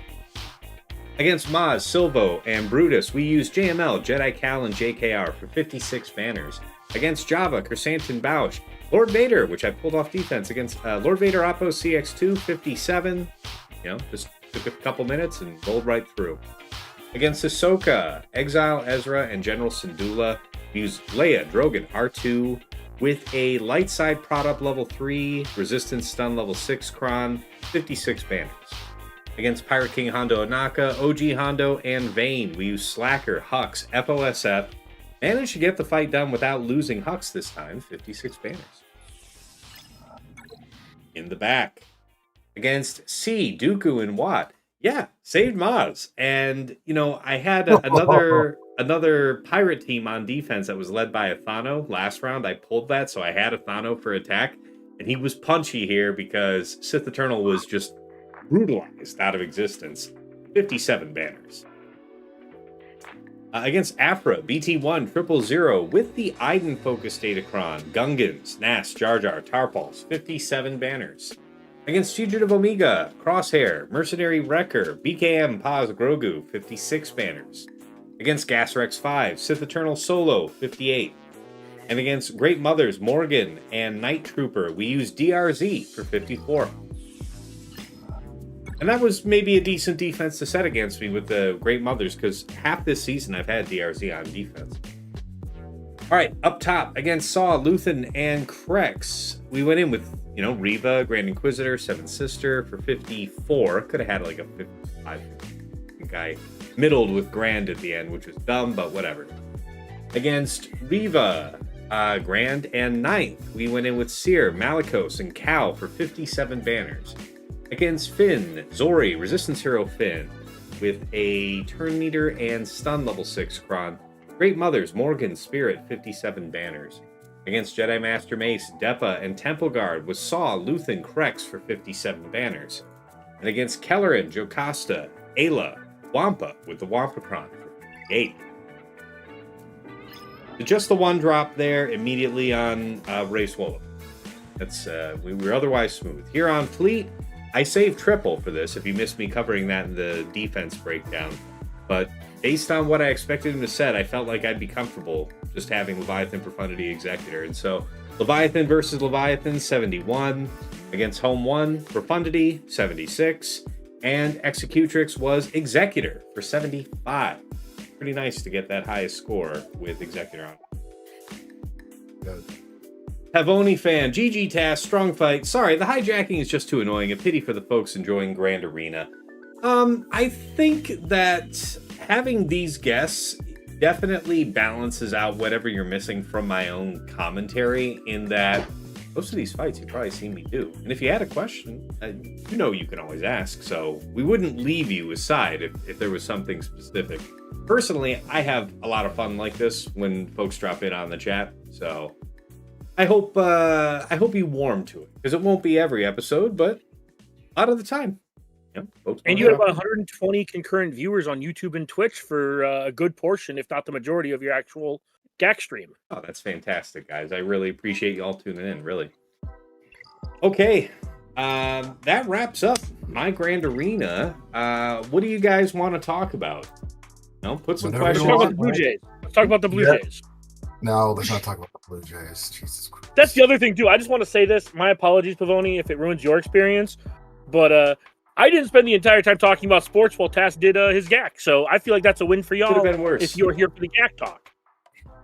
Speaker 1: Against Maz, Silvo, and Brutus, we used JML, Jedi Cal, and JKR for 56 banners. Against Jabba, Chrysanthemum, Boushh, Lord Vader, which I pulled off defense against Lord Vader Appo CX2, 57. Just took a couple minutes and rolled right through. Against Ahsoka, Exile, Ezra, and General Syndulla, used Leia, Drogan, R2, with a light side prod up level 3, resistance stun level 6 Kron, 56 banners. Against Pirate King Hondo Anaka, OG Hondo, and Vane, we used Slacker, Hux, FOSF, managed to get the fight done without losing Hux this time, 56 banners. In the back, against C, Dooku, and Watt, Yeah, saved Maz. And, you know, I had another pirate team on defense that was led by Ithano last round. I pulled that, so I had Ithano for attack. And he was punchy here because Sith Eternal was just brutalized out of existence. 57 banners. Against Aphra, BT1, 000 with the Iden-focused Datacron, Gungans, Nass, Jar Jar, Tarpals, 57 banners. Against Fugitive Omega, Crosshair, Mercenary Wrecker, BKM, Paz, Grogu, 56 banners. Against GasRex 5, Sith Eternal Solo, 58. And against Great Mothers, Morgan, and Night Trooper, we used DRZ for 54. And that was maybe a decent defense to set against me with the Great Mothers, because half this season I've had DRZ on defense. All right, up top, against Saw, Luthen, and CRex, we went in with, you know, Reva, Grand Inquisitor, Seven Sister for 54. Could have had like a 55. I think I middled with Grand at the end, which was dumb, but whatever. Against Reva, Grand, and Ninth, we went in with Cere, Malicos, and Cal for 57 banners. Against Finn, Zori, Resistance Hero Finn, with a Turn Meter and Stun level 6 Cron. Great Mothers, Morgan, Spirit, 57 banners. Against Jedi Master Mace, Depa, and Temple Guard with Saw, Luth, and CRex for 57 banners. And against Kelleran, Jocasta, Ayla, Wampa with the Wampa Cron for 58. So just the one drop there immediately on Ray Swolo. That's we were otherwise smooth. Here on Fleet, I saved triple for this if you missed me covering that in the defense breakdown. But based on what I expected him to set, I felt like I'd be comfortable just having Leviathan Profundity Executor. And so Leviathan versus Leviathan, 71. Against Home 1, Profundity, 76. And Executrix was Executor for 75. Pretty nice to get that highest score with Executor on.
Speaker 5: Good.
Speaker 1: Pavoni fan, GG Task, strong fight. Sorry, the hijacking is just too annoying. A pity for the folks enjoying Grand Arena. I think that having these guests definitely balances out whatever you're missing from my own commentary, in that most of these fights you've probably seen me do. And if you had a question, you know you can always ask, so we wouldn't leave you aside if there was something specific. Personally, I have a lot of fun like this when folks drop in on the chat, so I hope you warm to it, because it won't be every episode, but a lot of the time. Yep,
Speaker 2: and you have about 120 concurrent viewers on YouTube and Twitch for a good portion, if not the majority, of your actual GAC stream.
Speaker 1: Oh, that's fantastic, guys. I really appreciate you all tuning in, really. Okay, that wraps up my Grand Arena. What do you guys want to talk about? No, put some questions.
Speaker 2: Let's talk about the Blue Jays. Let's talk about the Blue Jays.
Speaker 5: No, let's not talk about the Blue Jays. Jesus Christ.
Speaker 2: That's the other thing, too. I just want to say this. My apologies, Pavoni, if it ruins your experience. But I didn't spend the entire time talking about sports while Tass did his GAC. So I feel like that's a win for y'all.
Speaker 1: Could have been worse.
Speaker 2: If you're here for the GAC talk.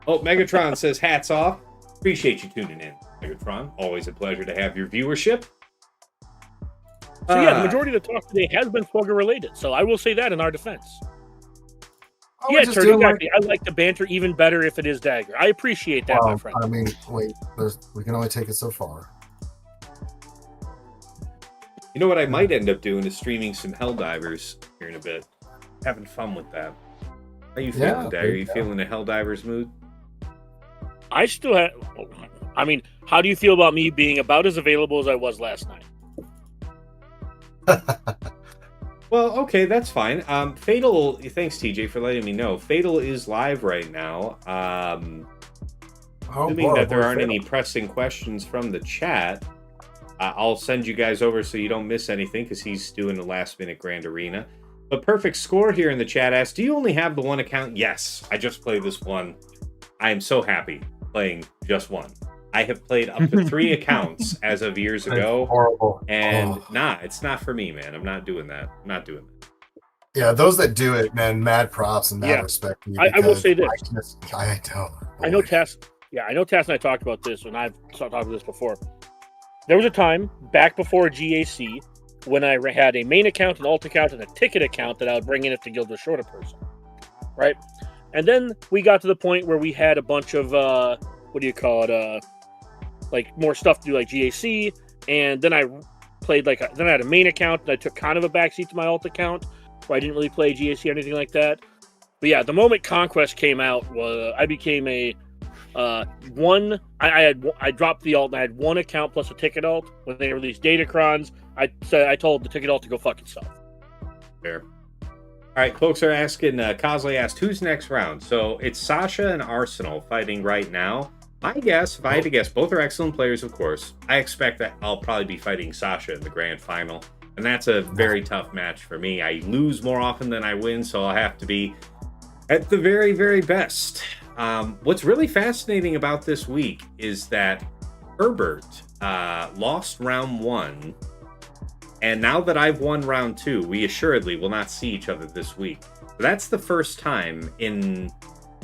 Speaker 1: Oh, Megatron says hats off. Appreciate you tuning in, Megatron. Always a pleasure to have your viewership.
Speaker 2: So yeah, the majority of the talk today has been Swogger related. So I will say that in our defense.
Speaker 5: Oh,
Speaker 2: Yeah, Turd, exactly. I like the banter even better if it is Dagger. I appreciate that, my friend.
Speaker 5: I mean, wait, we can only take it so far.
Speaker 1: You know what I might end up doing is streaming some Helldivers here in a bit. Having fun with that. How you feeling, Dagger? Are you feeling a Helldivers mood?
Speaker 2: I still have... I mean, how do you feel about me being about as available as I was last night?
Speaker 1: Well, okay, that's fine. Fatal, thanks TJ for letting me know. Fatal is live right now. Assuming that there aren't any pressing questions from the chat, I'll send you guys over so you don't miss anything, because he's doing a last-minute Grand Arena. But Perfect Score here in the chat asks, do you only have the one account? Yes, I just played this one. I am so happy playing just one. I have played up to 3 accounts as of years ago.
Speaker 5: Horrible.
Speaker 1: And it's not for me, man. I'm not doing that. I'm not doing that.
Speaker 5: Yeah, those that do it, man, mad props and mad respect.
Speaker 2: I will say this.
Speaker 5: I know
Speaker 2: Tass. Yeah, I know Tass and I talked about this, and I've talked about this before. There was a time back before GAC when I had a main account, an alt account, and a ticket account that I would bring in if the guild was short a person, right? And then we got to the point where we had a bunch of like more stuff to do, like GAC, and then I played then I had a main account that I took kind of a backseat to my alt account, where I didn't really play GSC or anything like that. But yeah, the moment Conquest came out, I became a I dropped the alt and I had one account plus a ticket alt. When they released Datacrons, I told the ticket alt to go fuck itself.
Speaker 1: Fair. All right, folks are asking, Cosley asked, who's next round? So it's Sasha and Arsenal fighting right now. My guess, if I had to guess, both are excellent players, of course. I expect that I'll probably be fighting Sasha in the grand final. And that's a very tough match for me. I lose more often than I win, so I'll have to be at the very, very best. What's really fascinating about this week is that Herbert lost round 1. And now that I've won round 2, we assuredly will not see each other this week. So that's the first time in,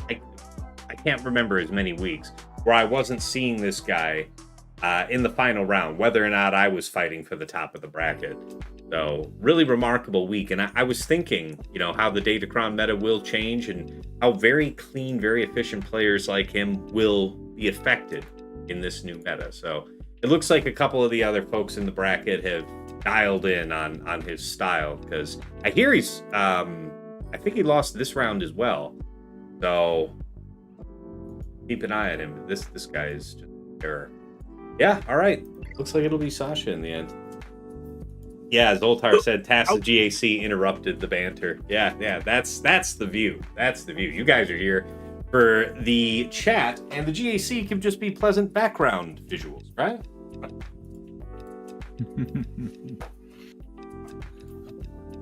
Speaker 1: I can't remember as many weeks, where I wasn't seeing this guy in the final round, whether or not I was fighting for the top of the bracket. So really remarkable week. And I was thinking, how the Datacron meta will change and how very clean, very efficient players like him will be affected in this new meta. So it looks like a couple of the other folks in the bracket have dialed in on his style, because I hear he's I think he lost this round as well, so keep an eye on him. This guy is just terror. Yeah, all right, looks like it'll be Sasha in the end. Yeah, as Zoltar said, Tacit GAC interrupted the banter. Yeah, that's the view. You guys are here for the chat, and the GAC can just be pleasant background visuals, right?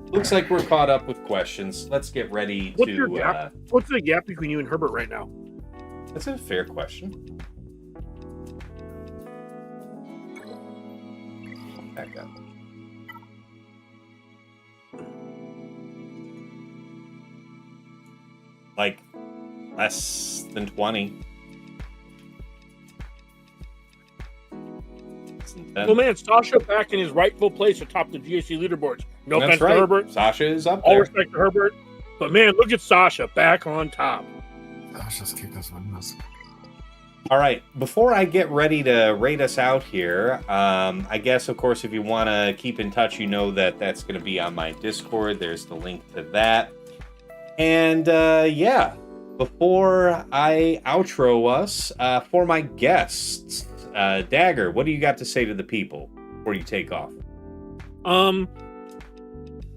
Speaker 1: Looks like we're caught up with questions. Let's get ready
Speaker 2: What's the gap between you and Herbert right now?
Speaker 1: That's a fair question. Back up. Like less than 20.
Speaker 2: Well, man, Sasha back in his rightful place atop the GSC leaderboards. No offense to Herbert.
Speaker 1: Sasha is up
Speaker 2: All
Speaker 1: there.
Speaker 2: respect to Herbert. But, man, look at Sasha back on top.
Speaker 5: Sasha's kicking us one mess.
Speaker 1: All right. Before I get ready to rate us out here, I guess, of course, if you want to keep in touch, that's going to be on my Discord. There's the link to that. And, before I outro us, for my guests, Dagger, what do you got to say to the people before you take off?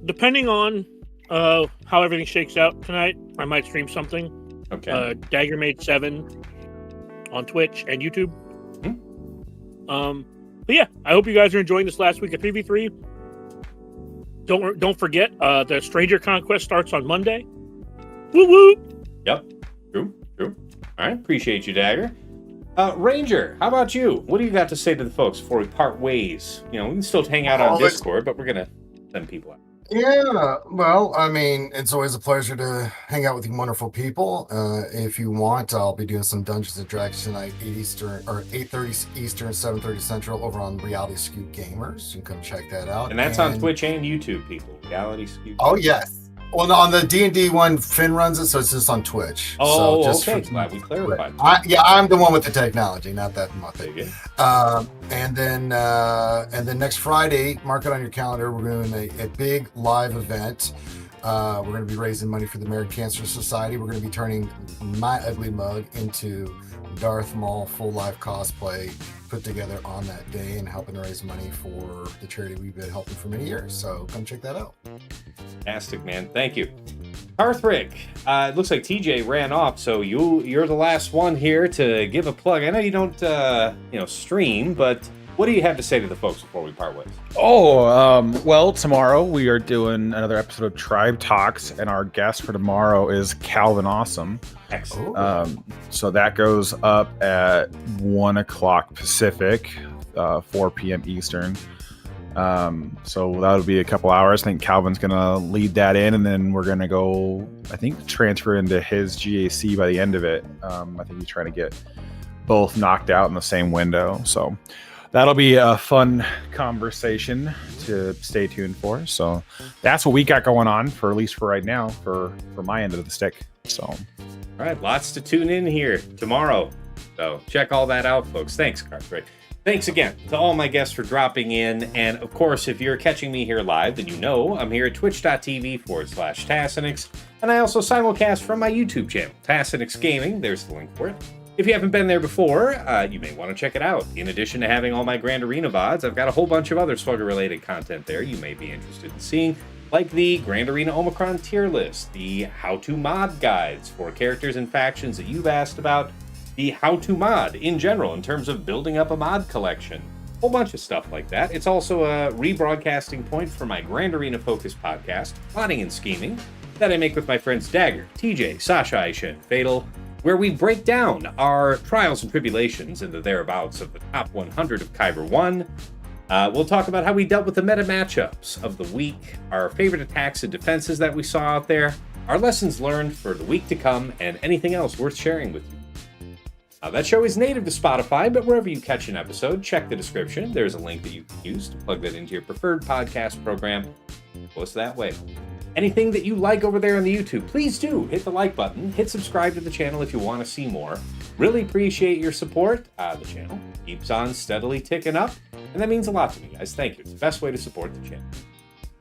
Speaker 2: Depending on how everything shakes out tonight, I might stream something.
Speaker 1: Okay.
Speaker 2: Dagger made 7 on Twitch and YouTube. But yeah, I hope you guys are enjoying this last week of 3v3. Don't forget, the Stranger Conquest starts on Monday. Woo woo!
Speaker 1: Yep. True. All right. Appreciate you, Dagger. Ranger, how about you? What do you got to say to the folks before we part ways? We can still hang out on Discord, but we're going to send people out.
Speaker 5: Yeah, well, I mean, it's always a pleasure to hang out with you wonderful people. If you want, I'll be doing some Dungeons and Dragons tonight, 8 Eastern, or 8:30 Eastern, 7:30 Central, over on Reality Scoop Gamers. You can come check that out.
Speaker 1: And that's on Twitch and YouTube, people. Reality Scoop.
Speaker 5: Oh, yes. Well, no, on the D&D one, Finn runs it, so it's just on Twitch.
Speaker 1: Oh,
Speaker 5: so just
Speaker 1: okay. Glad we clarified.
Speaker 5: I'm the one with the technology, not that muppet.
Speaker 1: Yeah.
Speaker 5: And then next Friday, mark it on your calendar. We're doing a big live event. We're going to be raising money for the American Cancer Society. We're going to be turning my ugly mug into Darth Maul full live cosplay put together on that day, and helping raise money for the charity we've been helping for many years. So come check that out.
Speaker 1: Fantastic, man. Thank you. Tarthrick, it looks like TJ ran off, so you're the last one here to give a plug. I know you don't stream, but what do you have to say to the folks before we part ways?
Speaker 3: Well, tomorrow we are doing another episode of Tribe Talks, and our guest for tomorrow is Calvin Awesome.
Speaker 1: Excellent.
Speaker 3: So that goes up at 1 o'clock Pacific, 4 p.m. Eastern. So that'll be a couple hours. I think Calvin's going to lead that in, and then we're going to go, I think, transfer into his GAC by the end of it. I think he's trying to get both knocked out in the same window. So that'll be a fun conversation to stay tuned for. So that's what we got going on, for at least for right now, for my end of the stick. So,
Speaker 1: all right, lots to tune in here tomorrow. So check all that out, folks. Thanks, Tarthrick. Thanks again to all my guests for dropping in. And of course, if you're catching me here live, then you know I'm here at twitch.tv/Tassinix. And I also simulcast from my YouTube channel, Tassinix Gaming. There's the link for it. If you haven't been there before, you may want to check it out. In addition to having all my Grand Arena VODs, I've got a whole bunch of other Swugger-related content there you may be interested in seeing, like the Grand Arena Omicron tier list, the how-to mod guides for characters and factions that you've asked about, the how-to mod in general in terms of building up a mod collection, a whole bunch of stuff like that. It's also a rebroadcasting point for my Grand Arena focused podcast, Plotting and Scheming, that I make with my friends Dagger, TJ, Sasha, Aisha, and Fatal, where we break down our trials and tribulations and the thereabouts of the top 100 of Kyber 1. We'll talk about how we dealt with the meta matchups of the week, our favorite attacks and defenses that we saw out there, our lessons learned for the week to come, and anything else worth sharing with you. That show is native to Spotify, but wherever you catch an episode, check the description. There's a link that you can use to plug that into your preferred podcast program. Go us that way. Anything that you like over there on the YouTube, please do hit the like button, hit subscribe to the channel if you want to see more. Really appreciate your support. The channel keeps on steadily ticking up, and that means a lot to me, guys. Thank you. It's the best way to support the channel.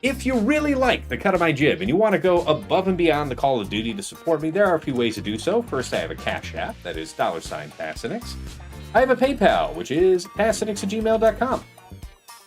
Speaker 1: If you really like the cut of my jib and you want to go above and beyond the call of duty to support me, there are a few ways to do so. First, I have a Cash App, that is $Tassinix. I have a PayPal, which is tassinix@gmail.com.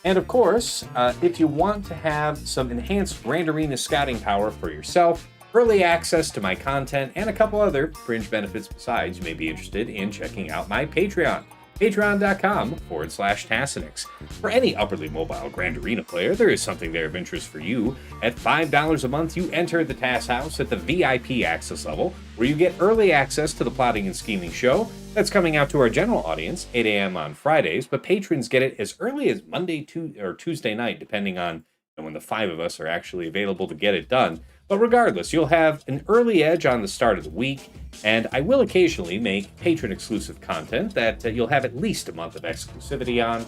Speaker 1: And of course, if you want to have some enhanced Grand Arena scouting power for yourself, early access to my content, and a couple other fringe benefits besides, you may be interested in checking out my Patreon. Patreon.com/Tassinix. For any upperly mobile Grand Arena player, there is something there of interest for you. At $5 a month, you enter the TAS House at the VIP access level, where you get early access to the Plotting and Scheming show. That's coming out to our general audience, 8 a.m. on Fridays, but patrons get it as early as Monday or Tuesday night, depending on when the 5 of us are actually available to get it done. But regardless, you'll have an early edge on the start of the week, and I will occasionally make patron-exclusive content that you'll have at least a month of exclusivity on.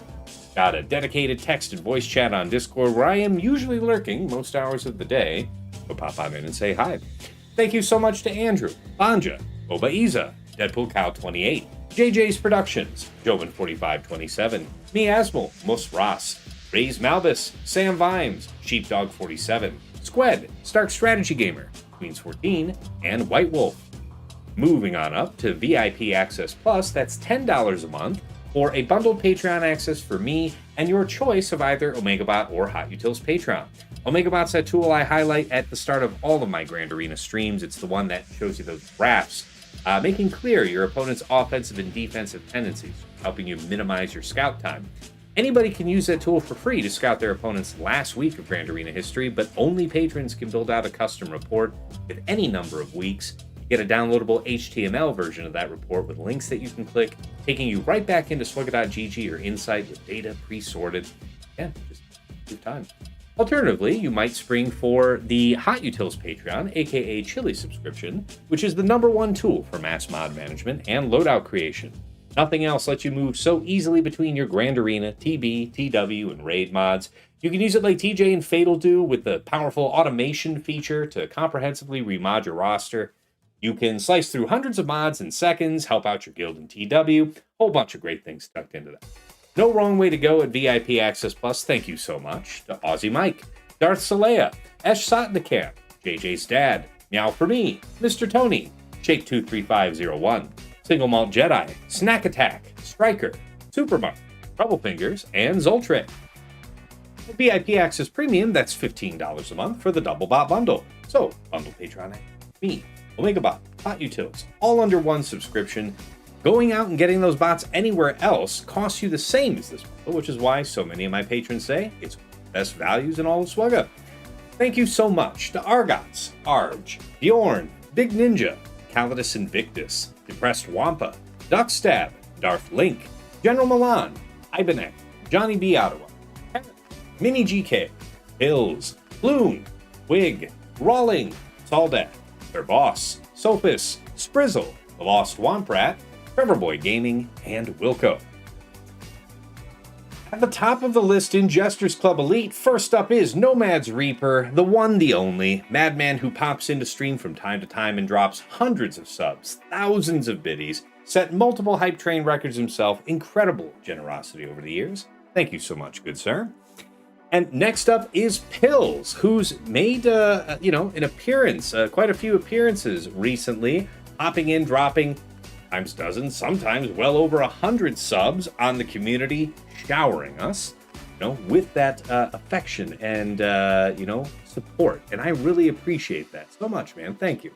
Speaker 1: Got a dedicated text and voice chat on Discord where I am usually lurking most hours of the day, so pop on in and say hi. Thank you so much to Andrew, Banja, Obaiza, Deadpool Cow 28, JJ's Productions, Joven4527, Miasmal, Mus Ross, Raise Malbus, Sam Vimes, Sheepdog 47, Squed, Stark Strategy Gamer, Queens 14, and White Wolf. Moving on up to VIP Access Plus, that's $10 a month for a bundled Patreon access for me and your choice of either OmegaBot or Hot Utils Patreon. OmegaBot's that tool I highlight at the start of all of my Grand Arena streams. It's the one that shows you those graphs, making clear your opponent's offensive and defensive tendencies, helping you minimize your scout time. Anybody can use that tool for free to scout their opponent's last week of Grand Arena history, but only patrons can build out a custom report with any number of weeks. You get a downloadable HTML version of that report with links that you can click, taking you right back into Swugger.gg or Insight with data pre-sorted. Yeah, just good time. Alternatively, you might spring for the Hot Utils Patreon, aka Chili subscription, which is the #1 tool for mass mod management and loadout creation. Nothing else lets you move so easily between your Grand Arena, TB, TW, and Raid mods. You can use it like TJ and Fatal do with the powerful automation feature to comprehensively remod your roster. You can slice through hundreds of mods in seconds, help out your guild in TW, whole bunch of great things tucked into that. No wrong way to go at VIP Access Plus. Thank you so much to Aussie Mike, Darth Salea, Esh Sotnakamp, JJ's Dad, Meow for Me, Mr. Tony, Shake23501, Single Malt Jedi, Snack Attack, Striker, Supermark, Trouble Fingers, and Zoltre. For VIP Access Premium, that's $15 a month for the Double Bot Bundle. So, bundle Patreon, me, OmegaBot, Hot Utils, all under one subscription. Going out and getting those bots anywhere else costs you the same as this bundle, which is why so many of my patrons say it's best values in all of Swugga. Thank you so much to Argots, Arj, Bjorn, Big Ninja, Calidus Invictus, Depressed Wampa, Duckstab, Darth Link, General Milan, Ibanek, Johnny B. Ottawa, Mini GK, Hills, Bloom, Quig, Rawling, Saldak, Their Boss, Sophis, Sprizzle, The Lost Womprat, Trevorboy Gaming, and Wilco. At the top of the list in Jester's Club Elite, first up is Nomad's Reaper, the one, the only, madman who pops into stream from time to time and drops hundreds of subs, thousands of biddies, set multiple hype train records himself. Incredible generosity over the years. Thank you so much, good sir. And next up is Pills, who's made, an appearance, quite a few appearances recently, hopping in, dropping times dozens, sometimes well over 100 subs on the community, showering us, with that affection and, support. And I really appreciate that so much, man. Thank you.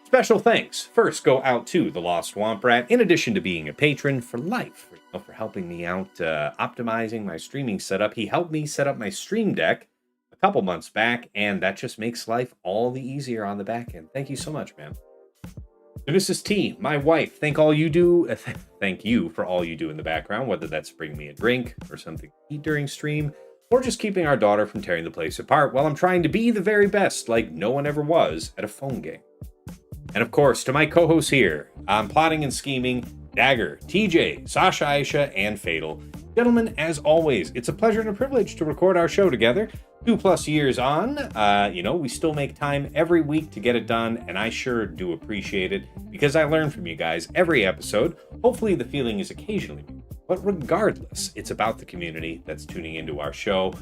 Speaker 1: Special thanks first go out to the Lost Swamp Rat, in addition to being a patron for life, for helping me out optimizing my streaming setup. He helped me set up my stream deck a couple months back, and that just makes life all the easier on the back end. Thank you so much, man. Mrs. T, my wife, thank you for all you do in the background, whether that's bringing me a drink or something to eat during stream, or just keeping our daughter from tearing the place apart while I'm trying to be the very best, like no one ever was, at a phone game. And of course, to my co-hosts here, I'm plotting and scheming, Dagger, TJ, Sasha, Aisha, and Fatal. Gentlemen, as always, it's a pleasure and a privilege to record our show together. 2+ years on, we still make time every week to get it done, and I sure do appreciate it, because I learn from you guys every episode. Hopefully the feeling is occasionally, but regardless, it's about the community that's tuning into our show.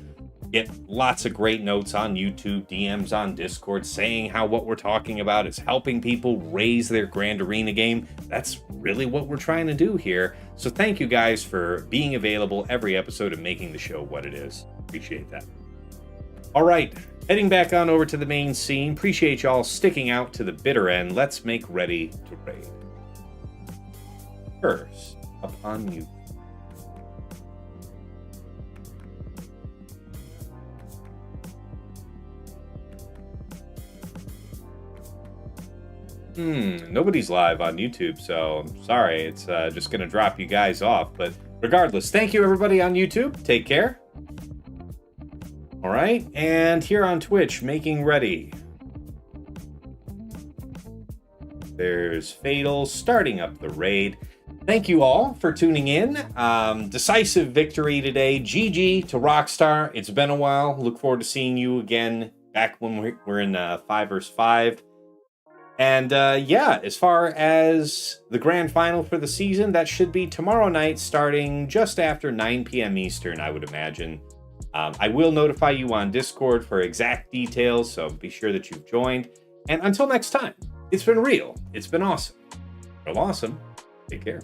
Speaker 1: Get lots of great notes on YouTube, DMs on Discord, saying how what we're talking about is helping people raise their Grand Arena game. That's really what we're trying to do here. So thank you guys for being available every episode and making the show what it is. Appreciate that. All right, heading back on over to the main scene. Appreciate y'all sticking out to the bitter end. Let's make ready to raid. First, up on you. Nobody's live on YouTube, so I'm sorry. It's just going to drop you guys off. But regardless, thank you everybody on YouTube. Take care. All right, and here on Twitch, making ready. There's Fatal starting up the raid. Thank you all for tuning in. Decisive victory today. GG to Rockstar. It's been a while. Look forward to seeing you again back when we're in 5 vs 5. And as far as the grand final for the season, that should be tomorrow night starting just after 9 p.m. Eastern, I would imagine. I will notify you on Discord for exact details, so be sure that you've joined. And until next time, it's been real. It's been awesome. Real awesome. Take care.